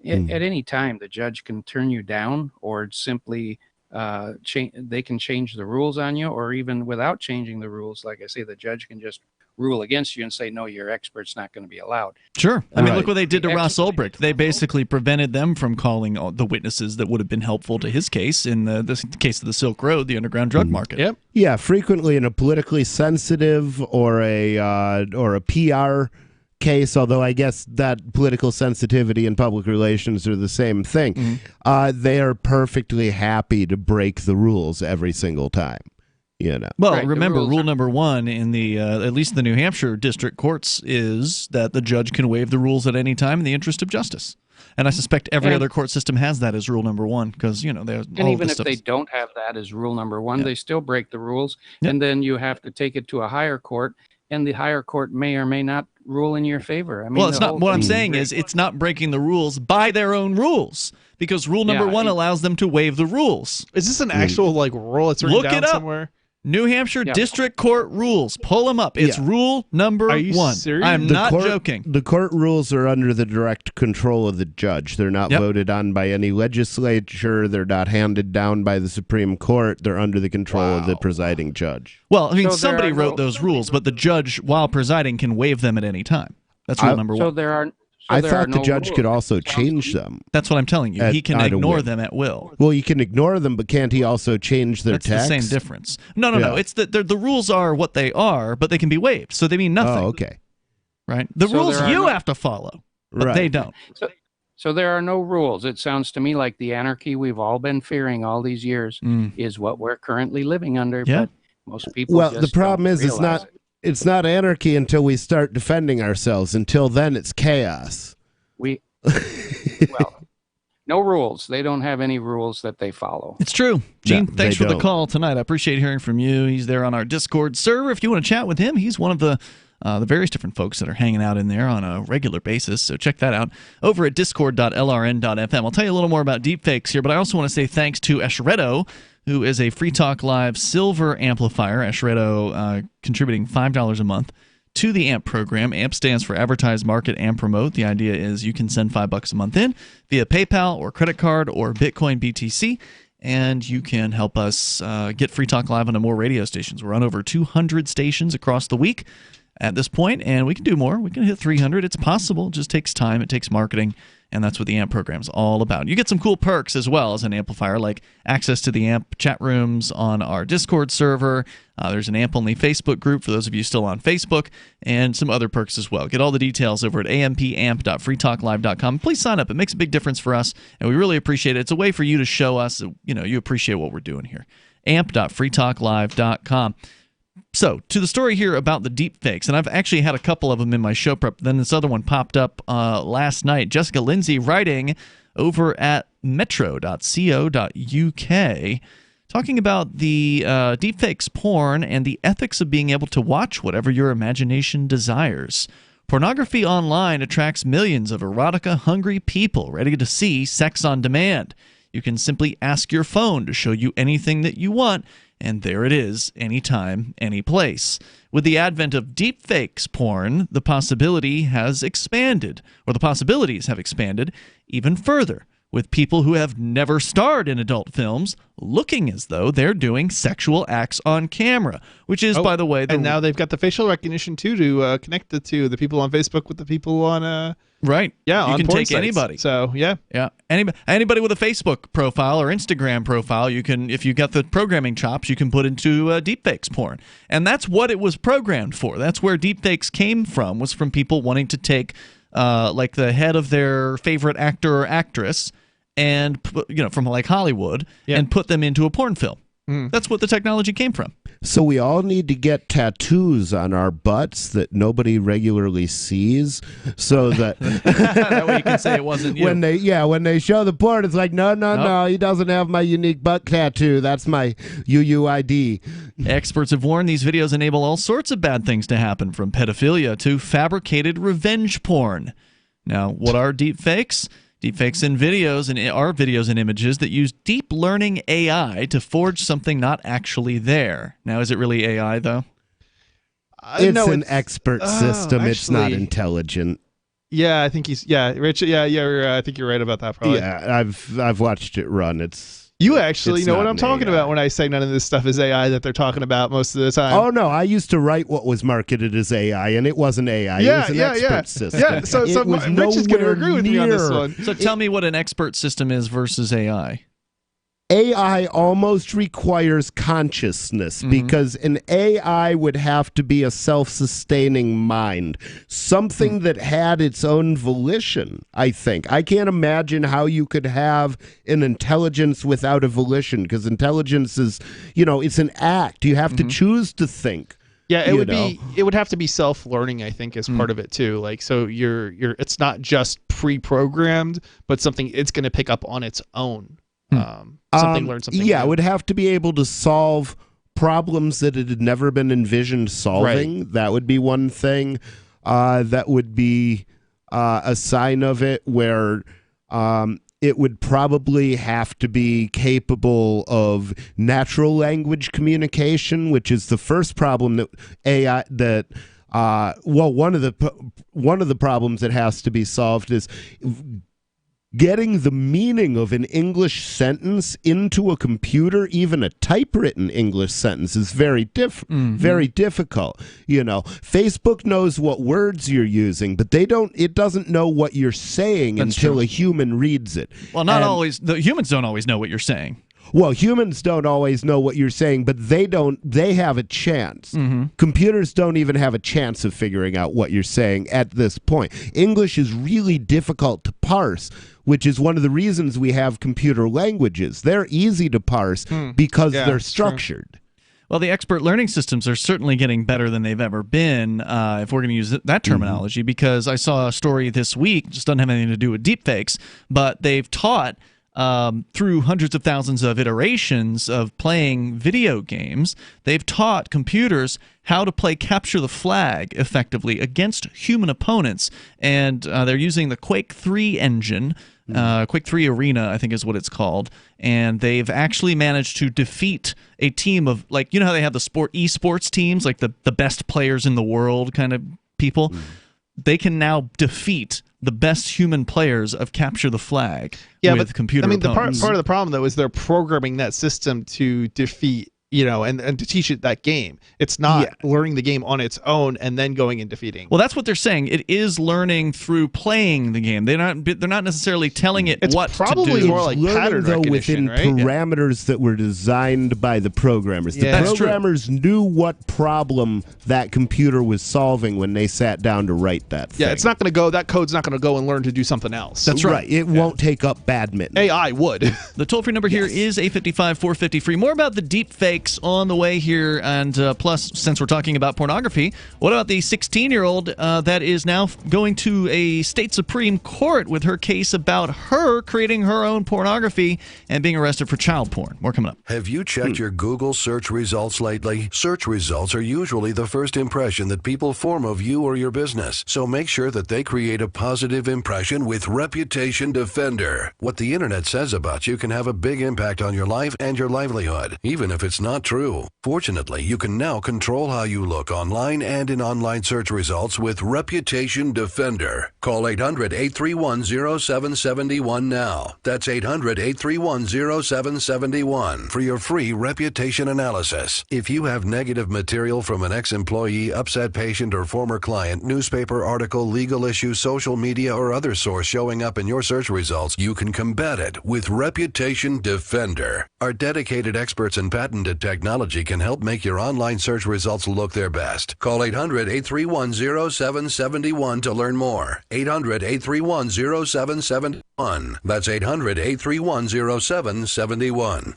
Speaker 6: at any time the judge can turn you down, or simply they can change the rules on you, or even without changing the rules, like I say, the judge can just rule against you and say, no, your expert's not going to be allowed.
Speaker 3: Sure. I mean, look what they did to Ross Ulbricht. They basically prevented them from calling the witnesses that would have been helpful to his case in the case of the Silk Road, the underground drug market.
Speaker 6: Yep.
Speaker 2: Yeah, frequently in a politically sensitive or a PR case, although I guess that political sensitivity and public relations are the same thing, they are perfectly happy to break the rules every single time.
Speaker 3: Well,
Speaker 6: Right,
Speaker 3: remember, rule number one in the at least the New Hampshire district courts is that the judge can waive the rules at any time in the interest of justice. And I suspect every other court system has that as rule number one, because
Speaker 6: and even if they don't have that as rule number one, they still break the rules, and then you have to take it to a higher court, and the higher court may or may not rule in your favor. I mean,
Speaker 3: it's not. What I'm saying is, it's not breaking the rules by their own rules, because rule number one allows them to waive the rules.
Speaker 1: Is this an actual rule? It's written
Speaker 3: Look
Speaker 1: down
Speaker 3: it up.
Speaker 1: somewhere.
Speaker 3: New Hampshire District Court rules. Pull them up. It's rule number one.
Speaker 1: Serious?
Speaker 3: I'm not joking.
Speaker 2: The court rules are under the direct control of the judge. They're not voted on by any legislature. They're not handed down by the Supreme Court. They're under the control of the presiding judge.
Speaker 3: Well, I mean, somebody wrote those rules, but the judge, while presiding, can waive them at any time. That's rule number one.
Speaker 6: So there are.
Speaker 2: I thought the judge could also change them.
Speaker 3: That's what I'm telling you. He can ignore them at will.
Speaker 2: Well, you can ignore them, but can't he also change their text?
Speaker 3: That's the same difference. No. It's that the rules are what they are, but they can be waived, so they mean nothing.
Speaker 2: Oh, okay.
Speaker 3: Right? The rules you have to follow, but they don't.
Speaker 6: So there are no rules. It sounds to me like the anarchy we've all been fearing all these years is what we're currently living under.
Speaker 3: Yeah.
Speaker 6: But most people.
Speaker 2: Well,
Speaker 6: just
Speaker 2: the problem
Speaker 6: don't
Speaker 2: is
Speaker 6: realize
Speaker 2: it's not anarchy until we start defending ourselves. Until then, it's chaos.
Speaker 6: No rules. They don't have any rules that they follow.
Speaker 3: It's true. Gene,
Speaker 2: No,
Speaker 3: thanks
Speaker 2: they
Speaker 3: for the
Speaker 2: don't.
Speaker 3: call tonight. I appreciate hearing from you. He's there on our Discord server. If you want to chat with him, he's one of the various different folks that are hanging out in there on a regular basis. So check that out over at discord.lrn.fm. I'll tell you a little more about deepfakes here, but I also want to say thanks to Ashredo, who is a Free Talk Live silver amplifier. Ashredo contributing $5 a month to the AMP program. AMP stands for Advertise, Market, and Promote. The idea is you can send $5 a month in via PayPal or credit card or Bitcoin BTC, and you can help us get Free Talk Live onto more radio stations. We're on over 200 stations across the week at this point, and we can do more. We can hit 300. It's possible. It just takes time. It takes marketing, and that's what the AMP program is all about. You get some cool perks as well as an amplifier, like access to the AMP chat rooms on our Discord server. There's an AMP-only Facebook group for those of you still on Facebook, and some other perks as well. Get all the details over at ampamp.freetalklive.com. Please sign up. It makes a big difference for us, and we really appreciate it. It's a way for you to show us, you appreciate what we're doing here. amp.freetalklive.com. So, to the story here about the deep fakes, and I've actually had a couple of them in my show prep. Then this other one popped up last night. Jessica Lindsay writing over at metro.co.uk, talking about the deepfakes porn and the ethics of being able to watch whatever your imagination desires. Pornography online attracts millions of erotica-hungry people ready to see sex on demand. You can simply ask your phone to show you anything that you want, and there it is, anytime, any place. With the advent of deepfakes porn, the possibilities have expanded even further. with people who have never starred in adult films looking as though they're doing sexual acts on camera, which is, by the way...
Speaker 1: And now they've got the facial recognition, too, to connect the two, the people on Facebook with the people on...
Speaker 3: Right.
Speaker 1: Yeah,
Speaker 3: you
Speaker 1: on
Speaker 3: can
Speaker 1: porn
Speaker 3: take
Speaker 1: sites.
Speaker 3: anybody.
Speaker 1: So, yeah.
Speaker 3: Yeah. Anybody with a Facebook profile or Instagram profile, you can, if you got the programming chops, you can put into deepfakes porn. And that's what it was programmed for. That's where deepfakes came from, was from people wanting to take like the head of their favorite actor or actress and from like Hollywood and put them into a porn film. That's what the technology came from.
Speaker 2: So we all need to get tattoos on our butts that nobody regularly sees, so that
Speaker 3: that way you can say it wasn't you.
Speaker 2: When they show the porn, it's like, no, he doesn't have my unique butt tattoo. That's my UUID.
Speaker 3: Experts have warned these videos enable all sorts of bad things to happen, from pedophilia to fabricated revenge porn. Now, what are deepfakes? Deepfakes in videos are videos and images that use deep learning AI to forge something not actually there. Now, is it really AI, though?
Speaker 2: It's an expert system.
Speaker 1: Actually,
Speaker 2: it's not intelligent.
Speaker 1: Yeah, I think Rich. Yeah, I think you're right about that. Probably.
Speaker 2: Yeah, I've watched it run.
Speaker 1: You actually
Speaker 2: it's
Speaker 1: know what
Speaker 2: not
Speaker 1: I'm talking
Speaker 2: AI.
Speaker 1: about when I say none of this stuff is AI that they're talking about most of the time.
Speaker 2: Oh no, I used to write what was marketed as AI, and it wasn't AI. It was an expert system.
Speaker 1: Yeah, so
Speaker 2: It was
Speaker 1: Rich is going to
Speaker 2: nowhere
Speaker 1: agree with me on this
Speaker 2: near-
Speaker 1: one.
Speaker 3: So tell me what an expert system is versus AI.
Speaker 2: AI almost requires consciousness because an AI would have to be a self-sustaining mind, something that had its own volition, I think. I can't imagine how you could have an intelligence without a volition, because intelligence is, it's an act. You have to choose to think.
Speaker 1: Yeah, it would have to be self-learning, I think, as part of it too. Like, so it's not just pre-programmed, but something it's going to pick up on its own. Learn something.
Speaker 2: Yeah,
Speaker 1: new.
Speaker 2: it would have to be able to solve problems that it had never been envisioned solving.
Speaker 1: Right.
Speaker 2: That would be one thing. That would be a sign of it, where it would probably have to be capable of natural language communication, which is the first problem that AI one of the problems that has to be solved is getting the meaning of an English sentence into a computer. Even a typewritten English sentence is very difficult. Facebook knows what words you're using, but it doesn't know what you're saying until a human reads it.
Speaker 3: Well, not always. The humans don't always know what you're saying.
Speaker 2: Well, humans don't always know what you're saying, but they have a chance. Computers don't even have a chance of figuring out what you're saying at this point. English is really difficult to parse, which is one of the reasons we have computer languages. They're easy to parse because they're structured.
Speaker 3: True. Well, the expert learning systems are certainly getting better than they've ever been, if we're going to use that terminology, because I saw a story this week, just doesn't have anything to do with deepfakes, but they've taught through hundreds of thousands of iterations of playing video games, they've taught computers how to play capture the flag effectively against human opponents. And they're using the Quake 3 engine. Quake 3 Arena, I think is what it's called. And they've actually managed to defeat a team of, like, how they have the esports teams, like the best players in the world kind of people. They can now defeat the best human players of capture the flag with computer opponents.
Speaker 1: Part of the problem, though, is they're programming that system to defeat, and to teach it that game. It's not learning the game on its own and then going and defeating.
Speaker 3: Well, that's what they're saying. It is learning through playing the game. They're not necessarily telling it what
Speaker 1: probably
Speaker 3: to do.
Speaker 1: more like pattern
Speaker 2: though,
Speaker 1: recognition,
Speaker 2: within
Speaker 1: right?
Speaker 2: parameters that were designed by the programmers. The
Speaker 1: Yeah. That's
Speaker 2: programmers knew what problem that computer was solving when they sat down to write that thing.
Speaker 1: Yeah, it's not going to go. That code's not going to go and learn to do something else.
Speaker 2: That's right. It won't take up badminton.
Speaker 1: AI would.
Speaker 3: The toll-free number here is 855-450-FREE. More about the deep fakes on the way here, and plus, since we're talking about pornography, what about the 16-year-old that is now going to a state Supreme Court with her case about her creating her own pornography and being arrested for child porn? More coming up.
Speaker 4: Have you checked your Google search results lately? Search results are usually the first impression that people form of you or your business, so make sure that they create a positive impression with Reputation Defender. What the internet says about you can have a big impact on your life and your livelihood, even if it's not not true. Fortunately, you can now control how you look online and in online search results with Reputation Defender. Call 800-831-0771 now. That's 800-831-0771 for your free reputation analysis. If you have negative material from an ex-employee, upset patient, or former client, newspaper article, legal issue, social media, or other source showing up in your search results, you can combat it with Reputation Defender. Our dedicated experts and patented technology can help make your online search results look their best. Call 800-831-0771 to learn more. 800-831-0771. That's 800-831-0771.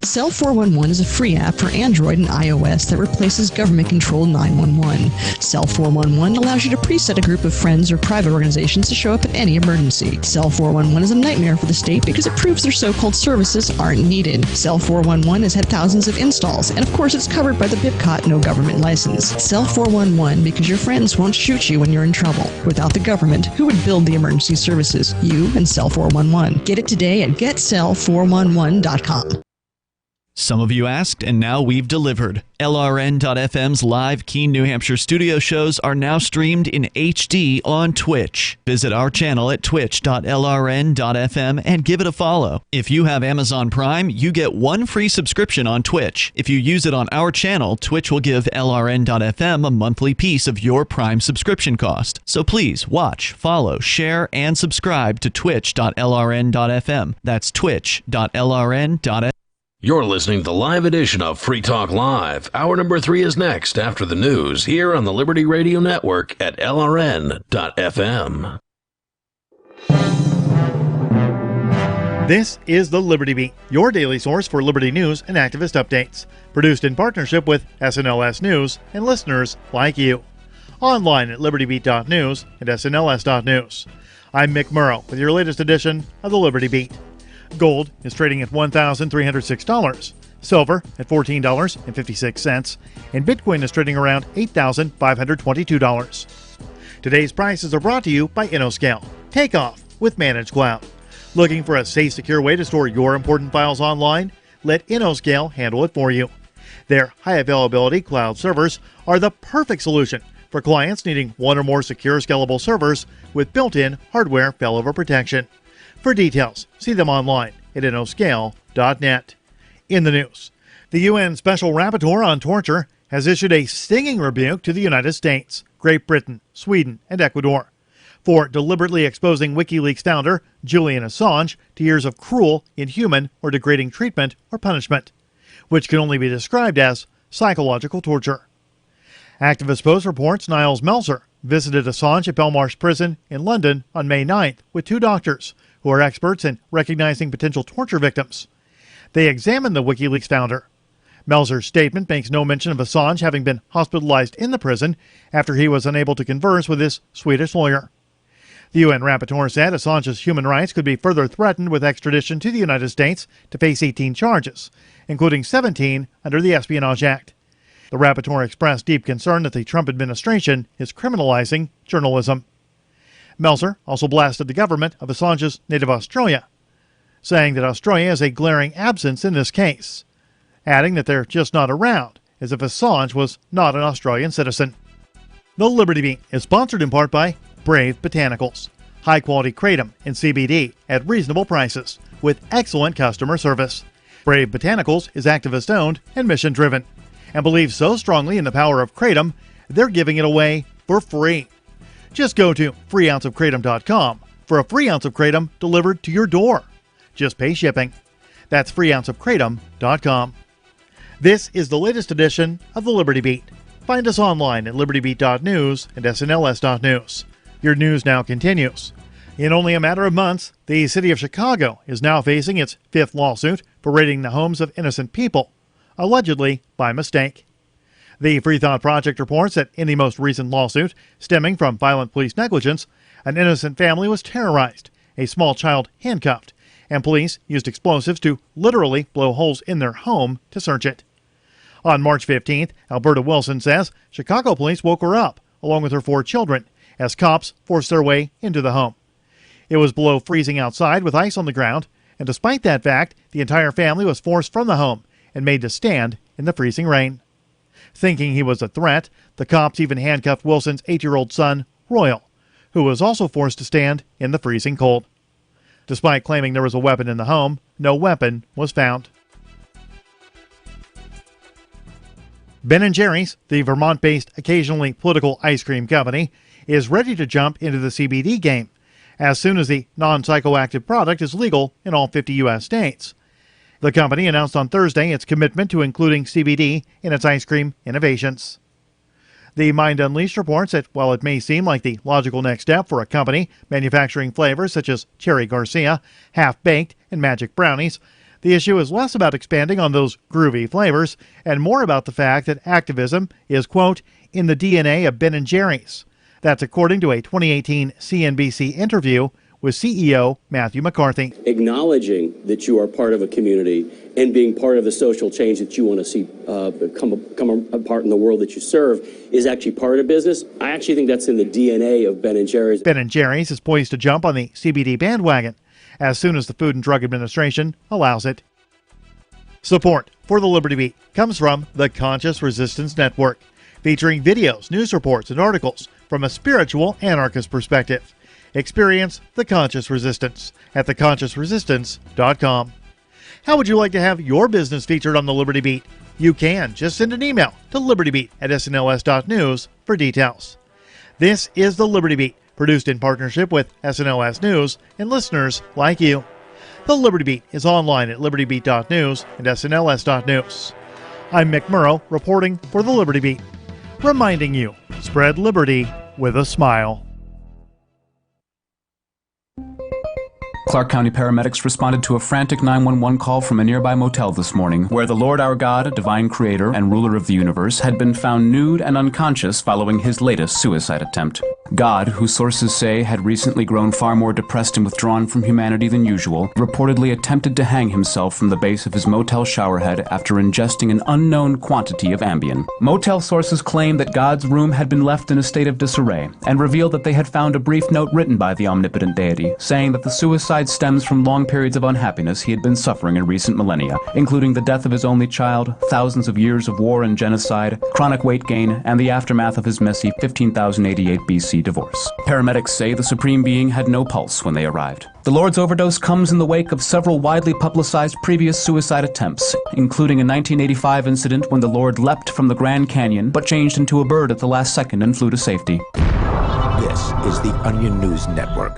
Speaker 17: Cell 411 is a free app for Android and iOS that replaces government-controlled 911. Cell 411 allows you to preset a group of friends or private organizations to show up at any emergency. Cell 411 is a nightmare for the state because it proves their so-called services aren't needed. Cell 411 has had thousands of installs, and of course it's covered by the BIPCOT no government license. Cell 411 because your friends won't shoot you when you're in trouble. Without the government, who would build the emergency services? You and Cell 411. Get it today at getcell411.com.
Speaker 3: Some of you asked, and now we've delivered. LRN.FM's live Keene, New Hampshire studio shows are now streamed in HD on Twitch. Visit our channel at twitch.lrn.fm and give it a follow. If you have Amazon Prime, you get one free subscription on Twitch. If you use it on our channel, Twitch will give LRN.FM a monthly piece of your Prime subscription cost. So please watch, follow, share, and subscribe to twitch.lrn.fm. That's twitch.lrn.fm.
Speaker 18: You're listening to the live edition of Free Talk Live. Hour number 3 is next after the news here on the Liberty Radio Network at LRN.FM.
Speaker 21: This is the Liberty Beat, your daily source for liberty news and activist updates. Produced in partnership with SNLS News and listeners like you. Online at libertybeat.news and snls.news. I'm Mick Murrow with your latest edition of the Liberty Beat. Gold is trading at $1,306, silver at $14.56, and Bitcoin is trading around $8,522. Today's prices are brought to you by InnoScale. Take off with Managed Cloud. Looking for a safe, secure way to store your important files online? Let InnoScale handle it for you. Their high-availability cloud servers are the perfect solution for clients needing one or more secure, scalable servers with built-in hardware failover protection. For details, see them online at innoscale.net. In the news, the UN Special Rapporteur on Torture has issued a stinging rebuke to the United States, Great Britain, Sweden, and Ecuador for deliberately exposing WikiLeaks founder Julian Assange to years of cruel, inhuman, or degrading treatment or punishment, which can only be described as psychological torture. Activist Post reports Niles Melzer visited Assange at Belmarsh Prison in London on May 9th with 2 doctors who are experts in recognizing potential torture victims. They examined the WikiLeaks founder. Melzer's statement makes no mention of Assange having been hospitalized in the prison after he was unable to converse with his Swedish lawyer. The UN rapporteur said Assange's human rights could be further threatened with extradition to the United States to face 18 charges, including 17 under the Espionage Act. The rapporteur expressed deep concern that the Trump administration is criminalizing journalism. Melzer also blasted the government of Assange's native Australia, saying that Australia is a glaring absence in this case, adding that they're just not around, as if Assange was not an Australian citizen. The Liberty Beat is sponsored in part by Brave Botanicals, high-quality kratom and CBD at reasonable prices with excellent customer service. Brave Botanicals is activist-owned and mission-driven, and believes so strongly in the power of kratom, they're giving it away for free. Just go to freeounceofkratom.com for a free ounce of kratom delivered to your door. Just pay shipping. That's freeounceofkratom.com. This is the latest edition of the Liberty Beat. Find us online at libertybeat.news and snls.news. Your news now continues. In only a matter of months, the city of Chicago is now facing its 5th lawsuit for raiding the homes of innocent people, allegedly by mistake. The Free Thought Project reports that in the most recent lawsuit, stemming from violent police negligence, an innocent family was terrorized, a small child handcuffed, and police used explosives to literally blow holes in their home to search it. On March 15th, Alberta Wilson says Chicago police woke her up, along with her 4 children, as cops forced their way into the home. It was below freezing outside with ice on the ground, and despite that fact, the entire family was forced from the home and made to stand in the freezing rain. Thinking he was a threat, the cops even handcuffed Wilson's 8-year-old son, Royal, who was also forced to stand in the freezing cold. Despite claiming there was a weapon in the home, no weapon was found. Ben & Jerry's, the Vermont-based occasionally political ice cream company, is ready to jump into the CBD game as soon as the non-psychoactive product is legal in all 50 U.S. states. The company announced on Thursday its commitment to including CBD in its ice cream innovations. The Mind Unleashed reports that while it may seem like the logical next step for a company manufacturing flavors such as Cherry Garcia, Half-Baked, and Magic Brownies, the issue is less about expanding on those groovy flavors and more about the fact that activism is, quote, in the DNA of Ben & Jerry's. That's according to a 2018 CNBC interview with CEO Matthew McCarthy.
Speaker 10: Acknowledging that you are part of a community and being part of the social change that you want to see come apart in the world that you serve is actually part of business. I actually think that's in the DNA of Ben & Jerry's.
Speaker 21: Ben & Jerry's is poised to jump on the CBD bandwagon as soon as the Food and Drug Administration allows it. Support for the Liberty Beat comes from the Conscious Resistance Network, featuring videos, news reports, and articles from a spiritual anarchist perspective. Experience the Conscious Resistance at theconsciousresistance.com. How would you like to have your business featured on the Liberty Beat? You can. Just send an email to libertybeat@snls.news for details. This is the Liberty Beat, produced in partnership with SNLS News and listeners like you. The Liberty Beat is online at libertybeat.news and snls.news. I'm Mick Murrow, reporting for the Liberty Beat, reminding you, spread liberty with a smile.
Speaker 22: Clark County paramedics responded to a frantic 911 call from a nearby motel this morning, where the Lord our God, divine creator and ruler of the universe, had been found nude and unconscious following his latest suicide attempt. God, who sources say had recently grown far more depressed and withdrawn from humanity than usual, reportedly attempted to hang himself from the base of his motel showerhead after ingesting an unknown quantity of Ambien. Motel sources claim that God's room had been left in a state of disarray, and revealed that they had found a brief note written by the omnipotent deity, saying that the suicide stems from long periods of unhappiness he had been suffering in recent millennia, including the death of his only child, thousands of years of war and genocide, chronic weight gain, and the aftermath of his messy 15,088 BC divorce. Paramedics say the Supreme Being had no pulse when they arrived. The Lord's overdose comes in the wake of several widely publicized previous suicide attempts, including a 1985 incident when the Lord leapt from the Grand Canyon but changed into a bird at the last second and flew to safety.
Speaker 23: This is the Onion News Network.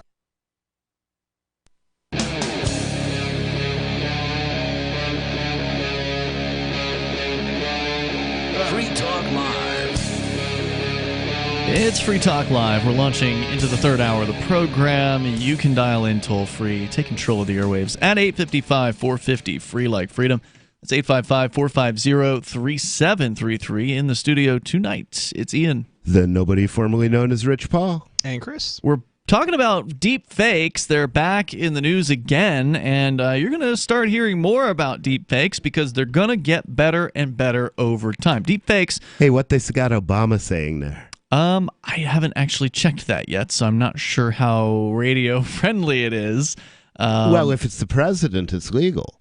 Speaker 18: Free Talk Live.
Speaker 3: It's Free Talk Live. We're launching into the third hour of the program. You can dial in toll-free. Take control of the airwaves at 855-450, free like freedom. That's 855-450-3733. In the studio tonight, it's Ian.
Speaker 2: The nobody formerly known as Rich Paul.
Speaker 1: And Chris.
Speaker 3: We're talking about deep fakes. They're back in the news again, and you're going to start hearing more about deep fakes because they're going to get better and better over time. Deep fakes.
Speaker 2: Hey, what they got Obama saying there?
Speaker 3: I haven't actually checked that yet, so I'm not sure how radio friendly it is.
Speaker 2: Well, if it's the president, it's legal.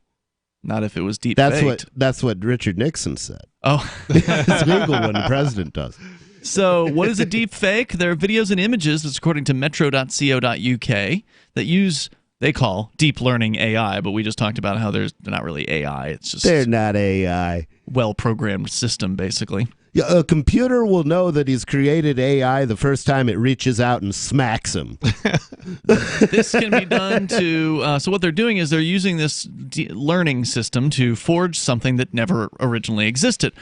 Speaker 3: Not if it was deep
Speaker 2: faked. That's what Richard Nixon said.
Speaker 3: Oh.
Speaker 2: It's legal when the president does.
Speaker 3: So what is a deep fake? There are videos and images, that's according to metro.co.uk, that they call deep learning AI, but we just talked about how they're not really AI. It's just
Speaker 2: they're not AI.
Speaker 3: Well-programmed system, basically.
Speaker 2: Yeah, a computer will know that he's created AI the first time it reaches out and smacks him.
Speaker 3: This can be done to... so what they're doing is they're using this learning system to forge something that never originally existed,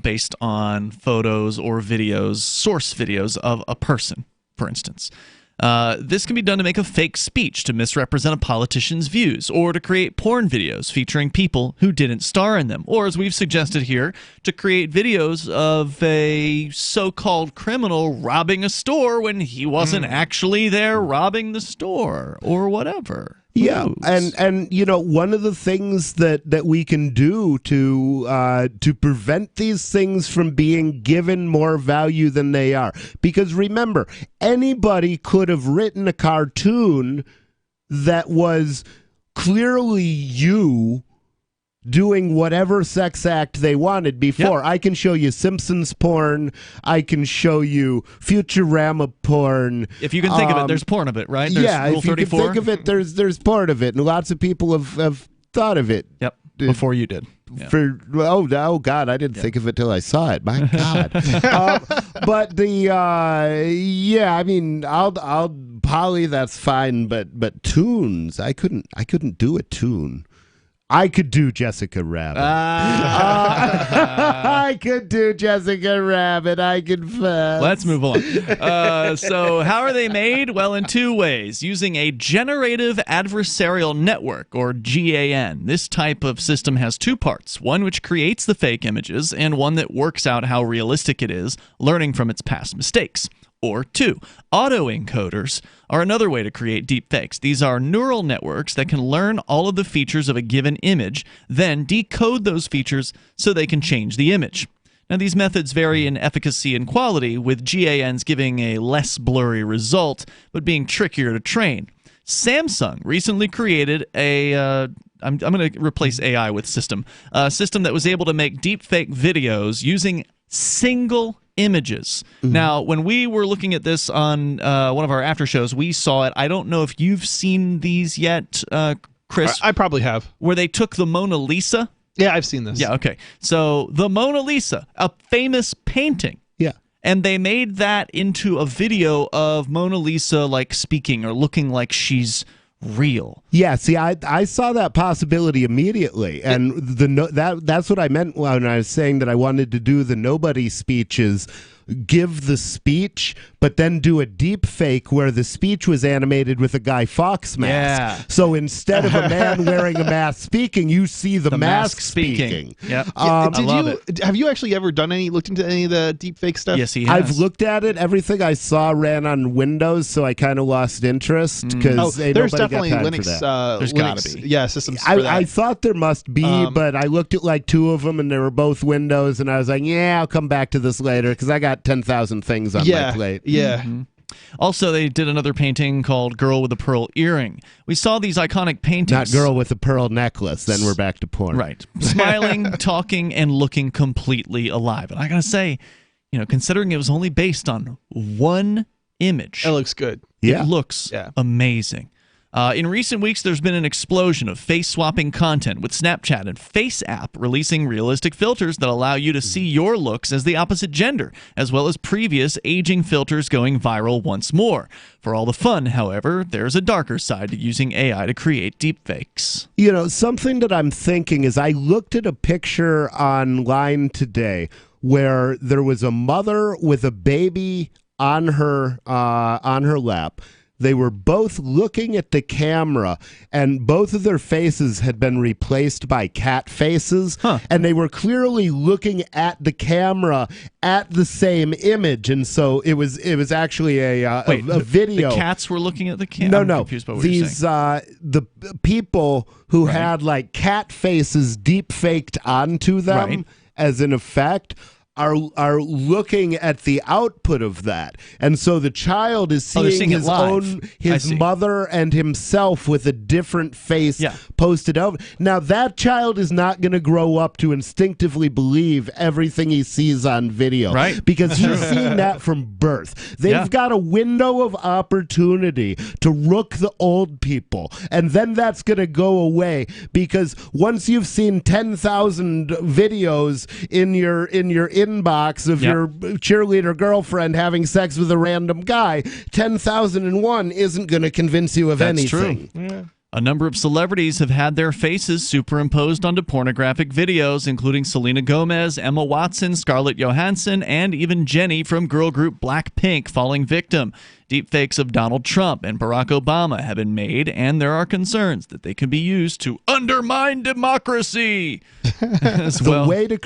Speaker 3: based on photos or videos, source videos of a person, for instance. This can be done to make a fake speech to misrepresent a politician's views, or to create porn videos featuring people who didn't star in them, or, as we've suggested here, to create videos of a so-called criminal robbing a store when he wasn't actually there robbing the store, or whatever.
Speaker 2: Yeah, and you know, one of the things that we can do to prevent these things from being given more value than they are, because remember, anybody could have written a cartoon that was clearly you doing whatever sex act they wanted before. I can show you Simpsons porn. I can show you Futurama porn.
Speaker 3: If you can think of it, there's porn of it, right? There's Rule
Speaker 2: if you
Speaker 3: 34.
Speaker 2: can think of it, there's porn of it, and lots of people have thought of it.
Speaker 3: Yep. Before you did. Yeah.
Speaker 2: Oh God, I didn't think of it till I saw it. My God. But I mean, I'll poly, that's fine, but tunes, I couldn't do a tune. I could do Jessica Rabbit. I could do Jessica Rabbit. I confess.
Speaker 3: Let's move on. So how are they made? Well, in two ways. Using a generative adversarial network, or GAN. This type of system has two parts. One which creates the fake images, and one that works out how realistic it is, learning from its past mistakes. Or two, autoencoders are another way to create deepfakes. These are neural networks that can learn all of the features of a given image, then decode those features so they can change the image. Now, these methods vary in efficacy and quality, with GANs giving a less blurry result, but being trickier to train. Samsung recently created I'm going to replace AI with system. A system that was able to make deepfake videos using single images. Now, when we were looking at this on one of our after shows, we saw it. I don't know if you've seen these yet, Chris.
Speaker 1: I probably have.
Speaker 3: Where they took the Mona Lisa.
Speaker 1: Yeah, I've seen this.
Speaker 3: Yeah, okay. So the Mona Lisa, a famous painting.
Speaker 2: Yeah.
Speaker 3: And they made that into a video of Mona Lisa like speaking or looking like she's real.
Speaker 2: Yeah, see, I saw that possibility immediately, and that's what I meant when I was saying that I wanted to do the nobody speeches. Give the speech, but then do a deep fake where the speech was animated with a Guy Fawkes mask.
Speaker 3: Yeah.
Speaker 2: So instead of a man wearing a mask speaking, you see the mask speaking.
Speaker 3: Yep.
Speaker 1: Have you actually ever looked into any of the deep fake stuff?
Speaker 3: Yes, he has.
Speaker 2: I've looked at it. Everything I saw ran on Windows, so I kind of lost interest because
Speaker 1: there's definitely Linux.
Speaker 3: There's got to be.
Speaker 1: Yeah, systems. For that.
Speaker 2: I thought there must be, but I looked at like two of them, and they were both Windows, and I was like, yeah, I'll come back to this later because I got 10,000 things on my plate.
Speaker 1: Yeah.
Speaker 3: Also, they did another painting called Girl with a Pearl Earring. We saw these iconic paintings.
Speaker 2: Not Girl with a Pearl Necklace, then we're back to porn.
Speaker 3: Right. Smiling, talking, and looking completely alive. And I gotta say, considering it was only based on one image.
Speaker 1: It looks good.
Speaker 2: Yeah.
Speaker 3: It looks amazing. In recent weeks, there's been an explosion of face-swapping content, with Snapchat and FaceApp releasing realistic filters that allow you to see your looks as the opposite gender, as well as previous aging filters going viral once more. For all the fun, however, there's a darker side to using AI to create deepfakes.
Speaker 2: Something that I'm thinking is I looked at a picture online today where there was a mother with a baby on her lap. They were both looking at the camera, and both of their faces had been replaced by cat faces, and they were clearly looking at the camera at the same image, and so it was actually a video.
Speaker 3: The cats were looking at the camera?
Speaker 2: No.
Speaker 3: I'm confused by what you're saying.
Speaker 2: The people who had like cat faces deep faked onto them as an effect are looking at the output of that, and so the child is seeing his mother and himself with a different face posted over. Now that child is not going to grow up to instinctively believe everything he sees on video,
Speaker 3: right?
Speaker 2: Because he's seen that from birth. They've got a window of opportunity to rook the old people, and then that's going to go away because once you've seen 10,000 videos in your inbox of your cheerleader girlfriend having sex with a random guy, 10,001 isn't going to convince you of anything.
Speaker 3: True. Yeah. A number of celebrities have had their faces superimposed onto pornographic videos, including Selena Gomez, Emma Watson, Scarlett Johansson, and even Jennie from girl group Blackpink falling victim. Deepfakes of Donald Trump and Barack Obama have been made, and there are concerns that they could be used to undermine democracy.
Speaker 2: The way to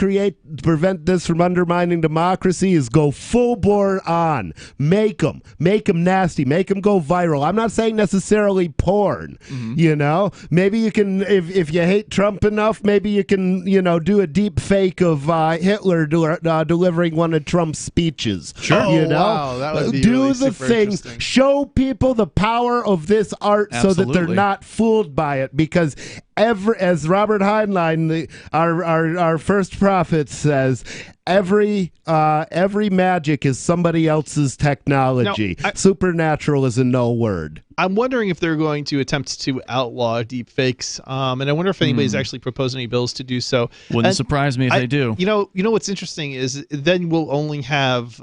Speaker 2: prevent this from undermining democracy is go full bore on. Make them nasty. Make them go viral. I'm not saying necessarily porn. Maybe you can, if you hate Trump enough, maybe you can, do a deep fake of Hitler delivering one of Trump's speeches.
Speaker 1: Sure. Wow, that would be
Speaker 2: do
Speaker 1: really
Speaker 2: the
Speaker 1: super
Speaker 2: thing show people the power of this art so that they're not fooled by it, because as Robert Heinlein, our first prophet, says, every magic is somebody else's technology. Supernatural is a no word.
Speaker 1: I'm wondering if they're going to attempt to outlaw deep fakes, and I wonder if anybody's actually proposed any bills to do so.
Speaker 3: Wouldn't surprise me if they do.
Speaker 1: You know what's interesting is then we'll only have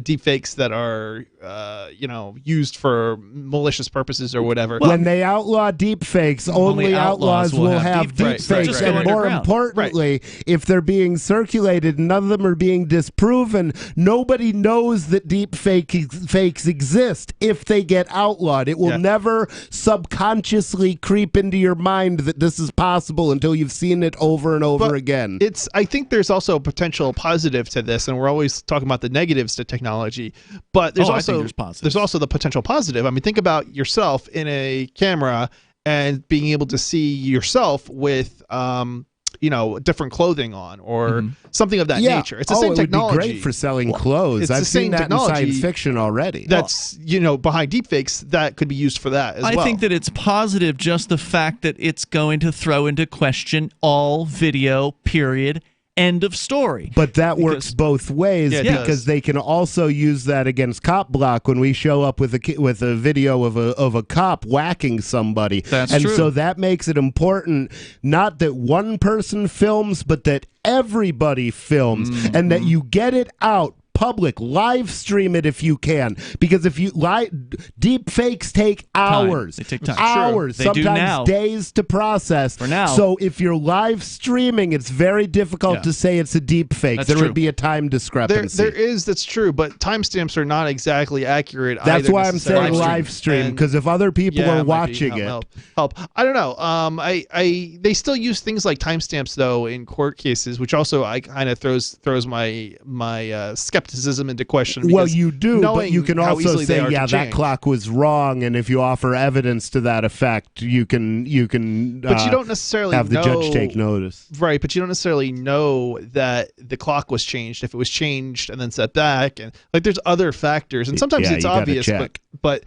Speaker 1: deep fakes that are used for malicious purposes or whatever.
Speaker 2: When they outlaw deep fakes, only outlaws will have deep fakes, and more importantly, if they're being circulated, none of them are being disproven. Nobody knows that deep fakes exist if they get outlawed. It will never subconsciously creep into your mind that this is possible until you've seen it over and over again.
Speaker 1: I think there's also a potential positive to this, and we're always talking about the negatives to technology, but there's also the potential positive. I mean, think about yourself in a camera and being able to see yourself with different clothing on or something of that nature. It's the same technology.
Speaker 2: It would be great for selling clothes. I've seen that in science fiction already.
Speaker 1: That's behind deepfakes that could be used for that as well.
Speaker 3: I think that it's positive, just the fact that it's going to throw into question all video, period. End of story.
Speaker 2: But that works both ways, because they can also use that against cop block when we show up with a video of a cop whacking somebody.
Speaker 3: That's true.
Speaker 2: So that makes it important, not that one person films, but that everybody films, and that you get it out. Public, live stream it if you can, because if you deep fakes take hours.
Speaker 3: They take time.
Speaker 2: Hours,
Speaker 3: They do
Speaker 2: sometimes
Speaker 3: now.
Speaker 2: days to process.
Speaker 3: For now.
Speaker 2: So if you're live streaming, it's very difficult to say it's a deep fake.
Speaker 3: That's
Speaker 2: there
Speaker 3: true.
Speaker 2: would be a time discrepancy.
Speaker 1: That's true, but timestamps are not exactly accurate.
Speaker 2: That's
Speaker 1: either
Speaker 2: why I'm saying live stream, because if other people are watching it,
Speaker 1: help. I don't know. They still use things like timestamps though in court cases, which also I kind of throws my skepticism into question.
Speaker 2: Well, you do, but you can also say, that clock was wrong, and if you offer evidence to that effect, you can.
Speaker 1: But you don't necessarily
Speaker 2: have the judge take notice,
Speaker 1: right? But you don't necessarily know that the clock was changed if it was changed and then set back, and there's other factors, and sometimes it's obvious, but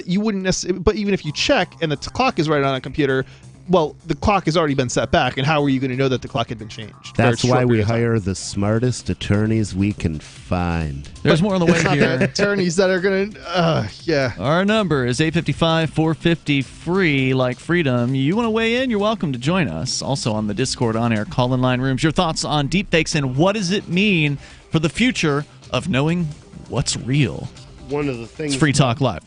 Speaker 1: you wouldn't necessarily. But even if you check and the clock is right on a computer. Well, the clock has already been set back, and how are you going to know that the clock had been changed?
Speaker 2: That's why we hire the smartest attorneys we can find.
Speaker 3: There's more on the way here.
Speaker 1: Attorneys that are going to,
Speaker 3: Our number is 855-450-FREE, like freedom. You want to weigh in? You're welcome to join us. Also on the Discord on-air call-in line rooms. Your thoughts on deepfakes and what does it mean for the future of knowing what's real?
Speaker 2: One of the things.
Speaker 3: It's Free Talk Live.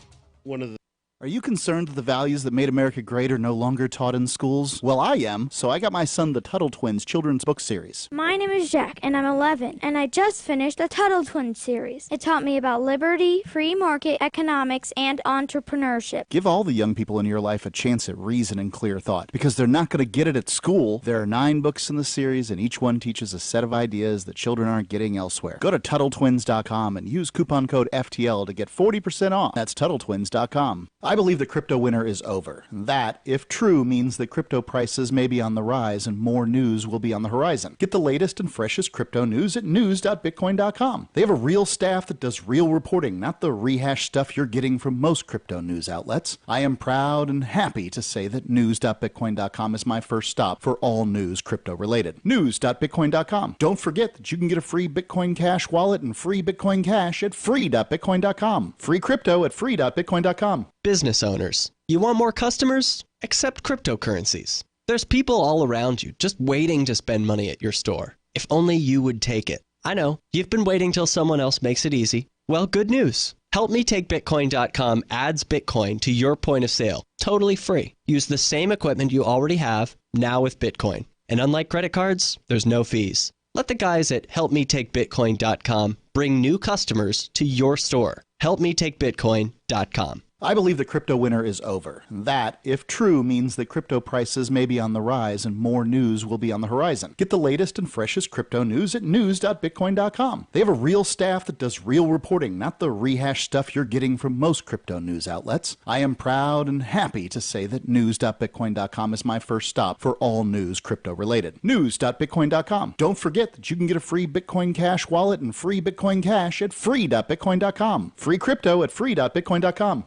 Speaker 5: Are you concerned that the values that made America great are no longer taught in schools? Well, I am, so I got my son the Tuttle Twins children's book series.
Speaker 12: My name is Jack, and I'm 11, and I just finished the Tuttle Twins series. It taught me about liberty, free market, economics, and entrepreneurship.
Speaker 5: Give all the young people in your life a chance at reason and clear thought, because they're not going to get it at school. There are 9 books in the series, and each one teaches a set of ideas that children aren't getting elsewhere. Go to TuttleTwins.com and use coupon code FTL to get 40% off. That's TuttleTwins.com. I believe the crypto winter is over. That, if true, means that crypto prices may be on the rise and more news will be on the horizon. Get the latest and freshest crypto news at news.bitcoin.com. They have a real staff that does real reporting, not the rehash stuff you're getting from most crypto news outlets. I am proud and happy to say that news.bitcoin.com is my first stop for all news crypto related. News.bitcoin.com. Don't forget that you can get a free Bitcoin Cash wallet and free Bitcoin Cash at free.bitcoin.com. Free crypto at free.bitcoin.com.
Speaker 11: Business owners, you want more customers? Accept cryptocurrencies. There's people all around you just waiting to spend money at your store. If only you would take it. I know, you've been waiting till someone else makes it easy. Well, good news. HelpMeTakeBitcoin.com adds Bitcoin to your point of sale, totally free. Use the same equipment you already have, now with Bitcoin. And unlike credit cards, there's no fees. Let the guys at HelpMeTakeBitcoin.com bring new customers to your store. HelpMeTakeBitcoin.com.
Speaker 5: I believe the crypto winter is over. That, if true, means that crypto prices may be on the rise and more news will be on the horizon. Get the latest and freshest crypto news at news.bitcoin.com. They have a real staff that does real reporting, not the rehash stuff you're getting from most crypto news outlets. I am proud and happy to say that news.bitcoin.com is my first stop for all news crypto related. News.bitcoin.com. Don't forget that you can get a free Bitcoin Cash wallet and free Bitcoin Cash at free.bitcoin.com. Free crypto at free.bitcoin.com.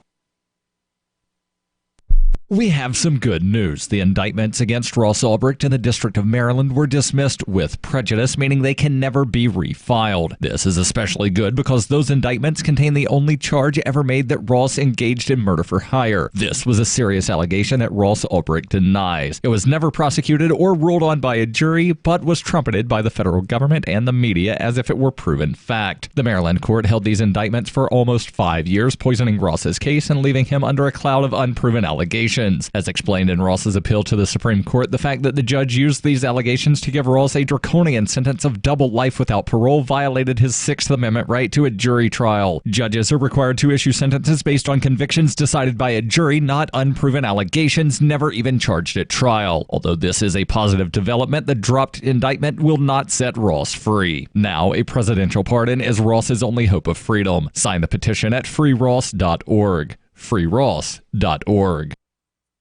Speaker 13: We have some good news. The indictments against Ross Ulbricht in the District of Maryland were dismissed with prejudice, meaning they can never be refiled. This is especially good because those indictments contain the only charge ever made that Ross engaged in murder for hire. This was a serious allegation that Ross Ulbricht denies. It was never prosecuted or ruled on by a jury, but was trumpeted by the federal government and the media as if it were proven fact. The Maryland court held these indictments for almost 5 years, poisoning Ross's case and leaving him under a cloud of unproven allegations. As explained in Ross's appeal to the Supreme Court, the fact that the judge used these allegations to give Ross a draconian sentence of double life without parole violated his Sixth Amendment right to a jury trial. Judges are required to issue sentences based on convictions decided by a jury, not unproven allegations never even charged at trial. Although this is a positive development, the dropped indictment will not set Ross free. Now, a presidential pardon is Ross's only hope of freedom. Sign the petition at freeross.org. freeross.org.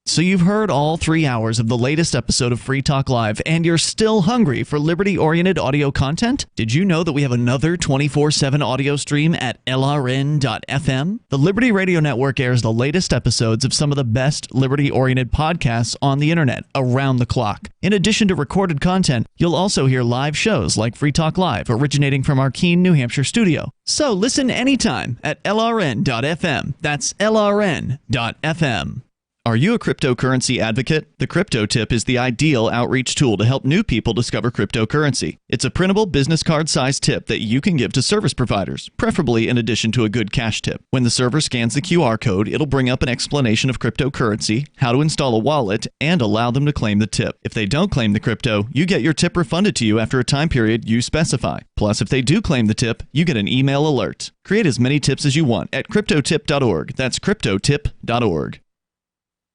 Speaker 3: So you've heard all 3 hours of the latest episode of Free Talk Live, and you're still hungry for liberty-oriented audio content? Did you know that we have another 24/7 audio stream at LRN.FM? The Liberty Radio Network airs the latest episodes of some of the best liberty-oriented podcasts on the internet around the clock. In addition to recorded content, you'll also hear live shows like Free Talk Live, originating from our Keene, New Hampshire studio. So listen anytime at LRN.FM. That's LRN.FM. Are you a cryptocurrency advocate? The Crypto Tip is the ideal outreach tool to help new people discover cryptocurrency. It's a printable business card-sized tip that you can give to service providers, preferably in addition to a good cash tip. When the server scans the QR code, it'll bring up an explanation of cryptocurrency, how to install a wallet, and allow them to claim the tip. If they don't claim the crypto, you get your tip refunded to you after a time period you specify. Plus, if they do claim the tip, you get an email alert. Create as many tips as you want at cryptotip.org. That's cryptotip.org.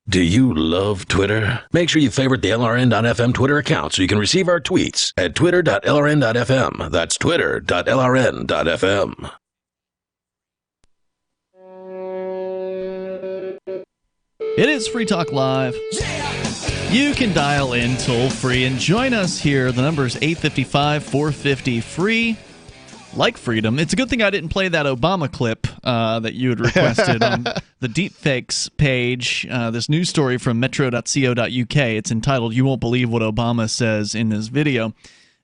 Speaker 18: Do you love Twitter? Make sure you favorite the LRN.FM Twitter account so you can receive our tweets at twitter.lrn.fm. That's twitter.lrn.fm.
Speaker 3: It is Free Talk Live. You can dial in toll-free and join us here. The number is 855-450-FREE. Like freedom. It's a good thing I didn't play that Obama clip that you had requested on the deepfakes page. This news story from metro.co.uk. It's entitled, "You Won't Believe What Obama Says" in this video.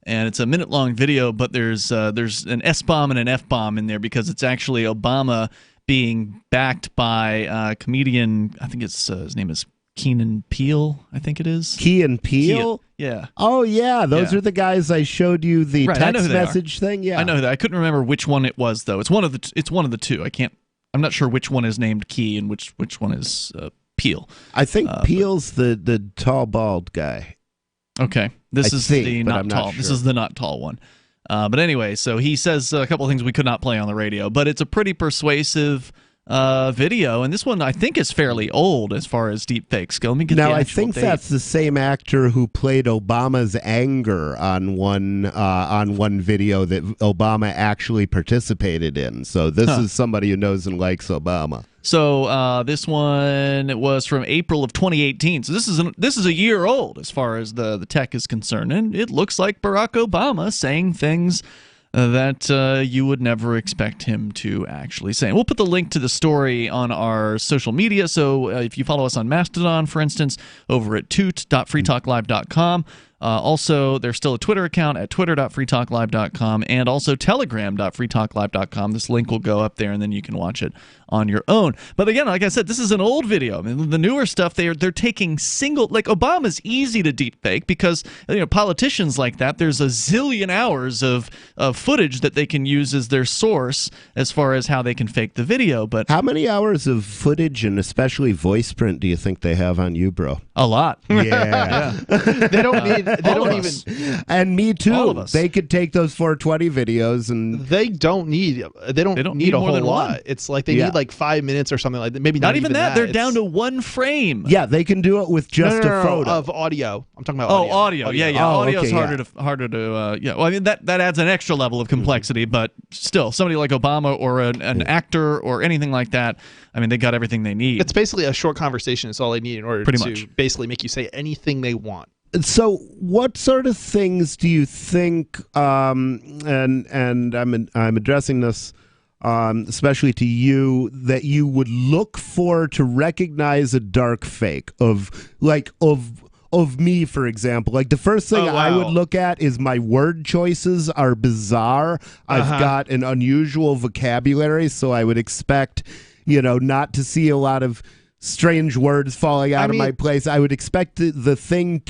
Speaker 3: And it's a minute-long video, but there's an S-bomb and an F-bomb in there because it's actually Obama being backed by a comedian, I think it's his name is Keenan Peele, I think it is.
Speaker 2: Key and Peele?
Speaker 3: Yeah.
Speaker 2: Oh, yeah. Those are the guys I showed you the text message thing. Yeah.
Speaker 3: I know that. I couldn't remember which one it was, though. It's one of the two. I'm not sure which one is named Key and which one is Peele.
Speaker 2: I think Peele's the tall, bald guy.
Speaker 3: Okay. This is the not tall. Sure. This is the not tall one. But anyway, so he says a couple of things we could not play on the radio, but it's a pretty persuasive video, and this one I think is fairly old as far as deepfakes go. Let me get
Speaker 2: now,
Speaker 3: the
Speaker 2: I think
Speaker 3: date.
Speaker 2: that's the same actor who played Obama's anger on one video that Obama actually participated in. So this is somebody who knows and likes Obama.
Speaker 3: So this one was from April of 2018. So this is a year old as far as the tech is concerned, and it looks like Barack Obama saying things that you would never expect him to actually say. We'll put the link to the story on our social media, so if you follow us on Mastodon, for instance, over at toot.freetalklive.com. Also, there's still a Twitter account at twitter.freetalklive.com and also telegram.freetalklive.com. This link will go up there, and then you can watch it on your own. But again, like I said, this is an old video. I mean, the newer stuff, they're taking like Obama's easy to deepfake because politicians like that, there's a zillion hours of footage that they can use as their source as far as how they can fake the video. But
Speaker 2: how many hours of footage and especially voice print do you think they have on you, bro?
Speaker 3: A lot.
Speaker 2: Yeah.
Speaker 1: They don't need they don't even.
Speaker 2: And me too.
Speaker 3: All of us.
Speaker 2: They could take those 420 videos and
Speaker 1: they don't need need a
Speaker 3: more
Speaker 1: whole
Speaker 3: than
Speaker 1: lot.
Speaker 3: one.
Speaker 1: It's like they need like 5 minutes or something like that. Maybe
Speaker 3: Not even that. They're
Speaker 1: It's-
Speaker 3: down to one frame.
Speaker 2: yeah, they can do it with just
Speaker 1: no,
Speaker 2: a photo
Speaker 1: of audio. I'm talking about
Speaker 3: audio. Yeah.
Speaker 2: Oh,
Speaker 3: Audio's
Speaker 2: okay,
Speaker 3: harder to. Yeah. Well, I mean that adds an extra level of complexity, but still, somebody like Obama or an actor or anything like that. I mean, they got everything they need.
Speaker 1: It's basically a short conversation. It's all they need in order
Speaker 3: Pretty
Speaker 1: to
Speaker 3: much.
Speaker 1: basically make you say anything they want.
Speaker 2: So, what sort of things do you think? And I'm addressing this especially to you, that you would look for to recognize a dark fake of me, for example. Like the first thing I would look at is my word choices are bizarre. I've got an unusual vocabulary, so I would expect, not to see a lot of strange words falling out of my place. I would expect the thing.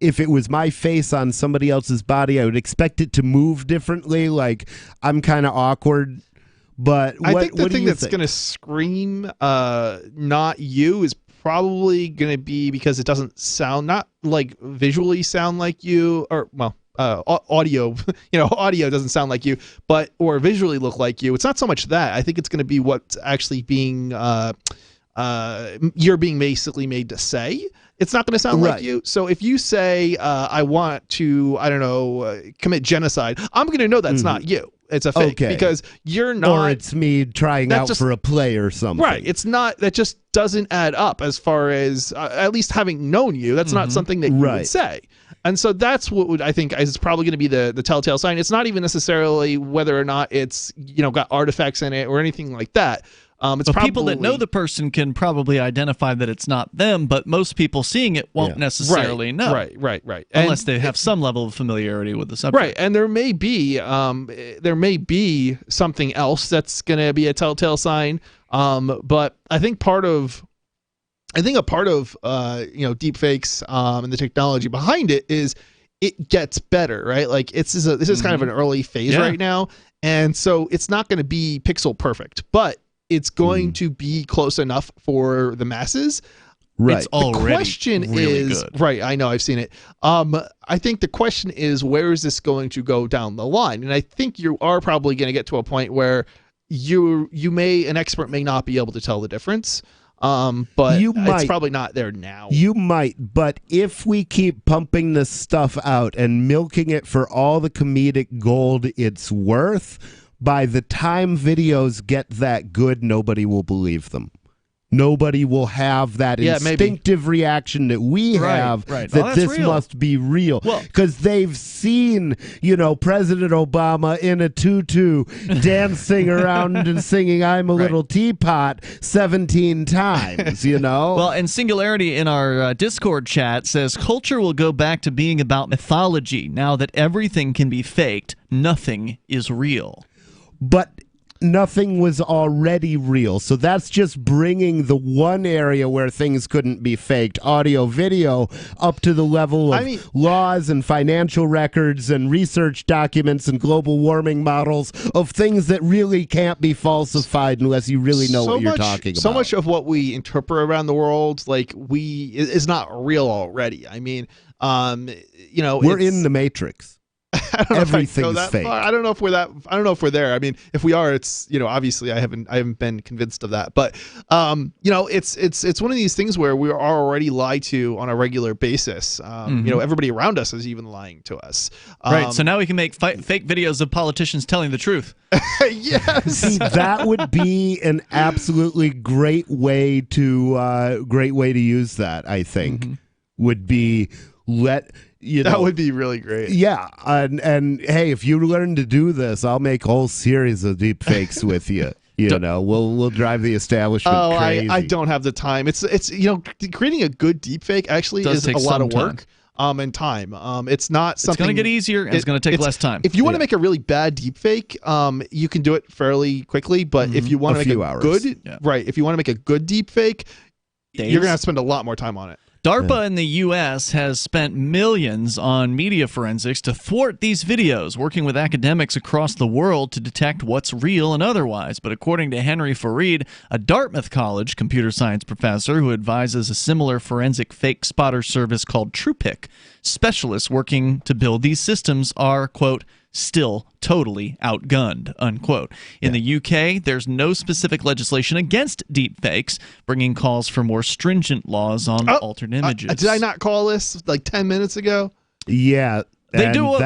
Speaker 2: If it was my face on somebody else's body, I would expect it to move differently. Like I'm kind of awkward. But
Speaker 1: I think the thing that's going to scream not you is probably going to be because it doesn't sound, not like visually sound like you, or audio, audio doesn't sound like you, or visually look like you. It's not so much that. I think it's going to be what's actually being you're being basically made to say. It's not going to sound like you. So if you say, I want to, commit genocide, I'm going to know that's not you. It's a fake because you're not.
Speaker 2: Or it's me trying out for a play or something.
Speaker 1: Right. It's not, that just doesn't add up as far as, at least having known you, that's not something that you would say. And so that's what I think is probably going to be the telltale sign. It's not even necessarily whether or not it's, got artifacts in it or anything like that. It's
Speaker 3: but
Speaker 1: probably,
Speaker 3: people that know the person can probably identify that it's not them, but most people seeing it won't necessarily know.
Speaker 1: Right.
Speaker 3: Unless they have some level of familiarity with the subject.
Speaker 1: Right, and there may be something else that's going to be a telltale sign. But I think a part of deep fakes and the technology behind it is it gets better, right? Like this is kind of an early phase right now, and so it's not going to be pixel perfect, but it's going to be close enough for the masses.
Speaker 2: Right.
Speaker 3: It's already
Speaker 1: the question
Speaker 3: really
Speaker 1: is
Speaker 3: good.
Speaker 1: right. I know, I've seen it. I think the question is, where is this going to go down the line? And I think you are probably going to get to a point where an expert may not be able to tell the difference. But it's probably not there now.
Speaker 2: You might, but if we keep pumping this stuff out and milking it for all the comedic gold it's worth, by the time videos get that good, nobody will believe them. Nobody will have that instinctive reaction that we have that this must be real. Because they've seen, President Obama in a tutu dancing around and singing I'm a Little Teapot 17 times,
Speaker 3: Well, and Singularity in our Discord chat says, culture will go back to being about mythology. Now that everything can be faked, nothing is real.
Speaker 2: But nothing was already real. So that's just bringing the one area where things couldn't be faked, audio, video, up to the level of laws and financial records and research documents and global warming models of things that really can't be falsified unless you really know what you're talking about.
Speaker 1: So much of what we interpret around the world, is not real already. I mean,
Speaker 2: we're in the Matrix. Everything's fake.
Speaker 1: I don't know if we're there. I mean, if we are, it's obviously I haven't been convinced of that. But it's one of these things where we are already lied to on a regular basis. Everybody around us is even lying to us.
Speaker 3: Right. So now we can make fake videos of politicians telling the truth.
Speaker 1: Yes.
Speaker 2: See, that would be an absolutely great way to use that. I think would be that
Speaker 1: would be really great.
Speaker 2: Yeah, and hey, if you learn to do this, I'll make a whole series of deep fakes with you. We'll drive the establishment crazy.
Speaker 1: I don't have the time. It's creating a good deep fake actually is a lot of work. And time. It's not something.
Speaker 3: It's going to get easier and it's going to take less time.
Speaker 1: If you want to make a really bad deep fake, you can do it fairly quickly. But if you want to make if you want to make a good deep fake, you're going to have to spend a lot more time on it.
Speaker 3: DARPA in the U.S. has spent millions on media forensics to thwart these videos, working with academics across the world to detect what's real and otherwise. But according to Henry Farid, a Dartmouth College computer science professor who advises a similar forensic fake spotter service called TruePic, specialists working to build these systems are, quote, still totally outgunned, unquote. In the UK, there's no specific legislation against deepfakes, bringing calls for more stringent laws on altered images.
Speaker 1: Did I not call this like 10 minutes ago?
Speaker 2: Yeah.
Speaker 3: They do.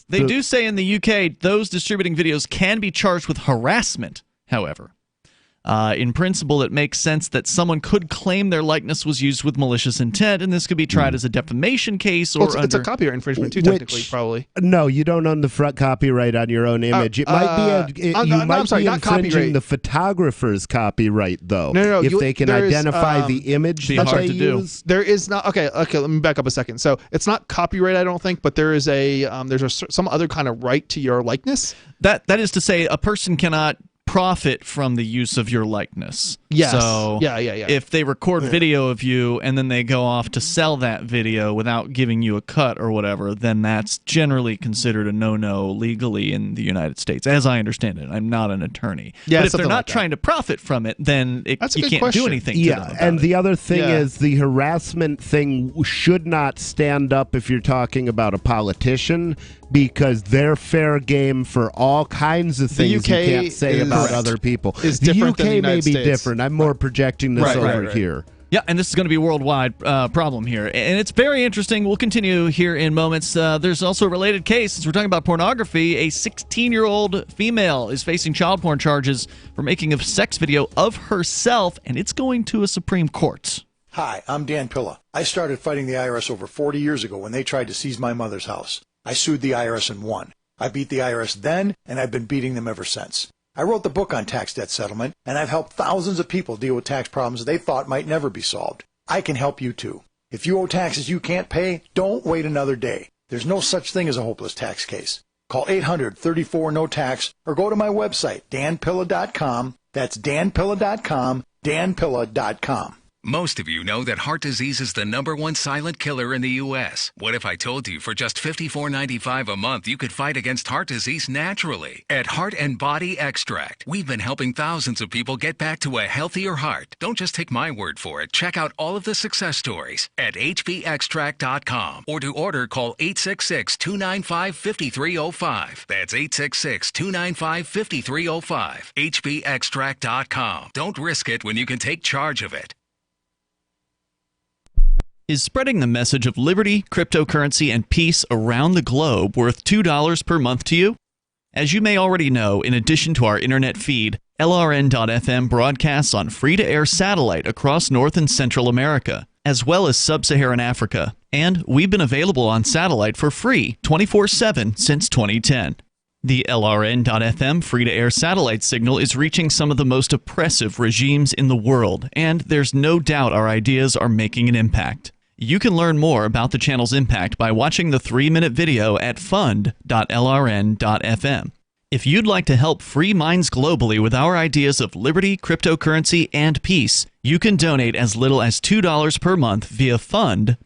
Speaker 3: They do say in the UK those distributing videos can be charged with harassment, however. In principle, it makes sense that someone could claim their likeness was used with malicious intent, and this could be tried as a defamation case or
Speaker 1: it's a copyright infringement too, technically, probably.
Speaker 2: No, you don't own the front copyright on your own image. It might be infringing the photographer's copyright, though.
Speaker 1: No,
Speaker 2: if they can identify the image that they use.
Speaker 1: There is not. Okay. Let me back up a second. So it's not copyright, I don't think, but there is some other kind of right to your likeness.
Speaker 3: That is to say, a person cannot profit from the use of your likeness.
Speaker 1: Yes.
Speaker 3: So
Speaker 1: yeah.
Speaker 3: If they record video of you and then they go off to sell that video without giving you a cut or whatever, then that's generally considered a no-no legally in the United States, as I understand it. I'm not an attorney.
Speaker 1: Yeah,
Speaker 3: but if they're not trying to profit from it, then you can't do anything to them about
Speaker 2: and
Speaker 3: it.
Speaker 2: the other thing is the harassment thing should not stand up if you're talking about a politician, because they're fair game for all kinds of things you can't say about other people. The UK may be different. I'm more projecting this over here.
Speaker 3: Yeah, and this is going to be a worldwide problem here. And it's very interesting. We'll continue here in moments. There's also a related case. Since we're talking about pornography, a 16-year-old female is facing child porn charges for making a sex video of herself, and it's going to a Supreme Court.
Speaker 7: Hi, I'm Dan Pilla. I started fighting the IRS over 40 years ago when they tried to seize my mother's house. I sued the IRS and won. I beat the IRS then, and I've been beating them ever since. I wrote the book on tax debt settlement, and I've helped thousands of people deal with tax problems they thought might never be solved. I can help you too. If you owe taxes you can't pay, don't wait another day. There's no such thing as a hopeless tax case. Call 800-34-NO-TAX or go to my website, danpilla.com. That's danpilla.com, danpilla.com.
Speaker 14: Most of you know that heart disease is the #1 silent killer in the U.S. What if I told you for just $54.95 a month you could fight against heart disease naturally? At Heart and Body Extract, we've been helping thousands of people get back to a healthier heart. Don't just take my word for it. Check out all of the success stories at hbextract.com, or to order, call 866-295-5305. That's 866-295-5305. hbextract.com. Don't risk it when you can take charge of it.
Speaker 3: Is spreading the message of liberty, cryptocurrency, and peace around the globe worth $2 per month to you? As you may already know, in addition to our internet feed, LRN.FM broadcasts on free-to-air satellite across North and Central America, as well as Sub-Saharan Africa. And we've been available on satellite for free 24/7 since 2010. The LRN.FM free-to-air satellite signal is reaching some of the most oppressive regimes in the world, and there's no doubt our ideas are making an impact. You can learn more about the channel's impact by watching the 3-minute video at fund.lrn.fm. If you'd like to help free minds globally with our ideas of liberty, cryptocurrency, and peace, you can donate as little as $2 per month via fund.lrn.fm.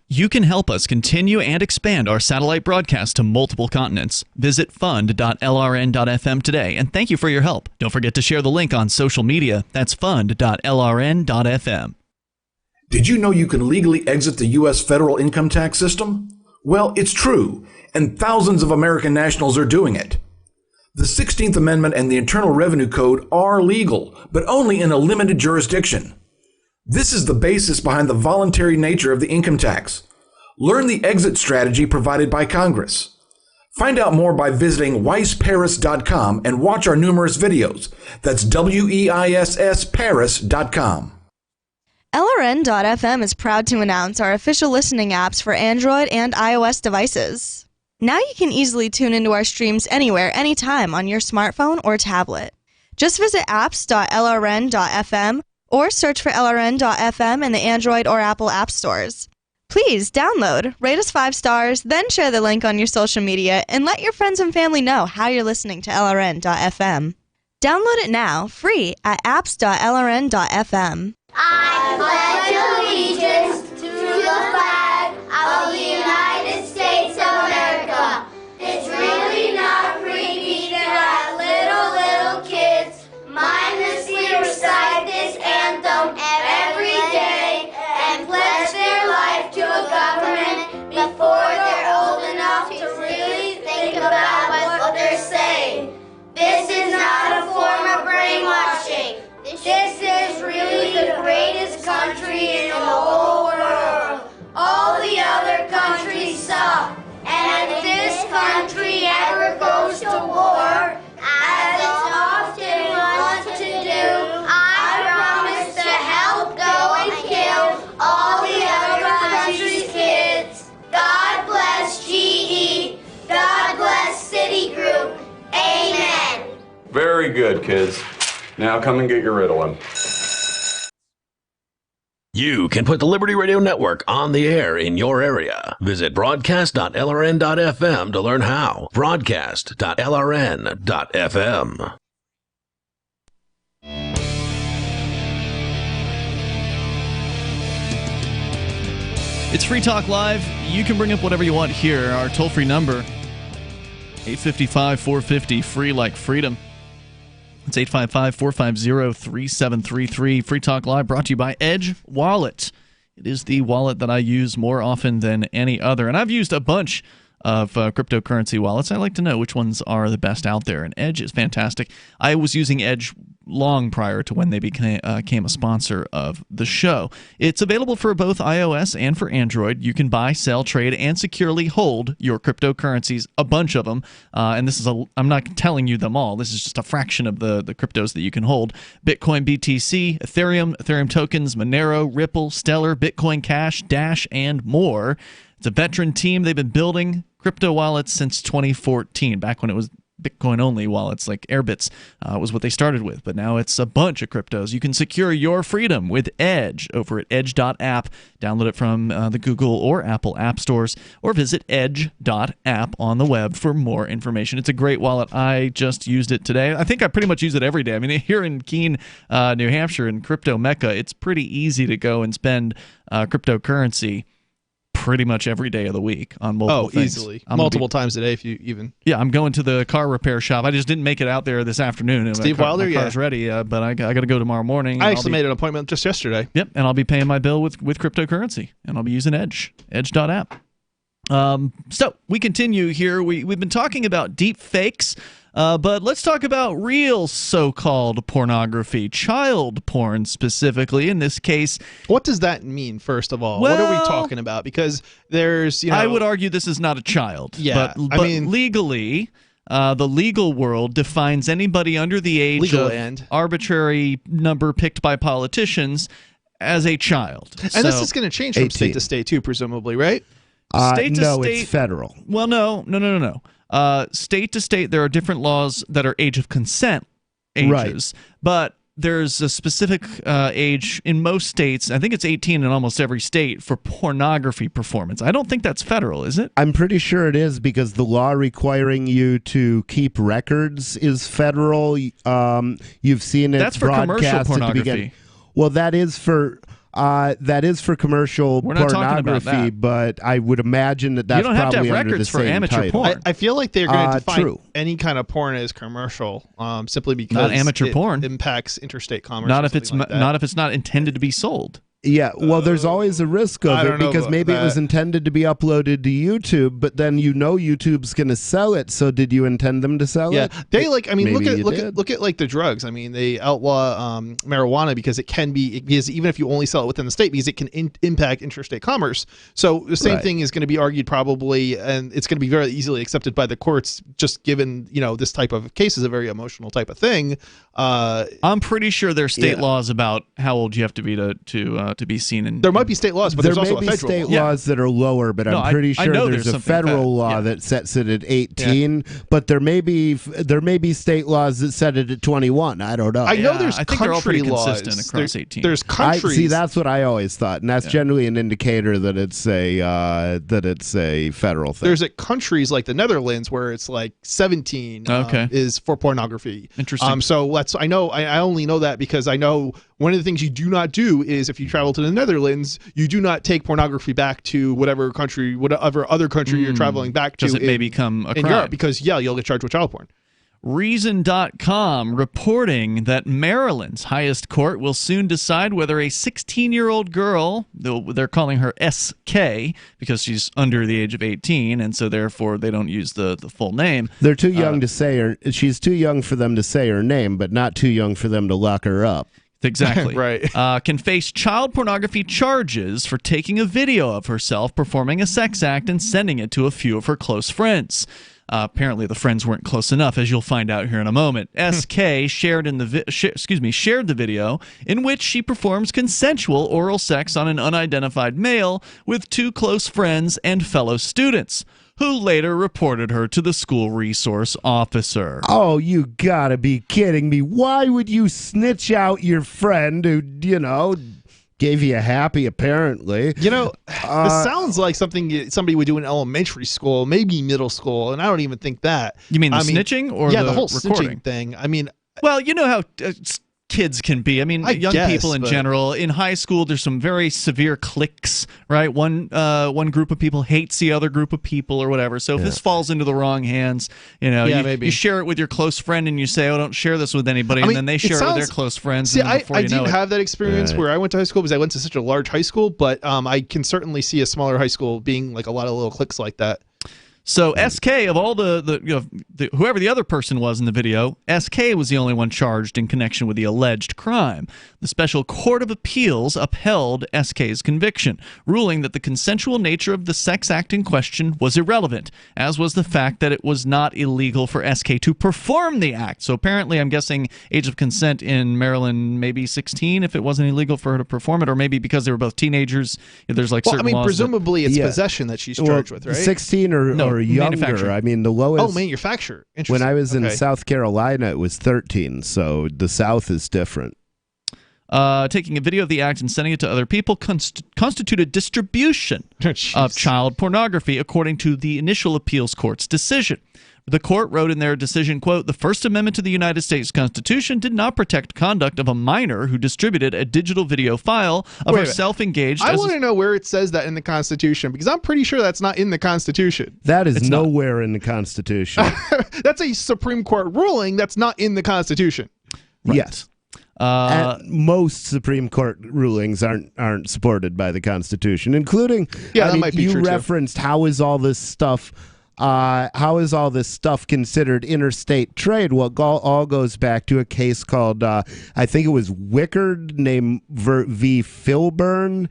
Speaker 3: You can help us continue and expand our satellite broadcast to multiple continents. Visit fund.lrn.fm today, and thank you for your help. Don't forget to share the link on social media. That's fund.lrn.fm.
Speaker 15: Did you know you can legally exit the U.S. federal income tax system? Well, it's true, and thousands of American nationals are doing it. The 16th Amendment and the Internal Revenue Code are legal, but only in a limited jurisdiction. This is the basis behind the voluntary nature of the income tax. Learn the exit strategy provided by Congress. Find out more by visiting weissparis.com and watch our numerous videos. That's WEISSparis.com.
Speaker 24: LRN.FM is proud to announce our official listening apps for Android and iOS devices. Now you can easily tune into our streams anywhere, anytime on your smartphone or tablet. Just visit apps.lrn.fm or search for LRN.FM in the Android or Apple app stores. Please download, rate us 5 stars, then share the link on your social media and let your friends and family know how you're listening to LRN.FM. Download it now, free, at apps.lrn.fm.
Speaker 8: I pledge allegiance to the flag of the United States of America. It's really not creepy that little kids mindlessly recite this anthem every day and pledge their life to a government before they're old enough to really think about what they're saying. This is not a form of brainwashing. This is really the greatest country in the whole world. All the other countries suck. And if this country ever goes to war, as it often wants to do, I promise to help go and kill all the other countries' kids. God bless GE. God bless Citigroup. Amen.
Speaker 9: Very good, kids. Now come and get your Ritalin.
Speaker 18: You can put the Liberty Radio Network on the air in your area. Visit broadcast.lrn.fm to learn how. Broadcast.lrn.fm.
Speaker 3: It's Free Talk Live. You can bring up whatever you want here. Our toll-free number, 855-450, free like freedom. It's 855-450-3733. Free Talk Live brought to you by Edge Wallet. It is the wallet that I use more often than any other. And I've used a bunch of cryptocurrency wallets. I like to know which ones are the best out there. And Edge is fantastic. I was using Edge long prior to when they became a sponsor of the show. It's available for both iOS and for Android. You can buy, sell, trade, and securely hold your cryptocurrencies, a bunch of them. And this is I'm not telling you them all. This is just a fraction of the cryptos that you can hold. Bitcoin, BTC, Ethereum tokens, Monero, Ripple, Stellar, Bitcoin Cash, Dash, and more. It's a veteran team. They've been building crypto wallets since 2014, back when it was Bitcoin-only wallets like Airbitz was what they started with. But now it's a bunch of cryptos. You can secure your freedom with Edge over at edge.app. Download it from the Google or Apple app stores, or visit edge.app on the web for more information. It's a great wallet. I just used it today. I think I pretty much use it every day. I mean, here in Keene, New Hampshire, in Crypto Mecca, it's pretty easy to go and spend cryptocurrency pretty much every day of the week on multiple things.
Speaker 1: Easily. Multiple times a day if you even.
Speaker 3: Yeah, I'm going to the car repair shop. I just didn't make it out there this afternoon.
Speaker 1: Steve Wilder,
Speaker 3: my car's ready, but I got to go tomorrow morning.
Speaker 1: I actually made an appointment just yesterday.
Speaker 3: Yep, and I'll be paying my bill with cryptocurrency, and I'll be using edge.app. So we continue here. We've been talking about deep fakes. But let's talk about real so-called pornography, child porn specifically in this case.
Speaker 1: What does that mean, first of all? What are we talking about? Because there's,
Speaker 3: I would argue this is not a child.
Speaker 1: Yeah,
Speaker 3: but I mean, legally, the legal world defines anybody under the age of arbitrary number picked by politicians as a child.
Speaker 1: And this is going to change from state to state too, presumably, right?
Speaker 3: State to
Speaker 2: no,
Speaker 3: state,
Speaker 2: it's federal.
Speaker 3: Well, no. State to state, there are different laws that are age of consent ages, but there's a specific age in most states. I think it's 18 in almost every state for pornography performance. I don't think that's federal, is it?
Speaker 2: I'm pretty sure it is, because the law requiring you to keep records is federal. You've seen it.
Speaker 3: That's for commercial pornography.
Speaker 2: Well, that is for commercial pornography, but I would imagine that's
Speaker 3: you don't have
Speaker 2: probably
Speaker 3: to have
Speaker 2: under
Speaker 3: records
Speaker 2: the
Speaker 3: for
Speaker 2: same
Speaker 3: amateur
Speaker 2: title.
Speaker 3: porn.
Speaker 1: I feel like they're going to define
Speaker 2: true.
Speaker 1: any kind of porn as commercial, simply because
Speaker 3: not amateur porn
Speaker 1: impacts interstate commerce.
Speaker 3: Not if it's not if it's not intended to be sold.
Speaker 2: Yeah, well, there's always a risk of it, because maybe it was intended to be uploaded to YouTube, but then YouTube's going to sell it. So did you intend them to sell it?
Speaker 1: Yeah, they look at like the drugs. I mean, they outlaw marijuana because it can be, because even if you only sell it within the state, because it can impact interstate commerce. So the same thing is going to be argued probably, and it's going to be very easily accepted by the courts, just given this type of case is a very emotional type of thing.
Speaker 3: I'm pretty sure there's state laws about how old you have to be to be seen in.
Speaker 1: There might be state laws, but there's also a federal
Speaker 2: law. There may be state laws that are lower, but I'm pretty sure there's a federal law that sets it at 18. But there may be state laws that set it at 21. I don't know.
Speaker 1: I know there's
Speaker 3: I think they're all pretty
Speaker 1: country
Speaker 3: consistent
Speaker 1: laws.
Speaker 3: across 18.
Speaker 1: There's countries.
Speaker 2: See, that's what I always thought, and that's generally an indicator that it's a federal thing.
Speaker 1: There's countries like the Netherlands where it's like 17 is for pornography.
Speaker 3: Interesting.
Speaker 1: So I only know that because I know one of the things you do not do is if you travel to the Netherlands, you do not take pornography back to whatever other country you're traveling back to.
Speaker 3: Because it may become a
Speaker 1: in
Speaker 3: crime.
Speaker 1: Europe, because you'll get charged with child porn.
Speaker 3: Reason.com reporting that Maryland's highest court will soon decide whether a 16-year-old girl, they're calling her SK because she's under the age of 18, and so therefore they don't use the full name.
Speaker 2: They're too young to say her. She's too young for them to say her name, but not too young for them to lock her up.
Speaker 3: Exactly.
Speaker 1: Right.
Speaker 3: Can face child pornography charges for taking a video of herself performing a sex act and sending it to a few of her close friends. Apparently, the friends weren't close enough, as you'll find out here in a moment. SK shared the video in which she performs consensual oral sex on an unidentified male with two close friends and fellow students, who later reported her to the school resource officer.
Speaker 2: Oh, you gotta be kidding me. Why would you snitch out your friend who, gave you a happy, apparently?
Speaker 1: This sounds like something somebody would do in elementary school, maybe middle school, and I don't even think that.
Speaker 3: You mean snitching or
Speaker 1: the
Speaker 3: the
Speaker 1: whole
Speaker 3: recording?
Speaker 1: Snitching thing. I mean,
Speaker 3: well, you know how kids can be. I mean, young people in
Speaker 1: but
Speaker 3: general. In high school, there's some very severe cliques, right? One group of people hates the other group of people or whatever. So if this falls into the wrong hands,
Speaker 1: maybe.
Speaker 3: You share it with your close friend and you say, "Oh, don't share this with anybody," and then they share it with their close friends.
Speaker 1: See,
Speaker 3: and then before
Speaker 1: I
Speaker 3: you know
Speaker 1: didn't
Speaker 3: it,
Speaker 1: have that experience where I went to high school because I went to such a large high school, but I can certainly see a smaller high school being like a lot of little cliques like that.
Speaker 3: So SK, of all the whoever the other person was in the video, SK was the only one charged in connection with the alleged crime. The Special Court of Appeals upheld SK's conviction, ruling that the consensual nature of the sex act in question was irrelevant, as was the fact that it was not illegal for SK to perform the act. So apparently, I'm guessing age of consent in Maryland maybe 16 if it wasn't illegal for her to perform it, or maybe because they were both teenagers. There's certain laws.
Speaker 1: Presumably it's possession that she's charged with, right?
Speaker 2: 16 or younger. I mean, the lowest.
Speaker 1: Oh, manufacture.
Speaker 2: When I was in South Carolina, it was 13. So the South is different.
Speaker 3: Taking a video of the act and sending it to other people constituted distribution of child pornography, according to the initial appeals court's decision. The court wrote in their decision, quote, "The First Amendment to the United States Constitution did not protect conduct of a minor who distributed a digital video file of herself engaged."
Speaker 1: I want to know where it says that in the Constitution, because I'm pretty sure that's not in the Constitution.
Speaker 2: That is nowhere in the Constitution.
Speaker 1: That's a Supreme Court ruling that's not in the Constitution.
Speaker 2: Right. Yes. Most Supreme Court rulings aren't supported by the Constitution, including.
Speaker 1: That might be true.
Speaker 2: You referenced how is all this stuff considered interstate trade? Well, it all goes back to a case called, I think it was Wickard v. Filburn,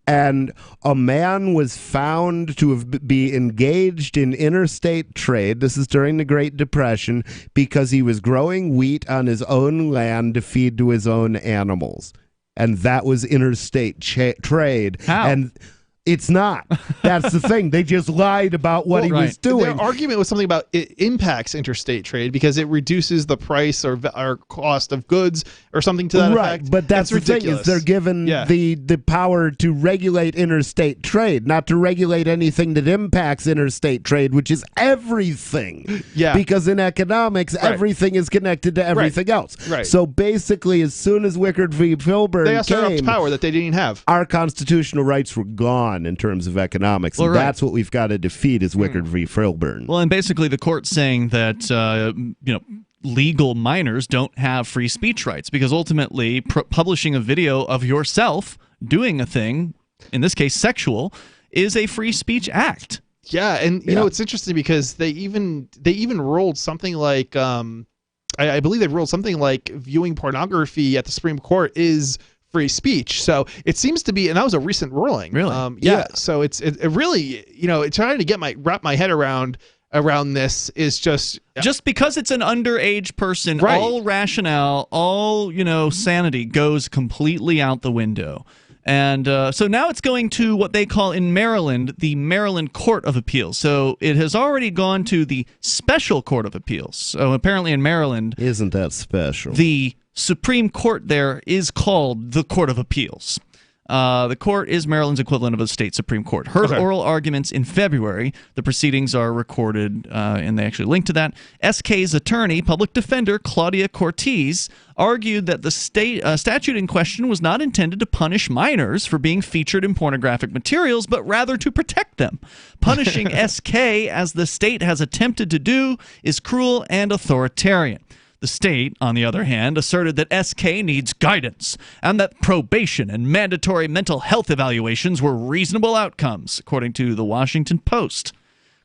Speaker 2: and a man was found to be engaged in interstate trade. This is during the Great Depression, because he was growing wheat on his own land to feed to his own animals, and that was interstate trade.
Speaker 3: How?
Speaker 2: And it's not. That's the thing. They just lied about what he was doing.
Speaker 1: Their argument was something about it impacts interstate trade because it reduces the price or cost of goods or something to that effect.
Speaker 2: Right, but that's the thing, is they're given the power to regulate interstate trade, not to regulate anything that impacts interstate trade, which is everything.
Speaker 1: Yeah.
Speaker 2: Because in economics, everything is connected to everything else.
Speaker 1: Right.
Speaker 2: So basically, as soon as Wickard v. Filburn
Speaker 1: they asked
Speaker 2: came,
Speaker 1: power that they didn't have.
Speaker 2: Our constitutional rights were gone in terms of economics.
Speaker 3: Well,
Speaker 2: and that's what we've got to defeat is Wickard v. Filburn.
Speaker 3: Well, and basically the court's saying that legal minors don't have free speech rights because ultimately publishing a video of yourself doing a thing, in this case sexual, is a free speech act.
Speaker 1: Yeah, and you know it's interesting because they even ruled something like I believe they ruled something like viewing pornography at the Supreme Court is free speech. So it seems to be, and that was a recent ruling.
Speaker 3: Really?
Speaker 1: So it really, trying to wrap my head around this is just
Speaker 3: because it's an underage person, all rationale, all sanity goes completely out the window. And so now it's going to what they call in Maryland the Maryland Court of Appeals. So it has already gone to the Special Court of Appeals. So apparently in Maryland,
Speaker 2: isn't that special?
Speaker 3: The Supreme Court there is called the Court of Appeals. The court is Maryland's equivalent of a state Supreme Court. Heard oral arguments in February. The proceedings are recorded, and they actually link to that. SK's attorney, public defender Claudia Cortez, argued that the statute in question was not intended to punish minors for being featured in pornographic materials, but rather to protect them. Punishing SK, as the state has attempted to do, is cruel and authoritarian. The state, on the other hand, asserted that SK needs guidance and that probation and mandatory mental health evaluations were reasonable outcomes, according to the Washington Post.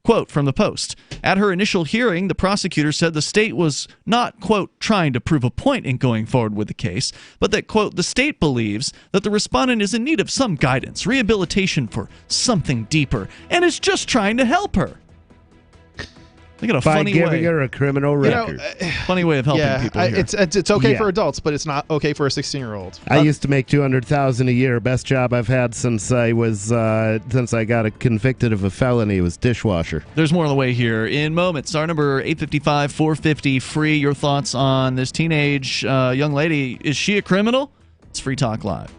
Speaker 3: Quote from the Post, at her initial hearing, the prosecutor said the state was not, quote, trying to prove a point in going forward with the case, but that, quote, the state believes that the respondent is in need of some guidance, rehabilitation for something deeper, and is just trying to help her. They got a
Speaker 2: by
Speaker 3: funny
Speaker 2: giving
Speaker 3: way.
Speaker 2: her a criminal record.
Speaker 3: Funny way of helping people here.
Speaker 1: It's okay for adults, but it's not okay for a 16-year-old.
Speaker 2: I used to make $200,000 a year. Best job I've had since I got convicted of a felony was dishwasher.
Speaker 3: There's more on the way here in moments. Our number 855-450 free. Your thoughts on this teenage young lady? Is she a criminal? It's Free Talk Live.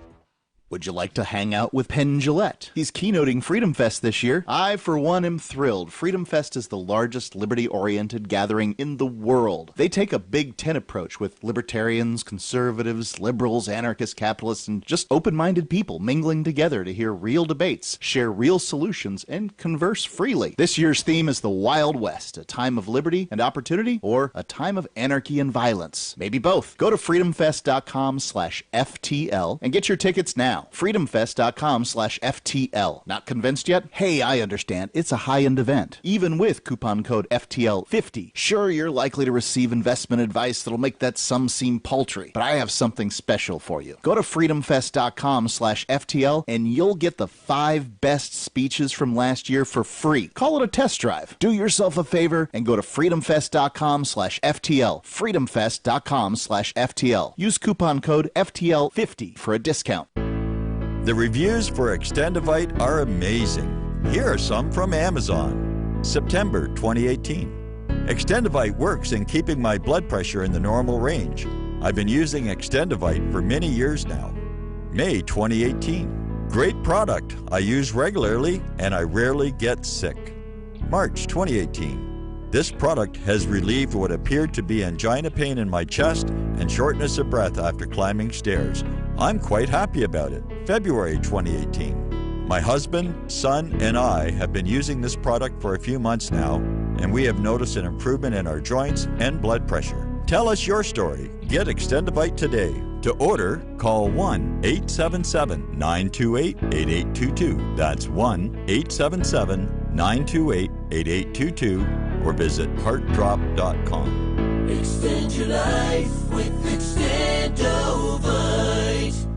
Speaker 5: Would you like to hang out with Penn Jillette? He's keynoting Freedom Fest this year. I, for one, am thrilled. Freedom Fest is the largest liberty-oriented gathering in the world. They take a Big Ten approach with libertarians, conservatives, liberals, anarchists, capitalists, and just open-minded people mingling together to hear real debates, share real solutions, and converse freely. This year's theme is the Wild West, a time of liberty and opportunity, or a time of anarchy and violence. Maybe both. Go to freedomfest.com/FTL and get your tickets now. freedomfest.com/FTL. Not convinced yet? Hey, I understand. It's a high-end event. Even with coupon code FTL50. Sure, you're likely to receive investment advice that'll make that sum seem paltry, but I have something special for you. Go to freedomfest.com/FTL and you'll get the 5 best speeches from last year for free. Call it a test drive. Do yourself a favor and go to freedomfest.com/FTL. freedomfest.com/FTL. Use coupon code FTL50 for a discount.
Speaker 6: The reviews for Extendivite are amazing. Here are some from Amazon. September 2018. Extendivite works in keeping my blood pressure in the normal range. I've been using Extendivite for many years now. May 2018. Great product. I use regularly and I rarely get sick. March 2018. This product has relieved what appeared to be angina pain in my chest and shortness of breath after climbing stairs. I'm quite happy about it. February 2018. My husband, son, and I have been using this product for a few months now, and we have noticed an improvement in our joints and blood pressure. Tell us your story. Get Extendivite today. To order, call 1-877-928-8822. That's 1-877-928-8822 or visit heartdrop.com.
Speaker 16: Extend your life with Extendovite.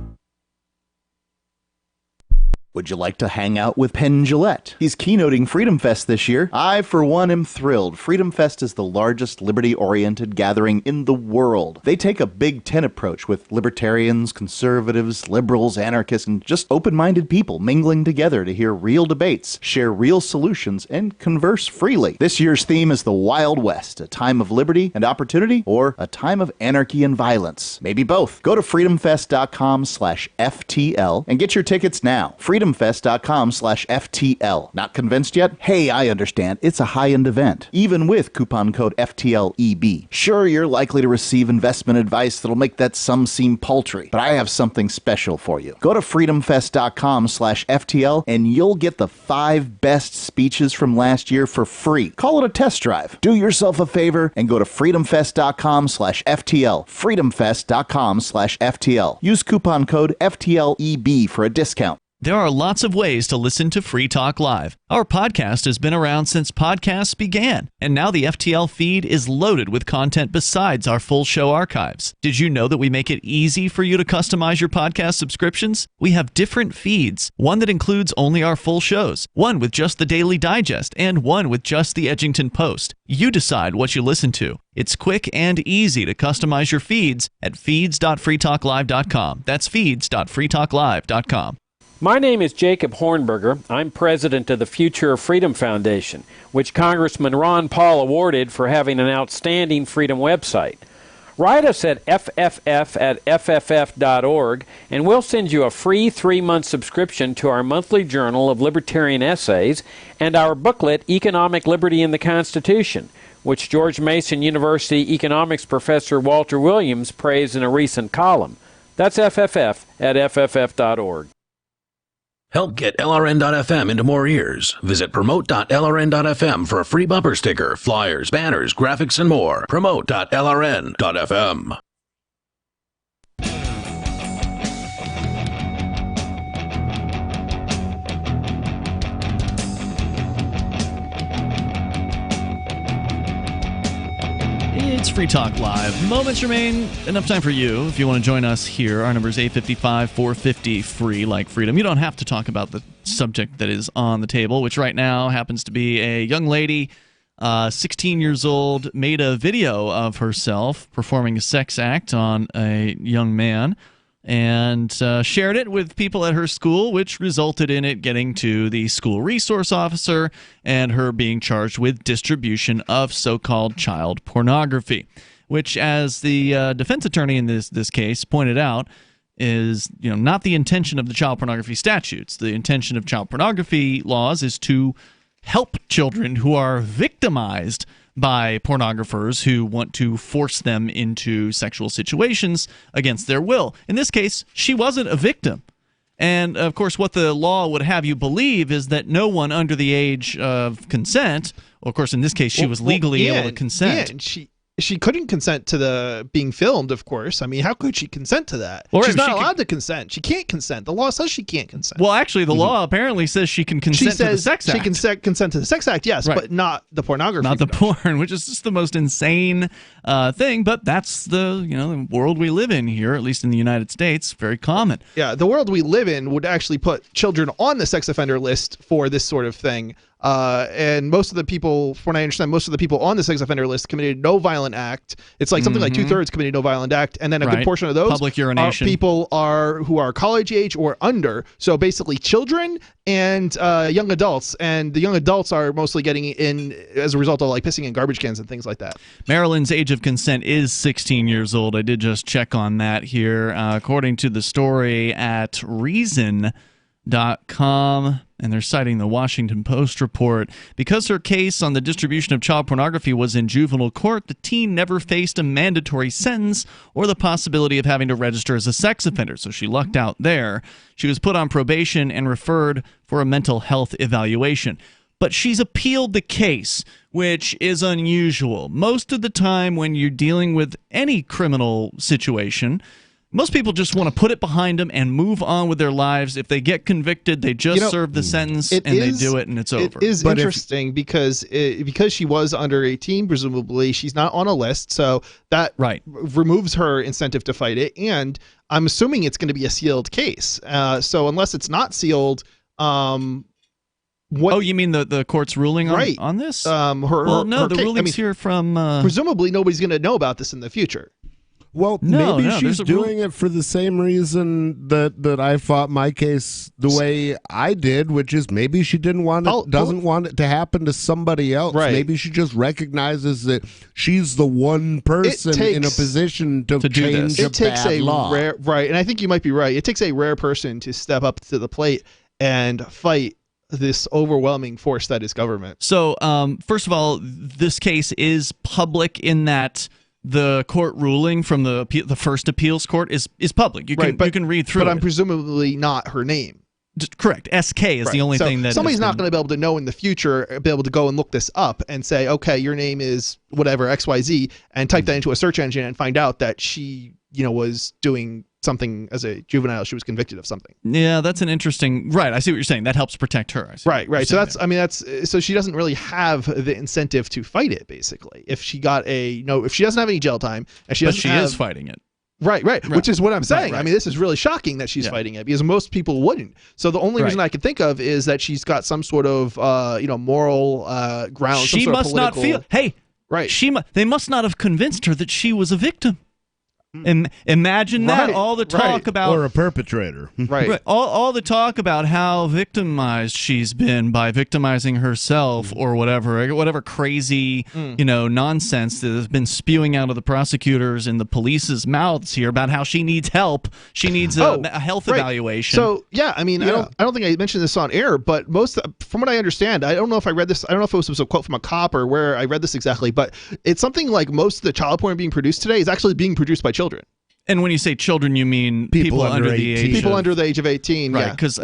Speaker 5: Would you like to hang out with Penn Jillette? He's keynoting Freedom Fest this year. I, for one, am thrilled. Freedom Fest is the largest liberty-oriented gathering in the world. They take a Big Ten approach with libertarians, conservatives, liberals, anarchists, and just open-minded people mingling together to hear real debates, share real solutions, and converse freely. This year's theme is the Wild West, a time of liberty and opportunity, or a time of anarchy and violence. Maybe both. Go to freedomfest.com/FTL and get your tickets now. freedomfest.com/FTL. Not convinced yet? Hey, I understand. It's a high-end event. Even with coupon code FTLEB. Sure, you're likely to receive investment advice that'll make that sum seem paltry, but I have something special for you. Go to freedomfest.com/FTL and you'll get the 5 best speeches from last year for free. Call it a test drive. Do yourself a favor and go to freedomfest.com/FTL. freedomfest.com/FTL. Use coupon code FTLEB for a discount.
Speaker 3: There are lots of ways to listen to Free Talk Live. Our podcast has been around since podcasts began, and now the FTL feed is loaded with content besides our full show archives. Did you know that we make it easy for you to customize your podcast subscriptions? We have different feeds, one that includes only our full shows, one with just the Daily Digest, and one with just the Edgington Post. You decide what you listen to. It's quick and easy to customize your feeds at feeds.freetalklive.com. That's feeds.freetalklive.com.
Speaker 19: My name is Jacob Hornberger. I'm president of the Future of Freedom Foundation, which Congressman Ron Paul awarded for having an outstanding freedom website. Write us at fff@fff.org, and we'll send you a free 3-month subscription to our monthly journal of libertarian essays and our booklet, Economic Liberty in the Constitution, which George Mason University economics professor Walter Williams praised in a recent column. That's fff@fff.org.
Speaker 18: Help get LRN.FM into more ears. Visit promote.lrn.fm for a free bumper sticker, flyers, banners, graphics, and more. Promote.lrn.fm.
Speaker 3: It's Free Talk Live. Moments remain. Enough time for you. If you want to join us here, our number is 855-450-FREE, like freedom. You don't have to talk about the subject that is on the table, which right now happens to be a young lady, 16 years old, made a video of herself performing a sex act on a young man and shared it with people at her school, which resulted in it getting to the school resource officer and her being charged with distribution of so-called child pornography, which, as the defense attorney in this case pointed out, is not the intention of the child pornography statutes. The intention of child pornography laws is to help children who are victimized by pornographers who want to force them into sexual situations against their will. In this case, she wasn't a victim. And, of course, what the law would have you believe is that no one under the age of consent, well, of course, in this case, she was legally able to consent.
Speaker 1: And she couldn't consent to the being filmed, of course. I mean, how could she consent to that?
Speaker 3: Or
Speaker 1: she's not allowed to consent. She can't consent. The law says she can't consent.
Speaker 3: Well, actually, the law apparently says she can consent to the sex act.
Speaker 1: She can consent to the sex act, yes,
Speaker 3: Right.
Speaker 1: but not the pornography.
Speaker 3: Not the porn, which is just the most insane thing. But that's the world we live in here, at least in the United States. Very common.
Speaker 1: Yeah, the world we live in would actually put children on the sex offender list for this sort of thing. And most of the people, from what I understand, most of the people on the sex offender list committed no violent act. It's like something like 2/3 committed no violent act, and then a good portion of those
Speaker 3: public urination
Speaker 1: people who are college age or under. So basically, children and young adults, and the young adults are mostly getting in as a result of like pissing in garbage cans and things like that.
Speaker 3: Maryland's age of consent is 16 years old. I did just check on that here, according to the story at Reason.com. And they're citing the Washington Post report. Because her case on the distribution of child pornography was in juvenile court, the teen never faced a mandatory sentence or the possibility of having to register as a sex offender. So she lucked out there. She was put on probation and referred for a mental health evaluation. But she's appealed the case, which is unusual. Most of the time when you're dealing with any criminal situation, most people just want to put it behind them and move on with their lives. If they get convicted, they just serve the sentence and they do it and it's over.
Speaker 1: It is interesting because she was under 18, presumably she's not on a list, so that removes her incentive to fight it. And I'm assuming it's going to be a sealed case. So unless it's not sealed,
Speaker 3: you mean the court's ruling on this? The ruling's here from...
Speaker 1: presumably nobody's going to know about this in the future.
Speaker 2: Well, maybe she's doing it for the same reason that I fought my case the way I did, which is maybe she doesn't want it to happen to somebody else.
Speaker 1: Right.
Speaker 2: Maybe she just recognizes that she's the one person in a position to change a bad law.
Speaker 1: Right, and I think you might be right. It takes a rare person to step up to the plate and fight this overwhelming force that is government.
Speaker 3: So, first of all, this case is public in that the court ruling from the first appeals court is public. You can read through it.
Speaker 1: But I'm presumably not her name.
Speaker 3: Correct. SK is the only thing that
Speaker 1: somebody's not going to be able to know in the future, be able to go and look this up and say, okay, your name is whatever XYZ, and type that into a search engine and find out that she, was doing something as a juvenile. She was convicted of something.
Speaker 3: Yeah, that's an interesting. Right, I see what you're saying. That helps protect her.
Speaker 1: Right. So so she doesn't really have the incentive to fight it. Basically, if she got if she doesn't have any jail time, and she is
Speaker 3: fighting it.
Speaker 1: Right, which is what I'm saying. Right. I mean, this is really shocking that she's fighting it because most people wouldn't. So the only reason I can think of is that she's got some sort of moral ground.
Speaker 3: She must not feel. Hey,
Speaker 1: right.
Speaker 3: They must not have convinced her that she was a victim. Imagine that. All the talk about
Speaker 2: or a perpetrator.
Speaker 1: Right.
Speaker 3: All the talk about how victimized she's been by victimizing herself or whatever crazy nonsense that has been spewing out of the prosecutors and the police's mouths here about how she needs help. She needs a health evaluation.
Speaker 1: So yeah, I mean, I don't think I mentioned this on air, but from what I understand, I don't know if I read this. I don't know if it was a quote from a cop or where I read this exactly, but it's something like most of the child porn being produced today is actually being produced by children.
Speaker 3: And when you say children, you mean people under the age
Speaker 1: under the age of 18,
Speaker 3: right?
Speaker 1: Yeah.
Speaker 3: Because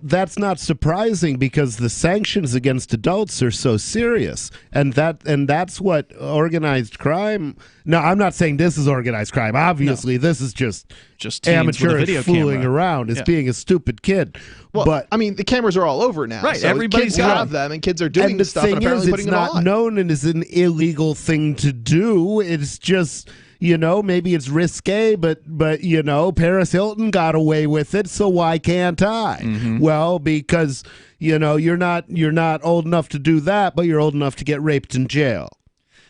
Speaker 2: that's not surprising because the sanctions against adults are so serious, and that's what organized crime. No, I'm not saying this is organized crime. Obviously, this is just amateur fooling around. It's being a stupid kid.
Speaker 1: Well,
Speaker 2: but
Speaker 1: I mean, the cameras are all over now.
Speaker 3: Right,
Speaker 1: so
Speaker 3: everybody's
Speaker 1: kids have them, and kids are doing this stuff and apparently putting it on.
Speaker 2: It's not known and is an illegal thing to do. It's just. Maybe it's risque, but Paris Hilton got away with it, so why can't I?
Speaker 3: Mm-hmm.
Speaker 2: Well, because you're not old enough to do that, but you're old enough to get raped in jail.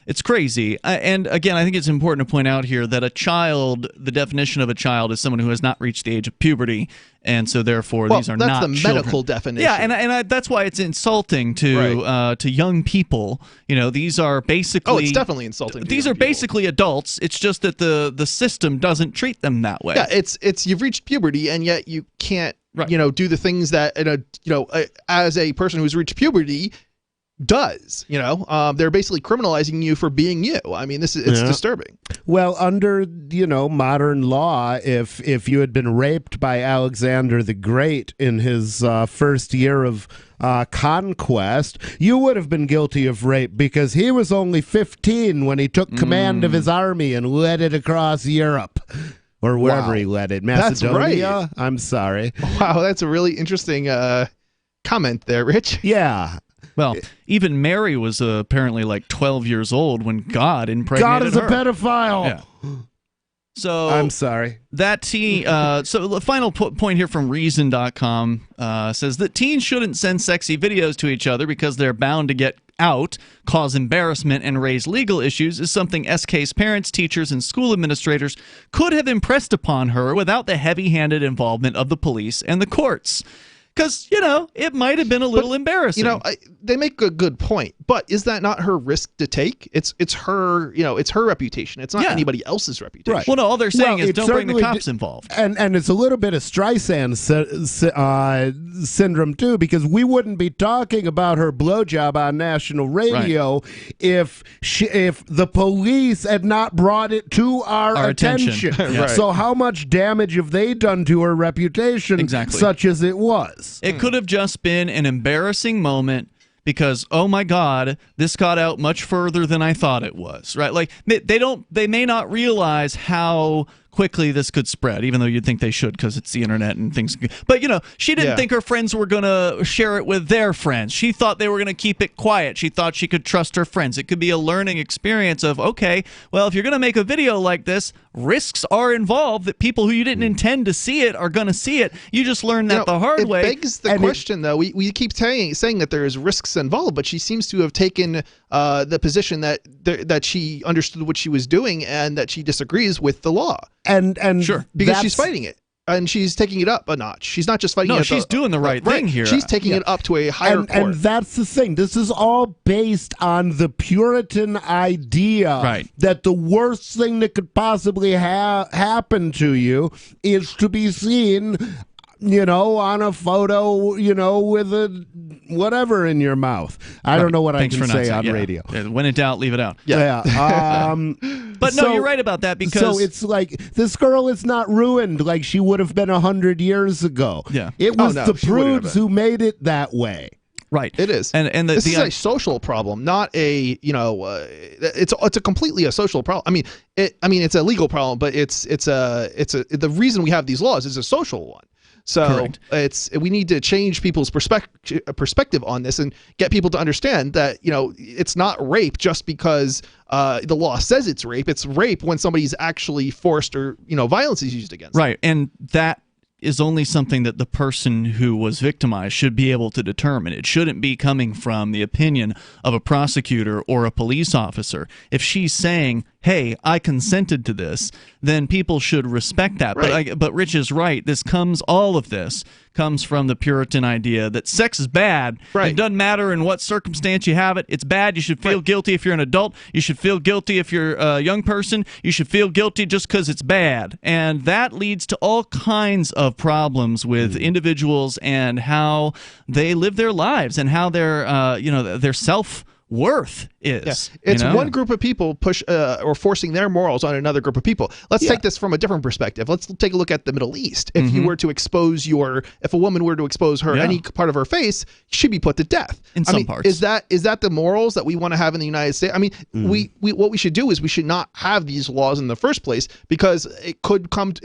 Speaker 3: It's crazy. And again, I think it's important to point out here that the definition of a child is someone who has not reached the age of puberty, and so therefore these are not
Speaker 1: children. That's the medical definition.
Speaker 3: Yeah, and that's why it's insulting to young people. These are basically...
Speaker 1: Oh, it's definitely insulting.
Speaker 3: These are basically adults. It's just that the system doesn't treat them that way.
Speaker 1: Yeah, it's you've reached puberty, and yet you can't do the things that as a person who's reached puberty does. They're basically criminalizing you for being you. I mean, it's disturbing.
Speaker 2: Well, under modern law, if you had been raped by Alexander the Great in his first year of conquest, you would have been guilty of rape because he was only 15 when he took command of his army and led it across Europe. Or wherever he led it. Macedonia?
Speaker 1: That's right.
Speaker 2: I'm sorry.
Speaker 1: Wow, that's a really interesting comment there, Rich.
Speaker 2: Yeah.
Speaker 3: Well, even Mary was apparently like 12 years old when God impregnated her.
Speaker 2: God is a pedophile.
Speaker 3: Yeah. So
Speaker 2: I'm sorry.
Speaker 3: That teen. So the final point here from Reason.com says that teens shouldn't send sexy videos to each other because they're bound to get out, cause embarrassment, and raise legal issues is something SK's parents, teachers, and school administrators could have impressed upon her without the heavy-handed involvement of the police and the courts. Because, it might have been a little embarrassing.
Speaker 1: They make a good point, but is that not her risk to take? It's her, it's her reputation. It's not anybody else's reputation.
Speaker 2: Right.
Speaker 3: Well, no, all they're saying is don't bring the cops involved.
Speaker 2: And it's a little bit of Streisand syndrome, too, because we wouldn't be talking about her blowjob on national radio if the police had not brought it to our attention.
Speaker 3: Right.
Speaker 2: So how much damage have they done to her reputation, such as it was?
Speaker 3: It could have just been an embarrassing moment because, oh my God, this got out much further than I thought it was, right? Like they may not realize how quickly this could spread, even though you'd think they should because it's the internet and things. But, she didn't think her friends were going to share it with their friends. She thought they were going to keep it quiet. She thought she could trust her friends. It could be a learning experience of, okay, well, if you're going to make a video like this, risks are involved that people who you didn't intend to see it are going to see it. You just learn that the hard way.
Speaker 1: It begs the question, though. We keep saying that there is risks involved, but she seems to have taken the position that she understood what she was doing and that she disagrees with the law.
Speaker 2: And
Speaker 1: sure, because she's fighting it. And she's taking it up a notch. She's not just fighting it.
Speaker 3: No, she's doing the right thing here.
Speaker 1: She's taking it up to a higher court.
Speaker 2: And that's the thing. This is all based on the Puritan idea that the worst thing that could possibly happen to you is to be seen on a photo, with a whatever in your mouth. I don't know what I can say on radio.
Speaker 3: Yeah, when in doubt, leave it out.
Speaker 2: Yeah.
Speaker 3: But no, you're right about that because...
Speaker 2: So it's like, this girl is not ruined like she would have been 100 years ago.
Speaker 3: Yeah.
Speaker 2: It was the prudes who made it that way.
Speaker 3: Right.
Speaker 1: It is.
Speaker 3: And
Speaker 1: this is a social problem, not a, it's a completely a social problem. I mean, it's a legal problem, but it's the reason we have these laws is a social one. So we need to change people's perspective on this and get people to understand that, it's not rape just because the law says it's rape. It's rape when somebody's actually forced or, violence is used against them.
Speaker 3: Right. And that is only something that the person who was victimized should be able to determine. It shouldn't be coming from the opinion of a prosecutor or a police officer. If she's saying, hey, I consented to this, then people should respect that.
Speaker 1: Right.
Speaker 3: But Rich is right. All of this comes from the Puritan idea that sex is bad.
Speaker 1: Right.
Speaker 3: It doesn't matter in what circumstance you have it. It's bad. You should feel guilty if you're an adult. You should feel guilty if you're a young person. You should feel guilty just because it's bad. And that leads to all kinds of problems with individuals and how they live their lives and how their self-worth is.
Speaker 1: Yeah. It's one group of people or forcing their morals on another group of people. Let's take this from a different perspective. Let's take a look at the Middle East. If you were to expose if a woman were to expose any part of her face, she'd be put to death.
Speaker 3: In some parts.
Speaker 1: Is that the morals that we want to have in the United States? I mean, what we should do is we should not have these laws in the first place, because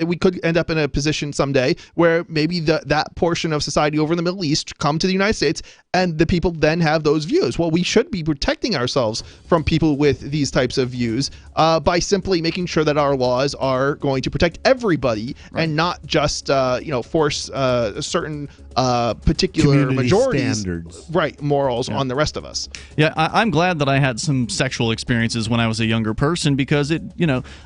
Speaker 1: we could end up in a position someday where maybe that portion of society over in the Middle East come to the United States, and the people then have those views. Well, we should be protecting ourselves from people with these types of views by simply making sure that our laws are going to protect everybody and not just force certain particular
Speaker 2: Community
Speaker 1: majorities
Speaker 2: standards.
Speaker 1: morals on the rest of us.
Speaker 3: Yeah, I'm glad that I had some sexual experiences when I was a younger person, because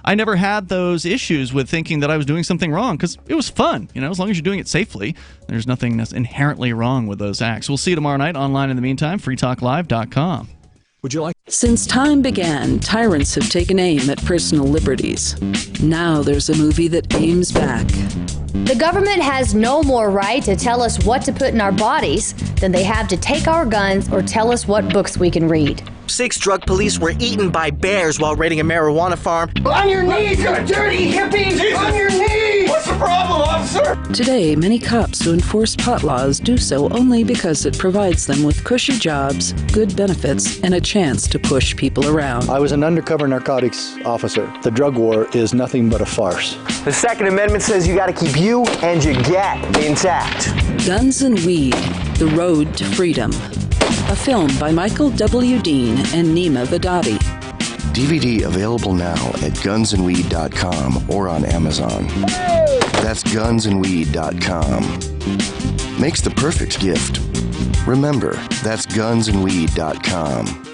Speaker 3: I never had those issues with thinking that I was doing something wrong, because it was fun. As long as you're doing it safely, there's nothing that's inherently wrong with those acts. We'll see you tomorrow night online. In the meantime, freetalklive.com.
Speaker 4: Would you like? Since time began, tyrants have taken aim at personal liberties. Now there's a movie that aims back.
Speaker 10: The government has no more right to tell us what to put in our bodies than they have to take our guns or tell us what books we can read.
Speaker 17: 6 drug police were eaten by bears while raiding a marijuana farm.
Speaker 20: On your knees, you dirty hippie! Jesus. On your knees! What's the problem, officer?
Speaker 4: Today, many cops who enforce pot laws do so only because it provides them with cushy jobs, good benefits, and a chance to push people around.
Speaker 25: I was an undercover narcotics officer. The drug war is nothing but a farce.
Speaker 17: The Second Amendment says you gotta keep you and your get intact.
Speaker 4: Guns and Weed, The Road to Freedom. A film by Michael W. Dean and Nima Vadadi.
Speaker 26: DVD available now at gunsandweed.com or on Amazon. That's gunsandweed.com. Makes the perfect gift. Remember, that's gunsandweed.com.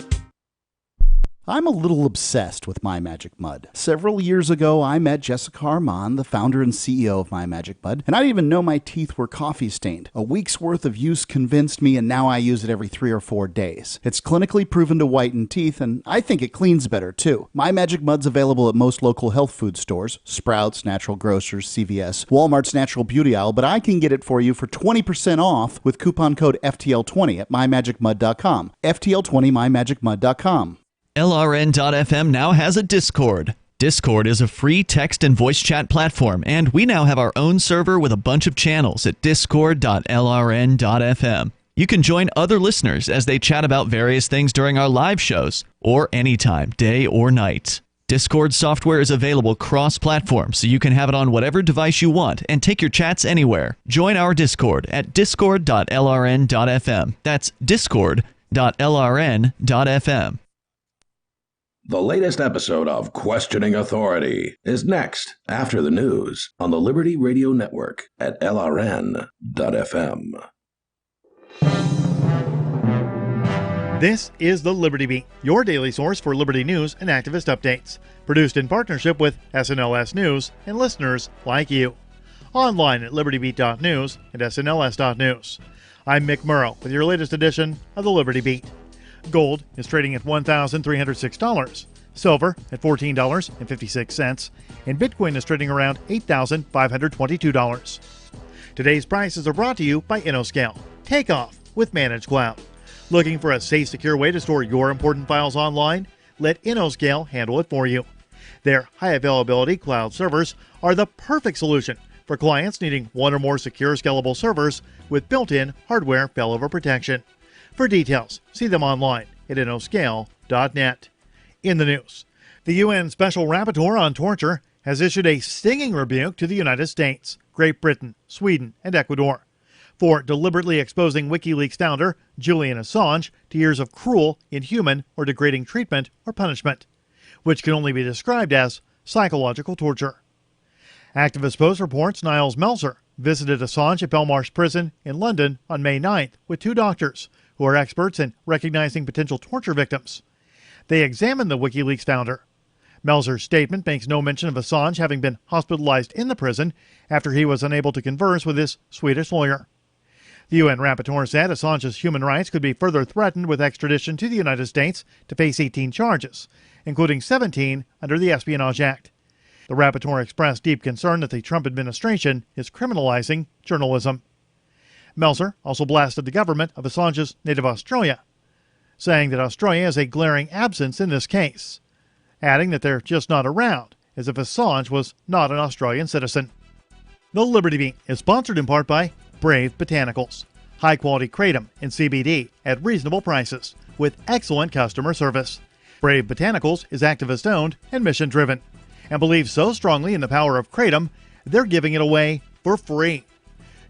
Speaker 5: I'm a little obsessed with My Magic Mud. Several years ago, I met Jessica Armand, the founder and CEO of My Magic Mud, and I didn't even know my teeth were coffee stained. A week's worth of use convinced me, and now I use it every 3 or 4 days. It's clinically proven to whiten teeth, and I think it cleans better too. My Magic Mud's available at most local health food stores, Sprouts, Natural Grocers, CVS, Walmart's Natural Beauty Aisle, but I can get it for you for 20% off with coupon code FTL20 at mymagicmud.com. FTL20 mymagicmud.com.
Speaker 3: LRN.FM now has a Discord. Discord is a free text and voice chat platform, and we now have our own server with a bunch of channels at discord.lrn.fm. You can join other listeners as they chat about various things during our live shows, or anytime, day or night. Discord software is available cross-platform, so you can have it on whatever device you want and take your chats anywhere. Join our Discord at discord.lrn.fm. That's discord.lrn.fm.
Speaker 18: The latest episode of Questioning Authority is next after the news on the Liberty Radio Network at LRN.FM.
Speaker 21: This is the Liberty Beat, your daily source for liberty news and activist updates. Produced in partnership with SNLS News and listeners like you. Online at libertybeat.news and snls.news. I'm Mick Murrow with your latest edition of the Liberty Beat. Gold is trading at $1,306, silver at $14.56, and Bitcoin is trading around $8,522. Today's prices are brought to you by InnoScale. Take off with Managed Cloud. Looking for a safe, secure way to store your important files online? Let InnoScale handle it for you. Their high availability cloud servers are the perfect solution for clients needing one or more secure, scalable servers with built-in hardware failover protection. For details, see them online at innoscale.net. In the news, the UN Special Rapporteur on Torture has issued a stinging rebuke to the United States, Great Britain, Sweden, and Ecuador for deliberately exposing WikiLeaks founder Julian Assange to years of cruel, inhuman, or degrading treatment or punishment, which can only be described as psychological torture. Activist Post reports Niles Melzer visited Assange at Belmarsh Prison in London on May 9th with 2 doctors who are experts in recognizing potential torture victims. They examined the WikiLeaks founder. Melzer's statement makes no mention of Assange having been hospitalized in the prison after he was unable to converse with his Swedish lawyer. The UN rapporteur said Assange's human rights could be further threatened with extradition to the United States to face 18 charges, including 17 under the Espionage Act. The rapporteur expressed deep concern that the Trump administration is criminalizing journalism. Melzer also blasted the government of Assange's native Australia, saying that Australia is a glaring absence in this case, adding that they're just not around, as if Assange was not an Australian citizen. The Liberty Beat is sponsored in part by Brave Botanicals, high-quality kratom and CBD at reasonable prices with excellent customer service. Brave Botanicals is activist-owned and mission-driven, and believes so strongly in the power of kratom, they're giving it away for free.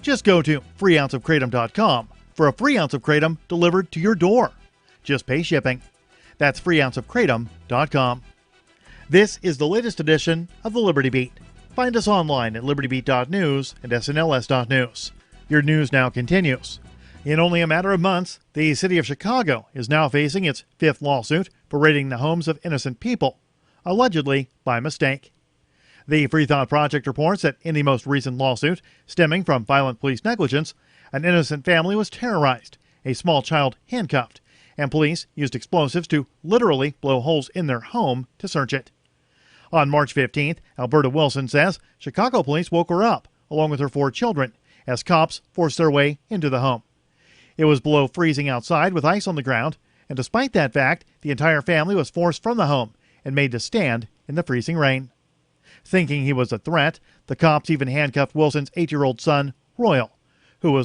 Speaker 21: Just go to freeounceofkratom.com for a free ounce of kratom delivered to your door. Just pay shipping. That's freeounceofkratom.com. This is the latest edition of the Liberty Beat. Find us online at libertybeat.news and snls.news. Your news now continues. In only a matter of months, the city of Chicago is now facing its 5th lawsuit for raiding the homes of innocent people, allegedly by mistake. The Free Thought Project reports that in the most recent lawsuit, stemming from violent police negligence, an innocent family was terrorized, a small child handcuffed, and police used explosives to literally blow holes in their home to search it. On March 15th, Alberta Wilson says Chicago police woke her up, along with her 4 children, as cops forced their way into the home. It was below freezing outside with ice on the ground, and despite that fact, the entire family was forced from the home and made to stand in the freezing rain. Thinking he was a threat, the cops even handcuffed Wilson's 8-year-old son, Royal, who was